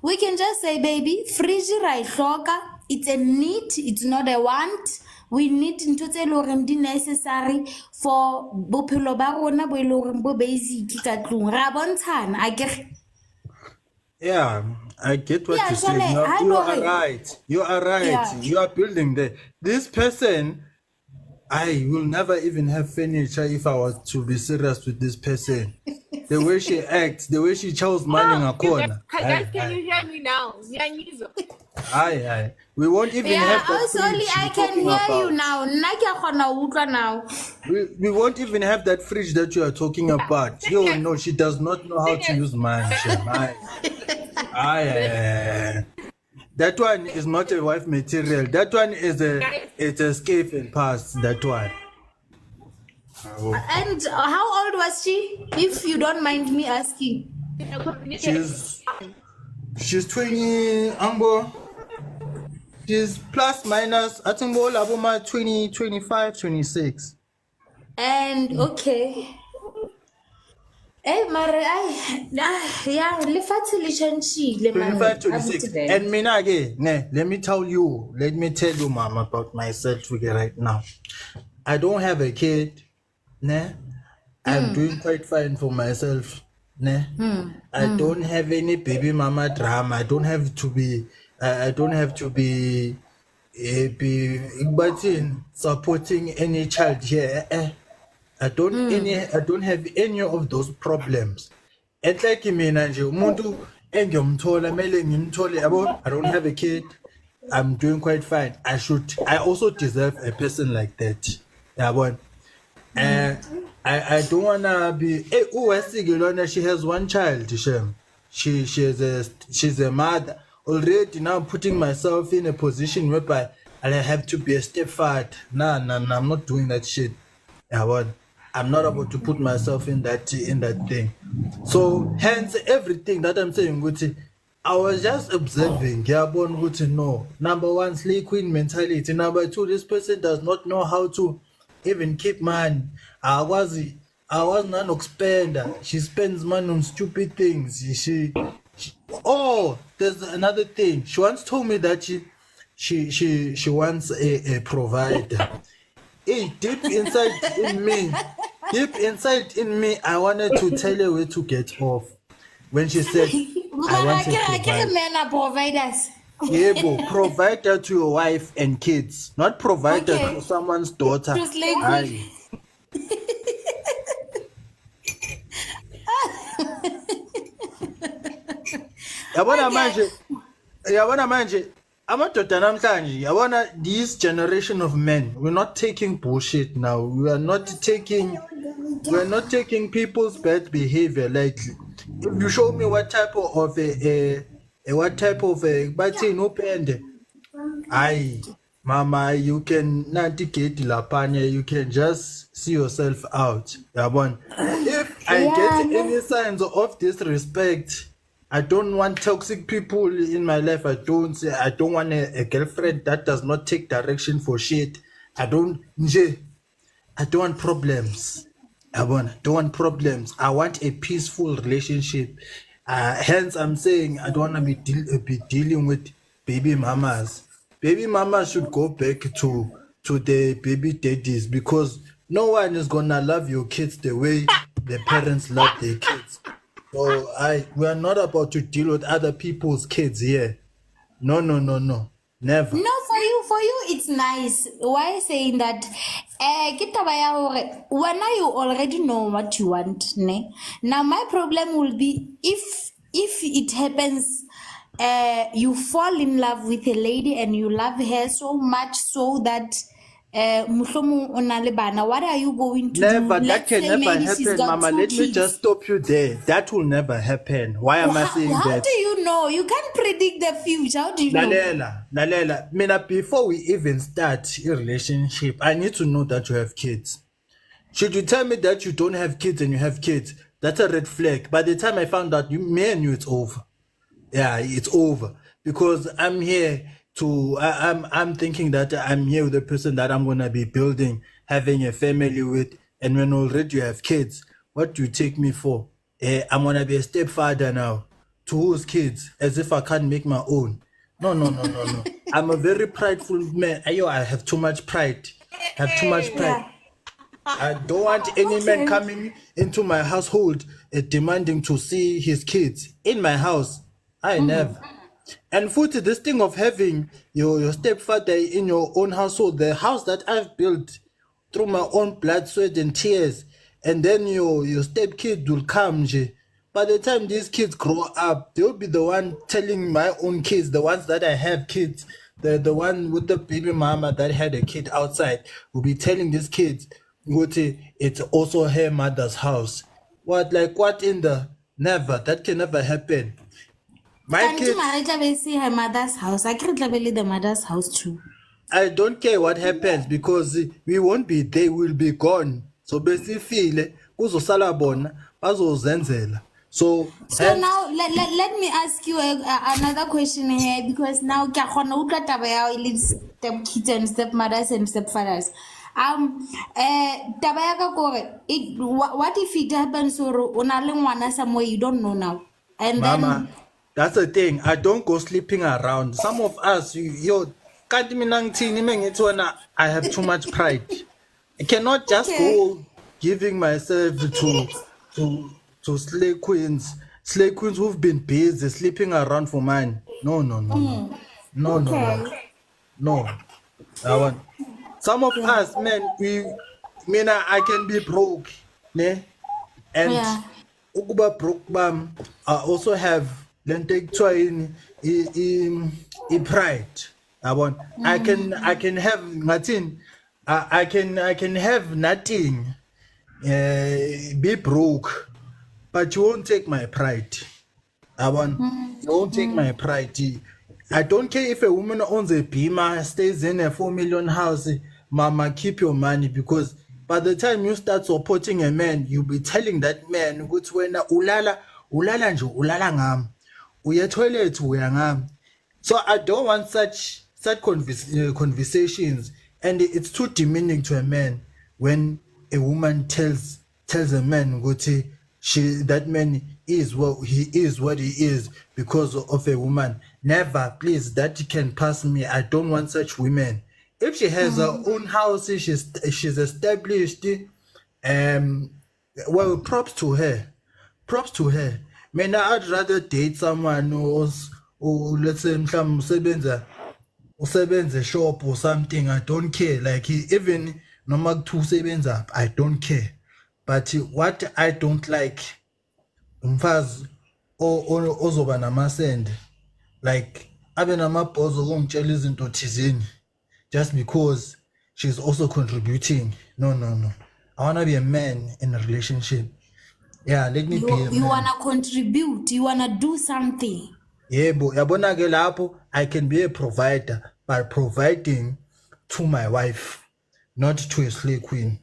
We can just say, baby, fridge right hloka. It's a need, it's not a want. We need into the necessary for bophelo ba rona bo iloreng bo basic ka tlung. Ra bontshana, I get. Yeah, I get what you're saying. You are right. Yeah. You are building this person. I will never even have furniture if I was to be serious with this person. The way she acts, the way she chose money in a corner. Guys, can you hear me now? Aye. We won't even have that fridge. I can hear you now. We won't even have that fridge that you are talking about. No, she does not know how to use money. That one is not a wife material. That one is it's a escape and pass. That one. And how old was she, if you don't mind me asking? She's 20 Ambo. She's plus minus I think all about my 20, 25, 26. And okay. Mare, yeah, lefatshe le changile, 25, 26. abuti bene. And mina again, let me tell you, mom, about myself right now. I don't have a kid. I'm doing quite fine for myself. I don't have any baby mama drama. I don't have to be supporting any child here. I don't have any of those problems. And like mina nje umuntu engiyomthola mele ngimthole yabo. I don't have a kid. I'm doing quite fine. I also deserve a person like that. Yabona. I don't wanna be. She has one child. She's a mother already. Now I'm putting myself in a position whereby I have to be a stepfather. Nah, I'm not doing that shit. I'm not about to put myself in that thing. So hence everything that I'm saying, Guti, I was just observing. Guti, no. Number one, slay queen mentality. Number two, this person does not know how to even keep money. I was non-spender. She spends money on stupid things. There's another thing. She once told me that she wants a provider. Hey, deep inside in me, I wanted to tell her where to get off. When she said, I want I can't man providers. Provide that to your wife and kids, not provide that to someone's daughter. Just like Yabona manje amadoda namhlanje yabona this generation of men, we're not taking bullshit now. We're not taking people's bad behavior lightly. If you show me what type of bathing upende, mama, you can navigate lapanya, you can just see yourself out. Yabona. If I get any signs of disrespect, I don't want toxic people in my life. I don't want a girlfriend that does not take direction for shit. I don't want problems. I don't want problems. I want a peaceful relationship. Hence, I'm saying I don't want to be dealing with baby mamas. Baby mamas should go back to the baby daddies, because no one is gonna love your kids the way the parents love their kids. So we are not about to deal with other people's kids here. No, never. No, for you, it's nice. Why saying that? When you already know what you want, ne? Now my problem will be if it happens, you fall in love with a lady and you love her so much so that what are you going to do? That can never happen, Mama. Let me just stop you there. That will never happen. Why am I saying that? How do you know? You can't predict the future. How do you know? Lalela, before we even start a relationship, I need to know that you have kids. Should you tell me that you don't have kids and you have kids, that's a red flag. By the time I found out, me and you, it's over. Yeah, it's over. Because I'm here I'm thinking that I'm here with the person that I'm gonna be building, having a family with, and when already you have kids, what do you take me for? I'm gonna be a stepfather now. To whose kids? As if I can't make my own. No. I'm a very prideful man. I have too much pride. I don't want any man coming into my household demanding to see his kids in my house. Never. And Futi, this thing of having your stepfather in your own household, the house that I've built through my own blood, sweat, and tears, and then your stepkid will come. By the time these kids grow up, they'll be the one telling my own kids, the ones that I have kids, the one with the baby mama that had a kid outside, will be telling these kids, it's also her mother's house. What in the never? That can never happen. My Kanti kids, mara e tla be se her mother's house. I can't tla be le the mother's house too. I don't care what happens because we won't be there, we'll be gone. So besifile kuzosala bona bazozenzela. So So hence now let me ask you another question here, because now ke a kgona ho utlwa taba ya le step kids and stepmothers and stepfathers. Taba ya ka kore, what if it happens or o na le ngwana somewhere you don't know now, and Mama, then that's the thing. I don't go sleeping around. Some of us, kanti mina ngithini mengithi wena, I have too much pride. I cannot just okay. go giving myself to slay queens who've been busy sleeping around for mine. No, no, no, no, no, no, no, Okay. no. That one. Some of Yeah. us, man, I can be broke, ne? And Yeah. ukuba broke bam, I also have lento ekuthiwa yini pride. Yabona, I can have ngathini, I can have nothing, be broke, but you won't take my pride. Yabona, you won't take my pride. I don't care if a woman owns a beamer, stays in a 4 million house, mama, keep your money, because by the time you start supporting a man, you'll be telling that man, ukuthi wena ulala nje, ulala ngami. Uya toilet uya ngami. So I don't want such conversations, and it's too demeaning to a man when a woman tells a man ukuthi that man is what he is because of a woman. Never, please, that can pass me. I don't want such women. If she has her own house, she's established, well, props to her. Props to her. Mina, I'd rather date someone who let's say mhlawumbe usebenza shop or something. I don't care. Like even noma kuthiwa usebenza, I don't care. But what I don't like, umfazi ozoba namasende, like abe namabhozo okungitshela izinto thizeni just because she's also contributing. No, no, no. I want to be a man in a relationship. Yeah, let me be a You man. wanna contribute, you wanna do something. Yebo, yabona ke lapho I can be a provider by providing to my wife, not to a slave queen.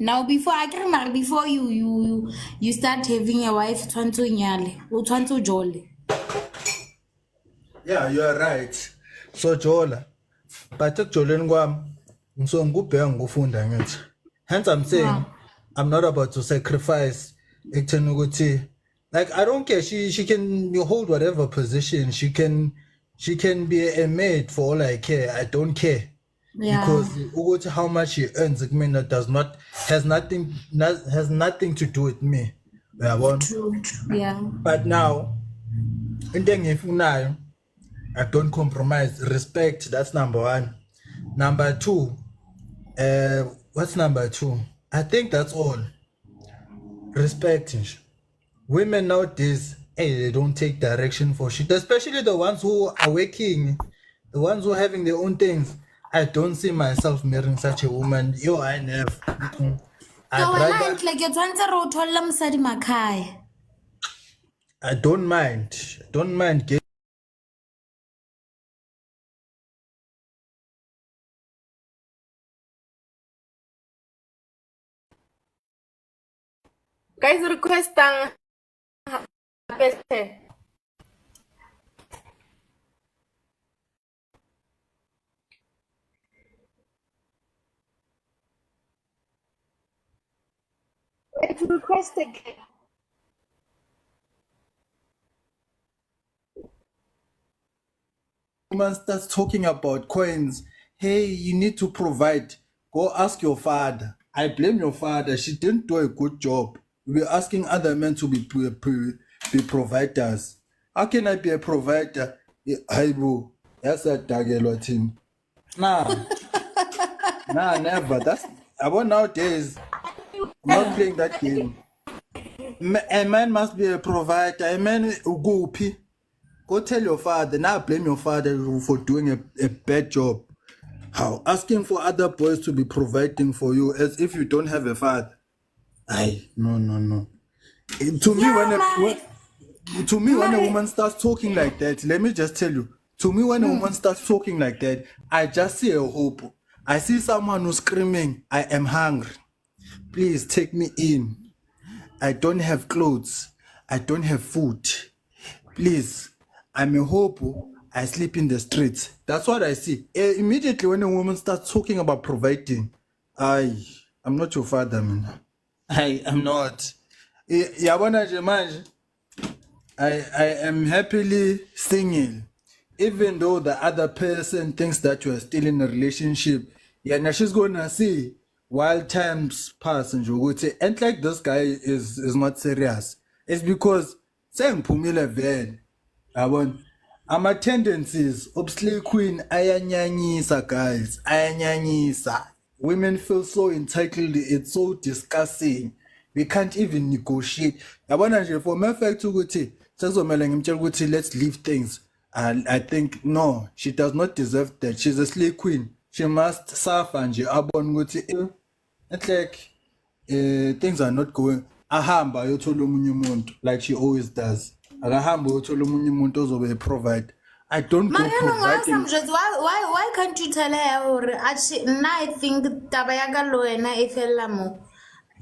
Now before you start having a wife, tshwantse o nyale, o tshwantse o jole. Yeah, you are right. So Jola, but ekujoleni kwami ngibheka ngokufunda ngithi. Hence I'm saying I'm not about to sacrifice ekutheni ukuthi, like, I don't care, she can hold whatever position, she can be a maid for all I care. I don't care. Yeah. Because ukuthi how much she earns kumina has nothing to do with me. Uyabona? True. Yeah. But now into engiyifunayo, I don't compromise. Respect, that's number one. Number two, what's number two? I think that's all. Respect. Women nowadays, they don't take direction for shit, especially the ones who are working, the ones who are having their own things. I don't see myself marrying such a woman. Yo, I never. I'd So wena rather, ntle ke tshwantse re o tholla mosadi makhaya. I don't mind. Don't mind getting. Guys, requestang peste. It's requested. Woman starts talking about coins. Hey, you need to provide. Go ask your father. I blame your father. She didn't do a good job. We're asking other men to be providers. How can I be a provider? Hey, bro, that's a target team. Nah, never. That's about nowadays. I'm not playing that game. A man must be a provider. A man ugupi. Go tell your father. Now blame your father for doing a bad job. How? Asking for other boys to be providing for you as if you don't have a father. No. To me, To me, when a woman starts talking like that, let me just tell you, to me, when a woman starts talking like that, I just see a hope. I see someone who's screaming, I am hungry. Please take me in. I don't have clothes. I don't have food. Please, I'm a hobo. I sleep in the streets. That's what I see. Immediately when a woman starts talking about providing, I'm not your father, man. I am not. Yabona nje manje, I am happily single. Even though the other person thinks that you are still in a relationship, yeah, now she's gonna see while times pass and you would say, and like this guy is not serious. It's because sengiphumile vele. Yabona, ama tendencies of slay queen ayanyanyisa, guys, ayanyanyisa. Women feel so entitled, it's so disgusting. We can't even negotiate. Yabona nje for my fact ukuthi sezomela ngimtshela ukuthi let's leave things. And I think no, she does not deserve that. She's a slay queen. She must suffer nje abone ukuthi it's like things are not going. Ahamba ayothola omunye umuntu like she always does. Akahamba ayothola omunye umuntu ozobe provide. I don't go providing. Why can't you tell her or actually now I think taba ya ka lo wena e fella mo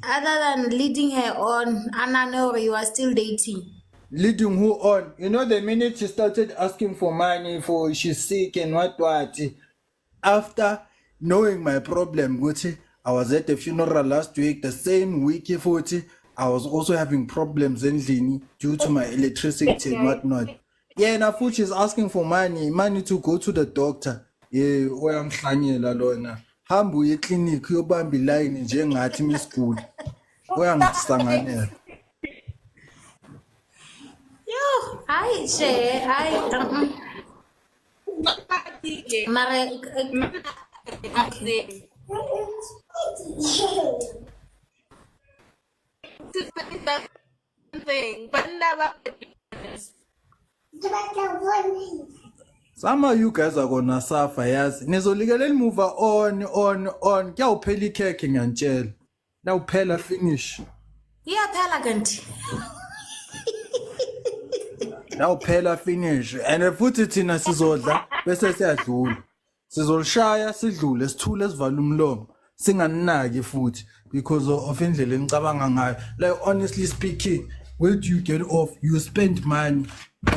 other than leading her on and I know you are still dating. Leading who on? You know, the minute she started asking for money for she's sick and what, after knowing my problem, I was at the funeral last week, the same week, I was also having problems in Lini due to my electricity and whatnot. Yeah, and I she's asking for money to go to the doctor. Yeah, where I'm hlanyela lona. Hambu ye clinic yobambi line njengathi mi school. Where I'm sanganela. Yo, I share, Mare, okay. Thing, but never. Some of you guys are gonna suffer, yes. Nizolikele move on. Kuyawuphela ikhekhe ngiyantshela. Nawuphela finish. Yeah, phela kanti. Nawuphela finish. And futhi thina sizodla bese siyadlula. Sizolishaya sidlule sithule sivala umlomo. Singaninaki futhi because of indlela enicabanga ngayo. Like honestly speaking, where do you get off? You spend money.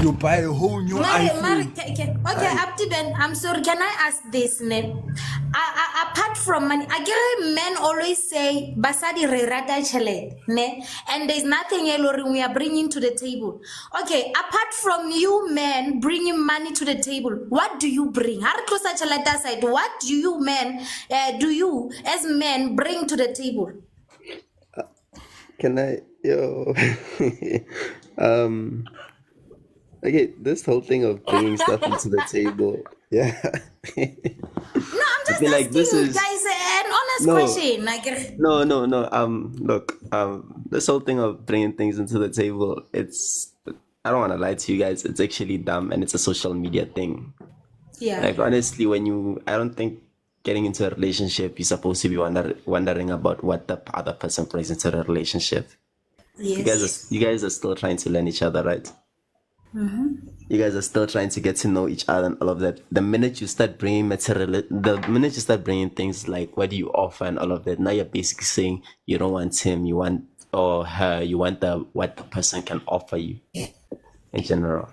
You buy a whole new iPhone. Okay, Abdi, I'm sorry. Can I ask this, ne? Apart from money, I get men always say basadi re rata chele, ne? And there's nothing else we are bringing to the table. Okay, apart from you men bringing money to the table, what do you bring? Side, what do you men, as men bring to the table? Can I, okay, this whole thing of bringing stuff into the table, yeah. No, I'm just asking this you is guys an honest question. Like, no. Look, this whole thing of bringing things into the table, I don't want to lie to you guys, it's actually dumb and it's a social media thing. yeah. Like honestly, I don't think getting into a relationship, you're supposed to be wondering about what the other person brings into the relationship. Yes. You guys are still trying to learn each other, right? You guys are still trying to get to know each other and all of that. The minute you start bringing things like what do you offer and all of that, now you're basically saying you don't want him, you want or her, you want what the person can offer you in general.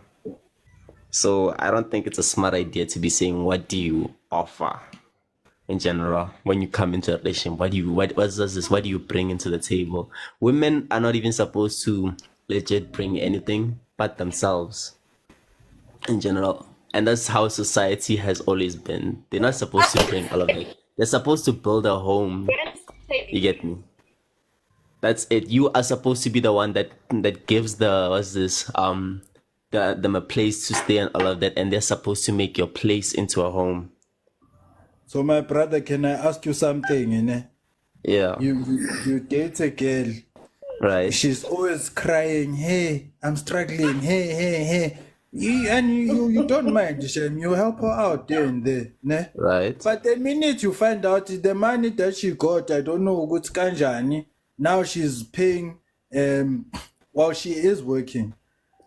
So I don't think it's a smart idea to be saying what do you offer in general when you come into a relationship. What do you bring into the table? Women are not even supposed to legit bring anything but themselves in general. And that's how society has always been. They're not supposed to bring all of it. They're supposed to build a home. You get me? That's it. You are supposed to be the one that gives them a place to stay and all of that, and they're supposed to make your place into a home. So my brother, can I ask you something? Yeah. You date a girl. Right. She's always crying, hey, I'm struggling, hey. You don't mind, Shem. You help her out there and there. Ne? Right. But the minute you find out the money that she got, I don't know what's kanjani. Now she's paying while she is working.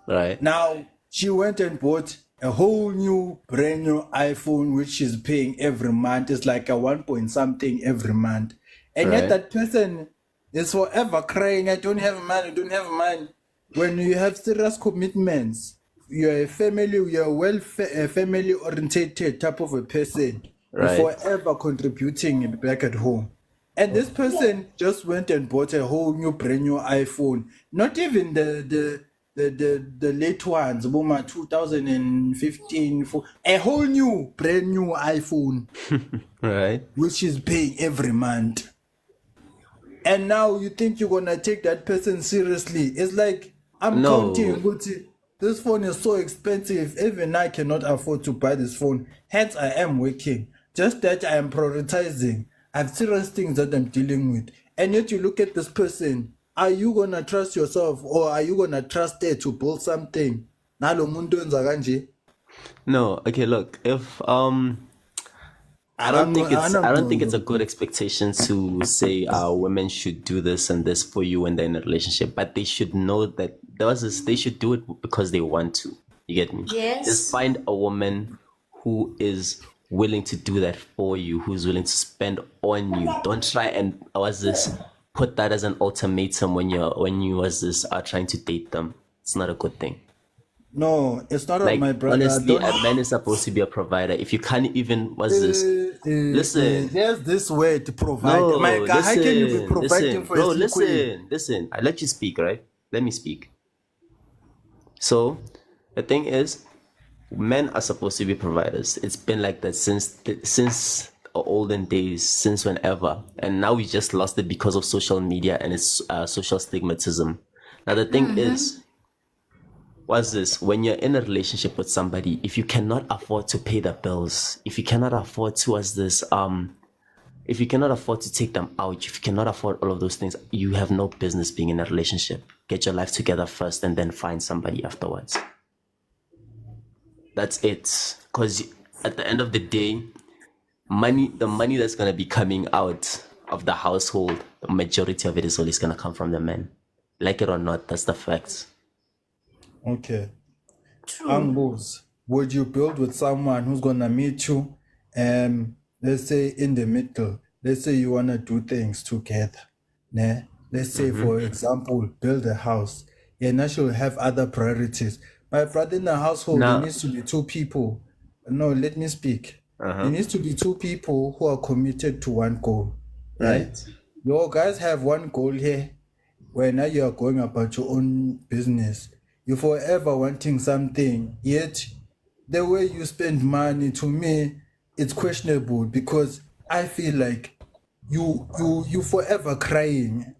Right. Now she went and bought a whole new brand new iPhone, which she's paying every month. It's like a 1 point something every month. And yet Right. that person is forever crying, I don't have money, I don't have money. When you have serious commitments, you're a family oriented type of a person. You're Right. forever contributing back at home. And this person just went and bought a whole new brand new iPhone. Not even the late ones, Boma 2015, a whole new brand new iPhone, Right. which is paying every month. And now you think you're gonna take that person seriously. It's like I'm counting, No. Gucci. This phone is so expensive. Even I cannot afford to buy this phone. Hence, I am working. Just that I am prioritizing. I have serious things that I'm dealing with. And yet you look at this person. Are you gonna trust yourself or are you gonna trust her to build something? Nalo muntu wenza kanje. No. Okay. Look. If I don't think it's a good expectation to say women should do this and this for you when they're in a relationship, but they should know that they should do it because they want to. You get me? Yes. Just find a woman who is willing to do that for you, who's willing to spend on you. Don't try and put that as an ultimatum when you are trying to date them. It's not a good thing. No, it's not Like, my brother. honestly, a man is supposed to be a provider. If you can't even, listen. There's this word provide. No, My God, how can you be providing listen, for bro, a queen? listen. I let you speak, right? Let me speak. So, the thing is, men are supposed to be providers. It's been like that since the olden days, since whenever. And now we just lost it because of social media and its social stigmatism. Now, the thing is, when you're in a relationship with somebody, if you cannot afford to pay the bills, if you cannot afford to if you cannot afford to take them out, if you cannot afford all of those things, you have no business being in a relationship. Get your life together first and then find somebody afterwards. That's it. Because at the end of the day, the money that's going to be coming out of the household, the majority of it is always going to come from the men. Like it or not, that's the facts. Okay. Angles, would you build with someone who's gonna meet you, let's say in the middle? Let's say you wanna do things together. Né? Let's say, for example, build a house. Yeah, now she'll have other priorities. My brother, in the household, there needs to be two people. No, let me speak. There needs to be two people who are committed to one goal. Right. You guys have one goal here. Where now you are going about your own business, you're forever wanting something, yet the way you spend money, to me, it's questionable because I feel like you forever crying.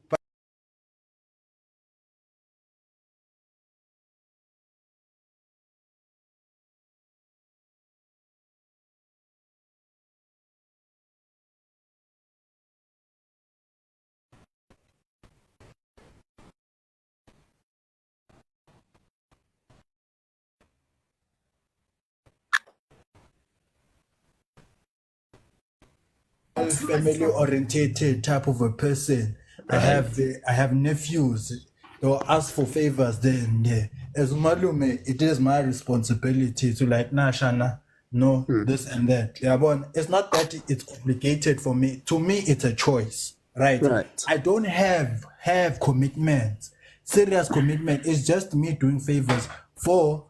Family orientated type of a person. I have nephews. They'll ask for favors then. Yeah. As Malume, it is my responsibility to like, nah, Shana, no, this and that. Yeah, but it's not that it's complicated for me. To me, it's a choice, right? I don't have commitments, serious commitment. It's just me doing favors for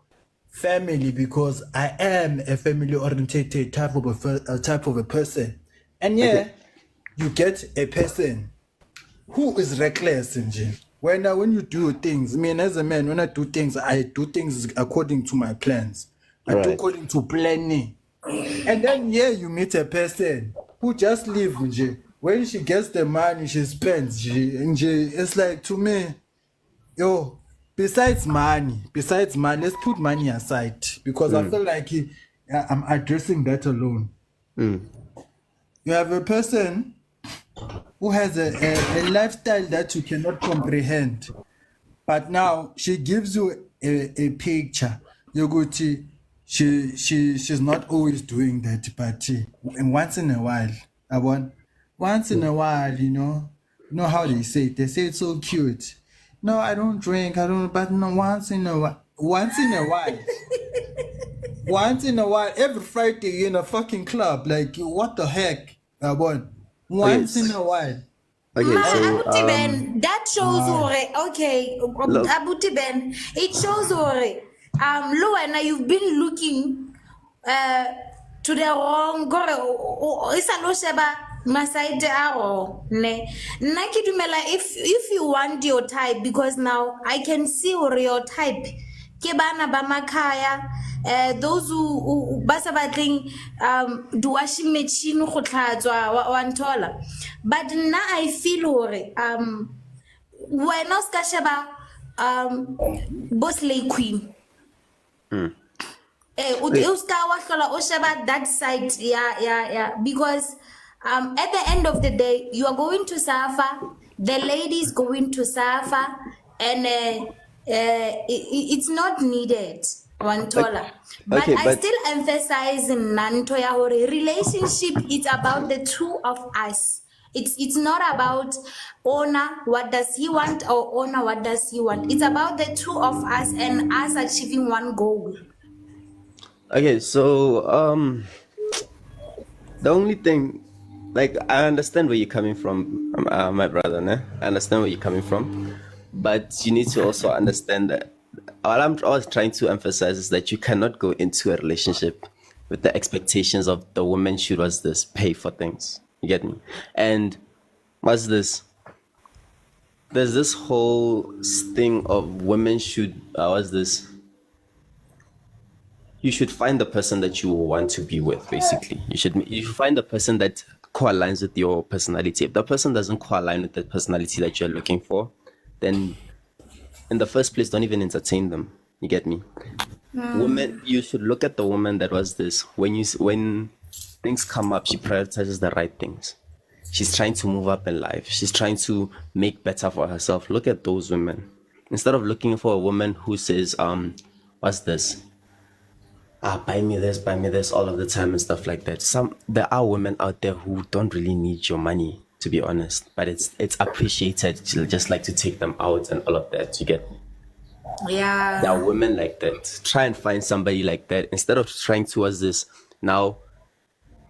family because I am a family oriented type of a person. And you get a person who is reckless in gym. When you do things, I mean, as a man, when I do things according to my plans. I do according to planning. And then you meet a person who just live in gym. When she gets the money, she spends. It's like, to me, besides money, let's put money aside because I feel like I'm addressing that alone. You have a person who has a lifestyle that you cannot comprehend, but now she gives you a picture. You go to she's not always doing that, but once in a while, you know how they say it. They say it's so cute. No, I don't drink. I don't. But no, once in a while. once in a while. Once in a while, every Friday in a fucking club, like what the heck, Gabon? Once in a while. Okay, Ma so Abuti Ben, that shows okay, look, Abuti Ben, it shows Lo and you've been looking to the wrong gore isa lo sheba maside aro ne nna ke dumela if you want your type, because now I can see your type ke bana ba makhaya, those who ba sa batleng the washing machine go tlhatswa wa ntola, but nna I feel hore wena o ska sheba boss lay queen okay, o ska wa hlola o sheba that side, yeah, because at the end of the day you are going to suffer, the lady is going to suffer, and it's not needed wantola. But okay, I but still emphasize in nanto ya hore relationship, it's about the two of us. It's not about owner what does he want or owner what does he want. It's about the two of us and us achieving one goal. okay, so the only thing, like, I understand where you're coming from, my brother, ne? I understand where you're coming from, but you need to also understand that all I'm always trying to emphasize is that you cannot go into a relationship with the expectations of the woman should was this pay for things. You get me? And what's this? There's this whole thing of women should what's this? You should find the person that you want to be with, basically. You should find the person that co-aligns with your personality. If the person doesn't co-align with the personality that you're looking for, then in the first place, don't even entertain them. You get me? Women, you should look at the woman that was this. When things come up, she prioritizes the right things. She's trying to move up in life. She's trying to make better for herself. Look at those women. Instead of looking for a woman who says, what's this? Buy me this all of the time and stuff like that. There are women out there who don't really need your money, to be honest, but it's appreciated to just like to take them out and all of that. You get? Yeah. There are women like that. Try and find somebody like that instead of trying towards this. Now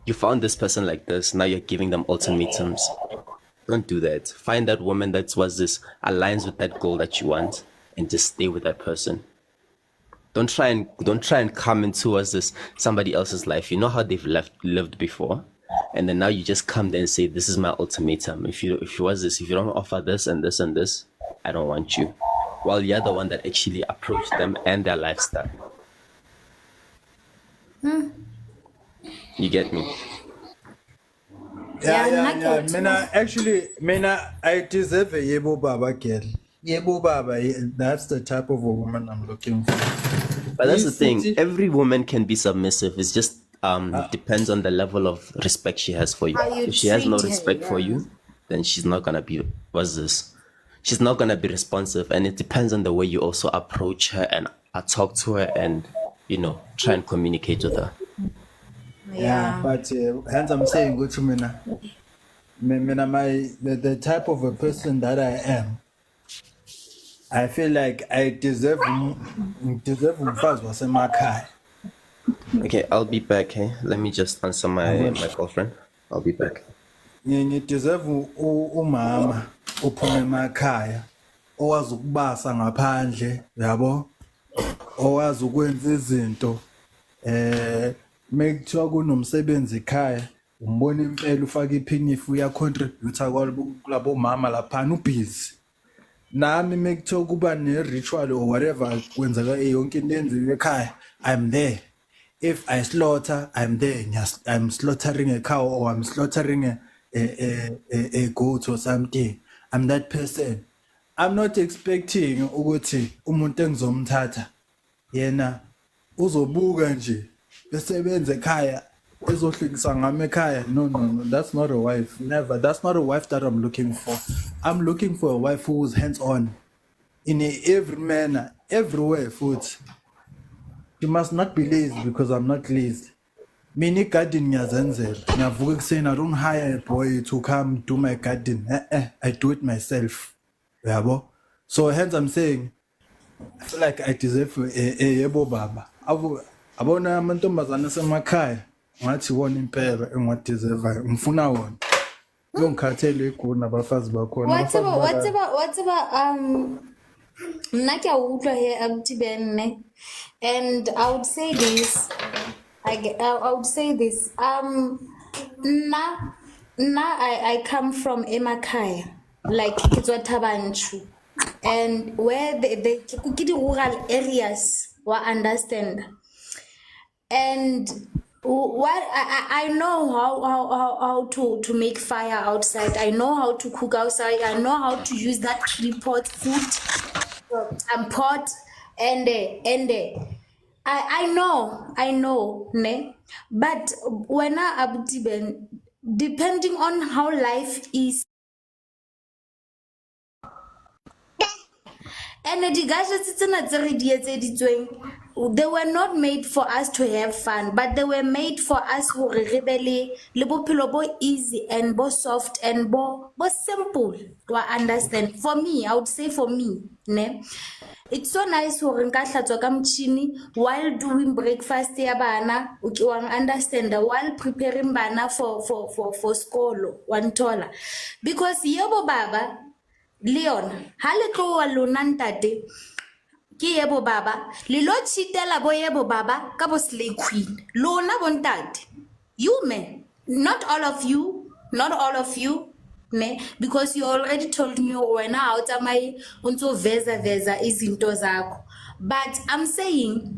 you found this person like this. Now you're giving them ultimatums. Don't do that. Find that woman that was this aligns with that goal that you want, and just stay with that person. Don't try and come into as this somebody else's life. You know how they've lived before, and then now you just come there and say, "This is my ultimatum. If you don't offer this and this and this, I don't want you." While you're the one that actually approached them and their lifestyle. You get me? Mina, I deserve a Yebo Baba girl. Yebo Baba, that's the type of a woman I'm looking for. But that's the thing. Every woman can be submissive. It's just depends on the level of respect she has for you. If she has no respect for you, then she's not gonna be. What's this? She's not gonna be responsive, and it depends on the way you also approach her and talk to her, and try and communicate with her. Yeah, but hence I'm saying, go to Mina. The type of a person that I am, I feel like I deserve umfazi wasemakhaya. Okay, I'll be back. Hey, let me just answer my girlfriend. I'll be back. You deserve umama ophuma emakhaya owazi ukubasa ngaphandle, yabo, owazi ukwenza izinto mekuthiwa kunomsebenzi ekhaya umbona impela ufaka iphinifu uyacontributor kulabo mama laphana ubusy. Nami mekuthiwa kuba ne-ritual or whatever kwenzeka yonke into enziwe ekhaya, I'm there. If I slaughter, I'm there. I'm slaughtering a cow or I'm slaughtering a goat or something. I'm that person. I'm not expecting ukuthi umuntu engizomthatha yena uzobuka nje besebenza ekhaya ezohlekisa ngami ekhaya. No, that's not a wife. Never. That's not a wife that I'm looking for. I'm looking for a wife who's hands-on in every manner, everywhere. Food. You must not be lazy because I'm not lazy. Mini garden ngiyazenzela. Ngiyavuka ekuseni, I don't hire a boy to come do my garden. I do it myself. Yabo. So hence I'm saying I feel like I deserve yebo baba. Abona amantombazane asemakhaya ngathi wona impela engiwadeservayo ngifuna wona. Uyongikhathela iguni nabafazi bakhona abafazi bala. What's about nna ke a utlwa he abuti Ben ne, and I would say this, I would say this, I come from emakhaya, like ke tswa Thabanchu, and where the ke di rural areas wa understand, and what I know how to make fire outside. I know how to cook outside. I know how to use that 3-pot food and pot, and I know ne, but when I abuti Ben, depending on how life is. And the gadgets they were not made for us to have fun, but they were made for us who rebel, bo easy and bo soft and bo simple to understand. For me, I would say for me, ne. It's so nice ho nka hlatswa ka mchini while doing breakfast ya bana, okay, wa understand, while preparing bana for school, wantola. Because yebo baba Leon, haleko wa lona ntate ke yebo baba le lo chitela bo yebo baba ka bo slay queen lona bontate, you men, not all of you ne, because you already told me wena awutsamayi unto veza izinto zakho, but I'm saying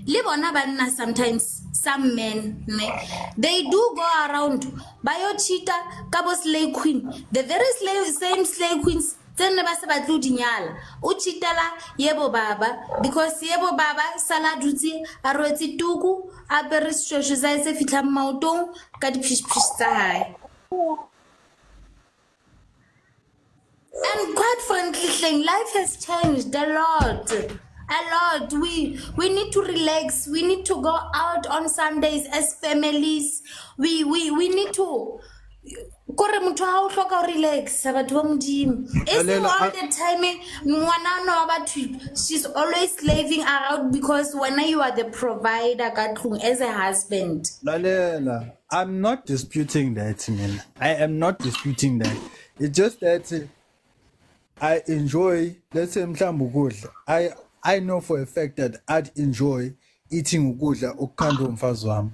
libona banna sometimes some men ne, they do go around bayo cheater kabo slay queen, the very same slay queens tsene ba se batlu dinyala o cheatela yebo baba, because yebo baba sala dutse a rwetse tuku a bere seshweshwe sa se fitla maotong ka diphish tsa hae. And quite frankly, life has changed a lot. We need to relax. We need to go out on Sundays as families. We need to. Kore motho ha o hloka ho relax batho ba modimo. Isn't all the time ngwana no batho she's always slaving around, because when you are the provider ka tlung as a husband. Lalela, I'm not disputing that, man. I am not disputing that. It's just that I enjoy, let's say mhlambe ukudla. I know for a fact that I'd enjoy eating ukudla okukhandwa umfazi wami.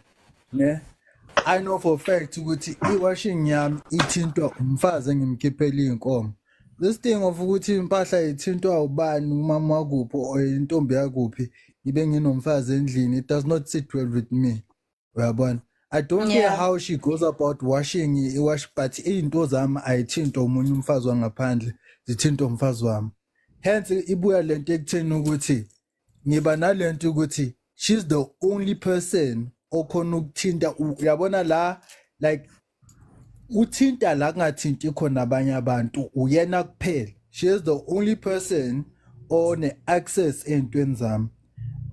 Ne? I know for a fact ukuthi iwashing yami ithintwa umfazi engimkhiphela inkomo. This thing of ukuthi impahla ithintwa ubani umama wakuphi or intombi yakuphi ibe nginomfazi endlini, it does not sit well with me. Uyabona? I don't care how she goes about washing but into zami ayithintwa umunye umfazi wangaphandle, zithintwa umfazi wami. Hence ibuya lento ekutheni ukuthi ngiba nalento ukuthi she's the only person okhona ukuthinta, uyabona la, like uthinta la kungathinti khona abanye abantu uyena kuphela. She is the only person on access ey'ntweni zami.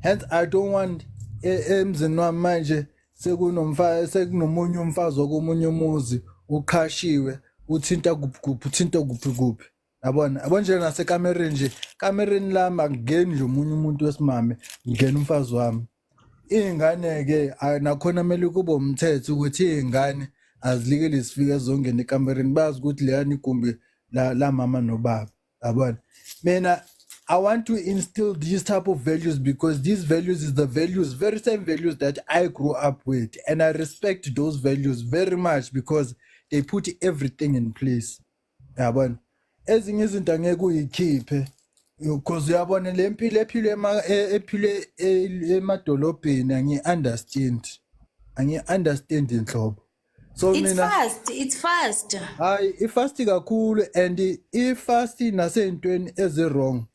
Hence I don't want emzini wami manje sekunomunye umfazi wakomunye umuzi uqhashiwe uthinta kuphi. Yabona nje nasekamereni nje, kamereni lami akungeni nje omunye umuntu wesimame, ngena umfazi wami. Iy'ngane-ke nakhona kumele kube umthetho ukuthi iy'ngane azilikele zifike zongena ekamereni, bazi ukuthi leyani igumbi la mama nobaba. Yabona, mina I want to instill these type of values because these values is the values, very same values that I grew up with, and I respect those values very much because they put everything in place. Yabona, ezinye izinto angeke uyikhiphe because uyabona le mpilo ephile emadolobheni angi-understand inhlobo. So It's fast. Hayi ifast kakhulu, and ifast nasey'ntweni ezi-wrong.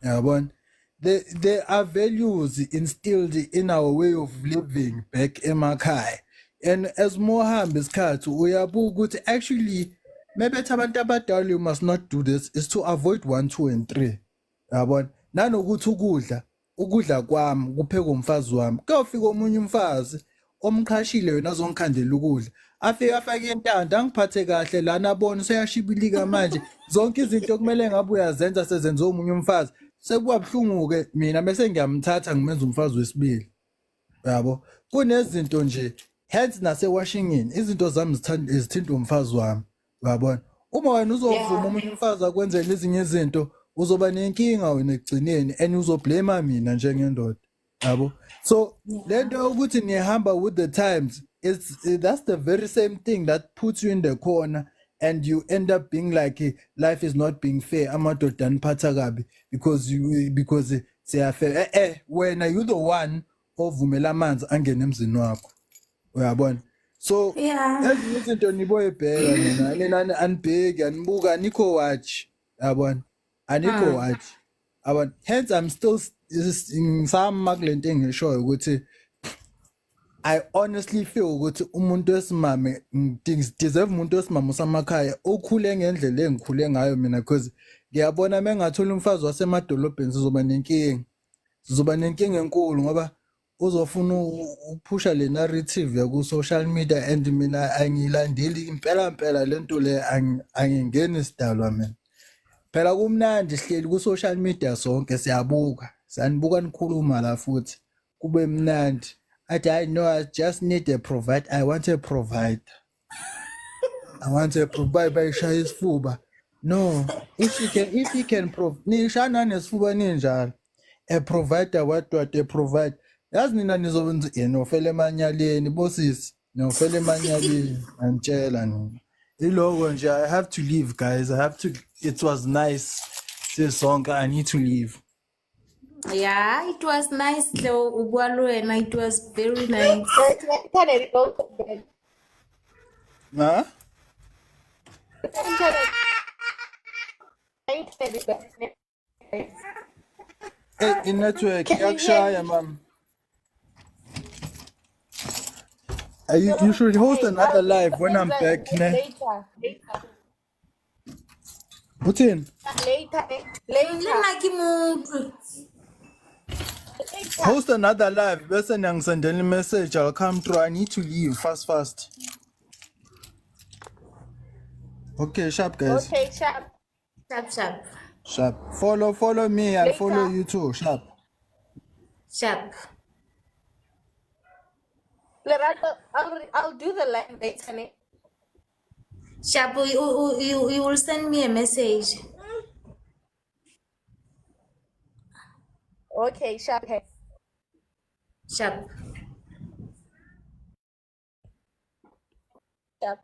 Yabona, there are values instilled in our way of living back emakhaya, and as more hamba isikhathi uyabuka ukuthi actually maybe abantu abadala you must not do this is to avoid 1, 2 and 3. Yabona, nanokuthi ukudla kwami kupheka umfazi wami kuyofika omunye umfazi omqhashile wena azongikhandela ukudla, afike afake intanda angiphathe kahle lana abone seyashibilika manje zonke izinto kumele ngabe uyazenza sezenze omunye umfazi, sekubuhlungu-ke mina bese ngiyamthatha ngimenza umfazi wesibili yabo kunezinto nje hence nasewashingini izinto zami zithinta umfazi wami uyabona uma wena uzovuma omunye umfazi akwenzela ezinye izinto uzoba nenkinga wena ekugcineni and uzoblame mina njengendoda yabo so lento yokuthi nihamba with the times that's the very same thing that puts you in the corner and you end up being like life is not being fair amadoda aniphatha kabi because siyafair wena you the one ovumela amanzi angene emzini wakho uyabona so ezinye izinto niboyibheka nina anibheki anibuka anikho watch yabona anikho watch yabona hence I'm still ngisama kulento engishoyo ukuthi I honestly feel ukuthi umuntu wesimame deserve umuntu wesimame osamakhaya okhule ngendlela engikhule ngayo mina because ngiyabona mengathola umfazi wasemadolobheni sizoba nenkinga enkulu ngoba uzofuna ukuphusha le narrative yaku social media and mina angilandeli impela lento le angingeni sidalwa mina phela kumnandi sihleli ku social media sonke siyanibuka nikhuluma la futhi kube mnandi athi I know I just need a provide I want a provider bayishaya isifuba no if he can nishana nesifuba ninjalo a provider what a provide yazi nina nizokwenza yena ofela emanyaleni bosisi nofela emanyaleni angitshela nina iloko nje I have to leave guys it was nice sisonke I need to leave Yeah, it was nice though, Ubwalwena. It was very nice. huh hey network yakushaya mama you should host another live when I'm back ne Later. Putin host another live bese ngiyangisendela message I'll come through I need to leave fast okay sharp guys Okay, sharp. Sharp. follow me I'll follow Later. you too sharp Lerato, I'll do the live later. Ne? Sharp, you will send me a message. Okay, sharp. Okay. Sharp. Sharp.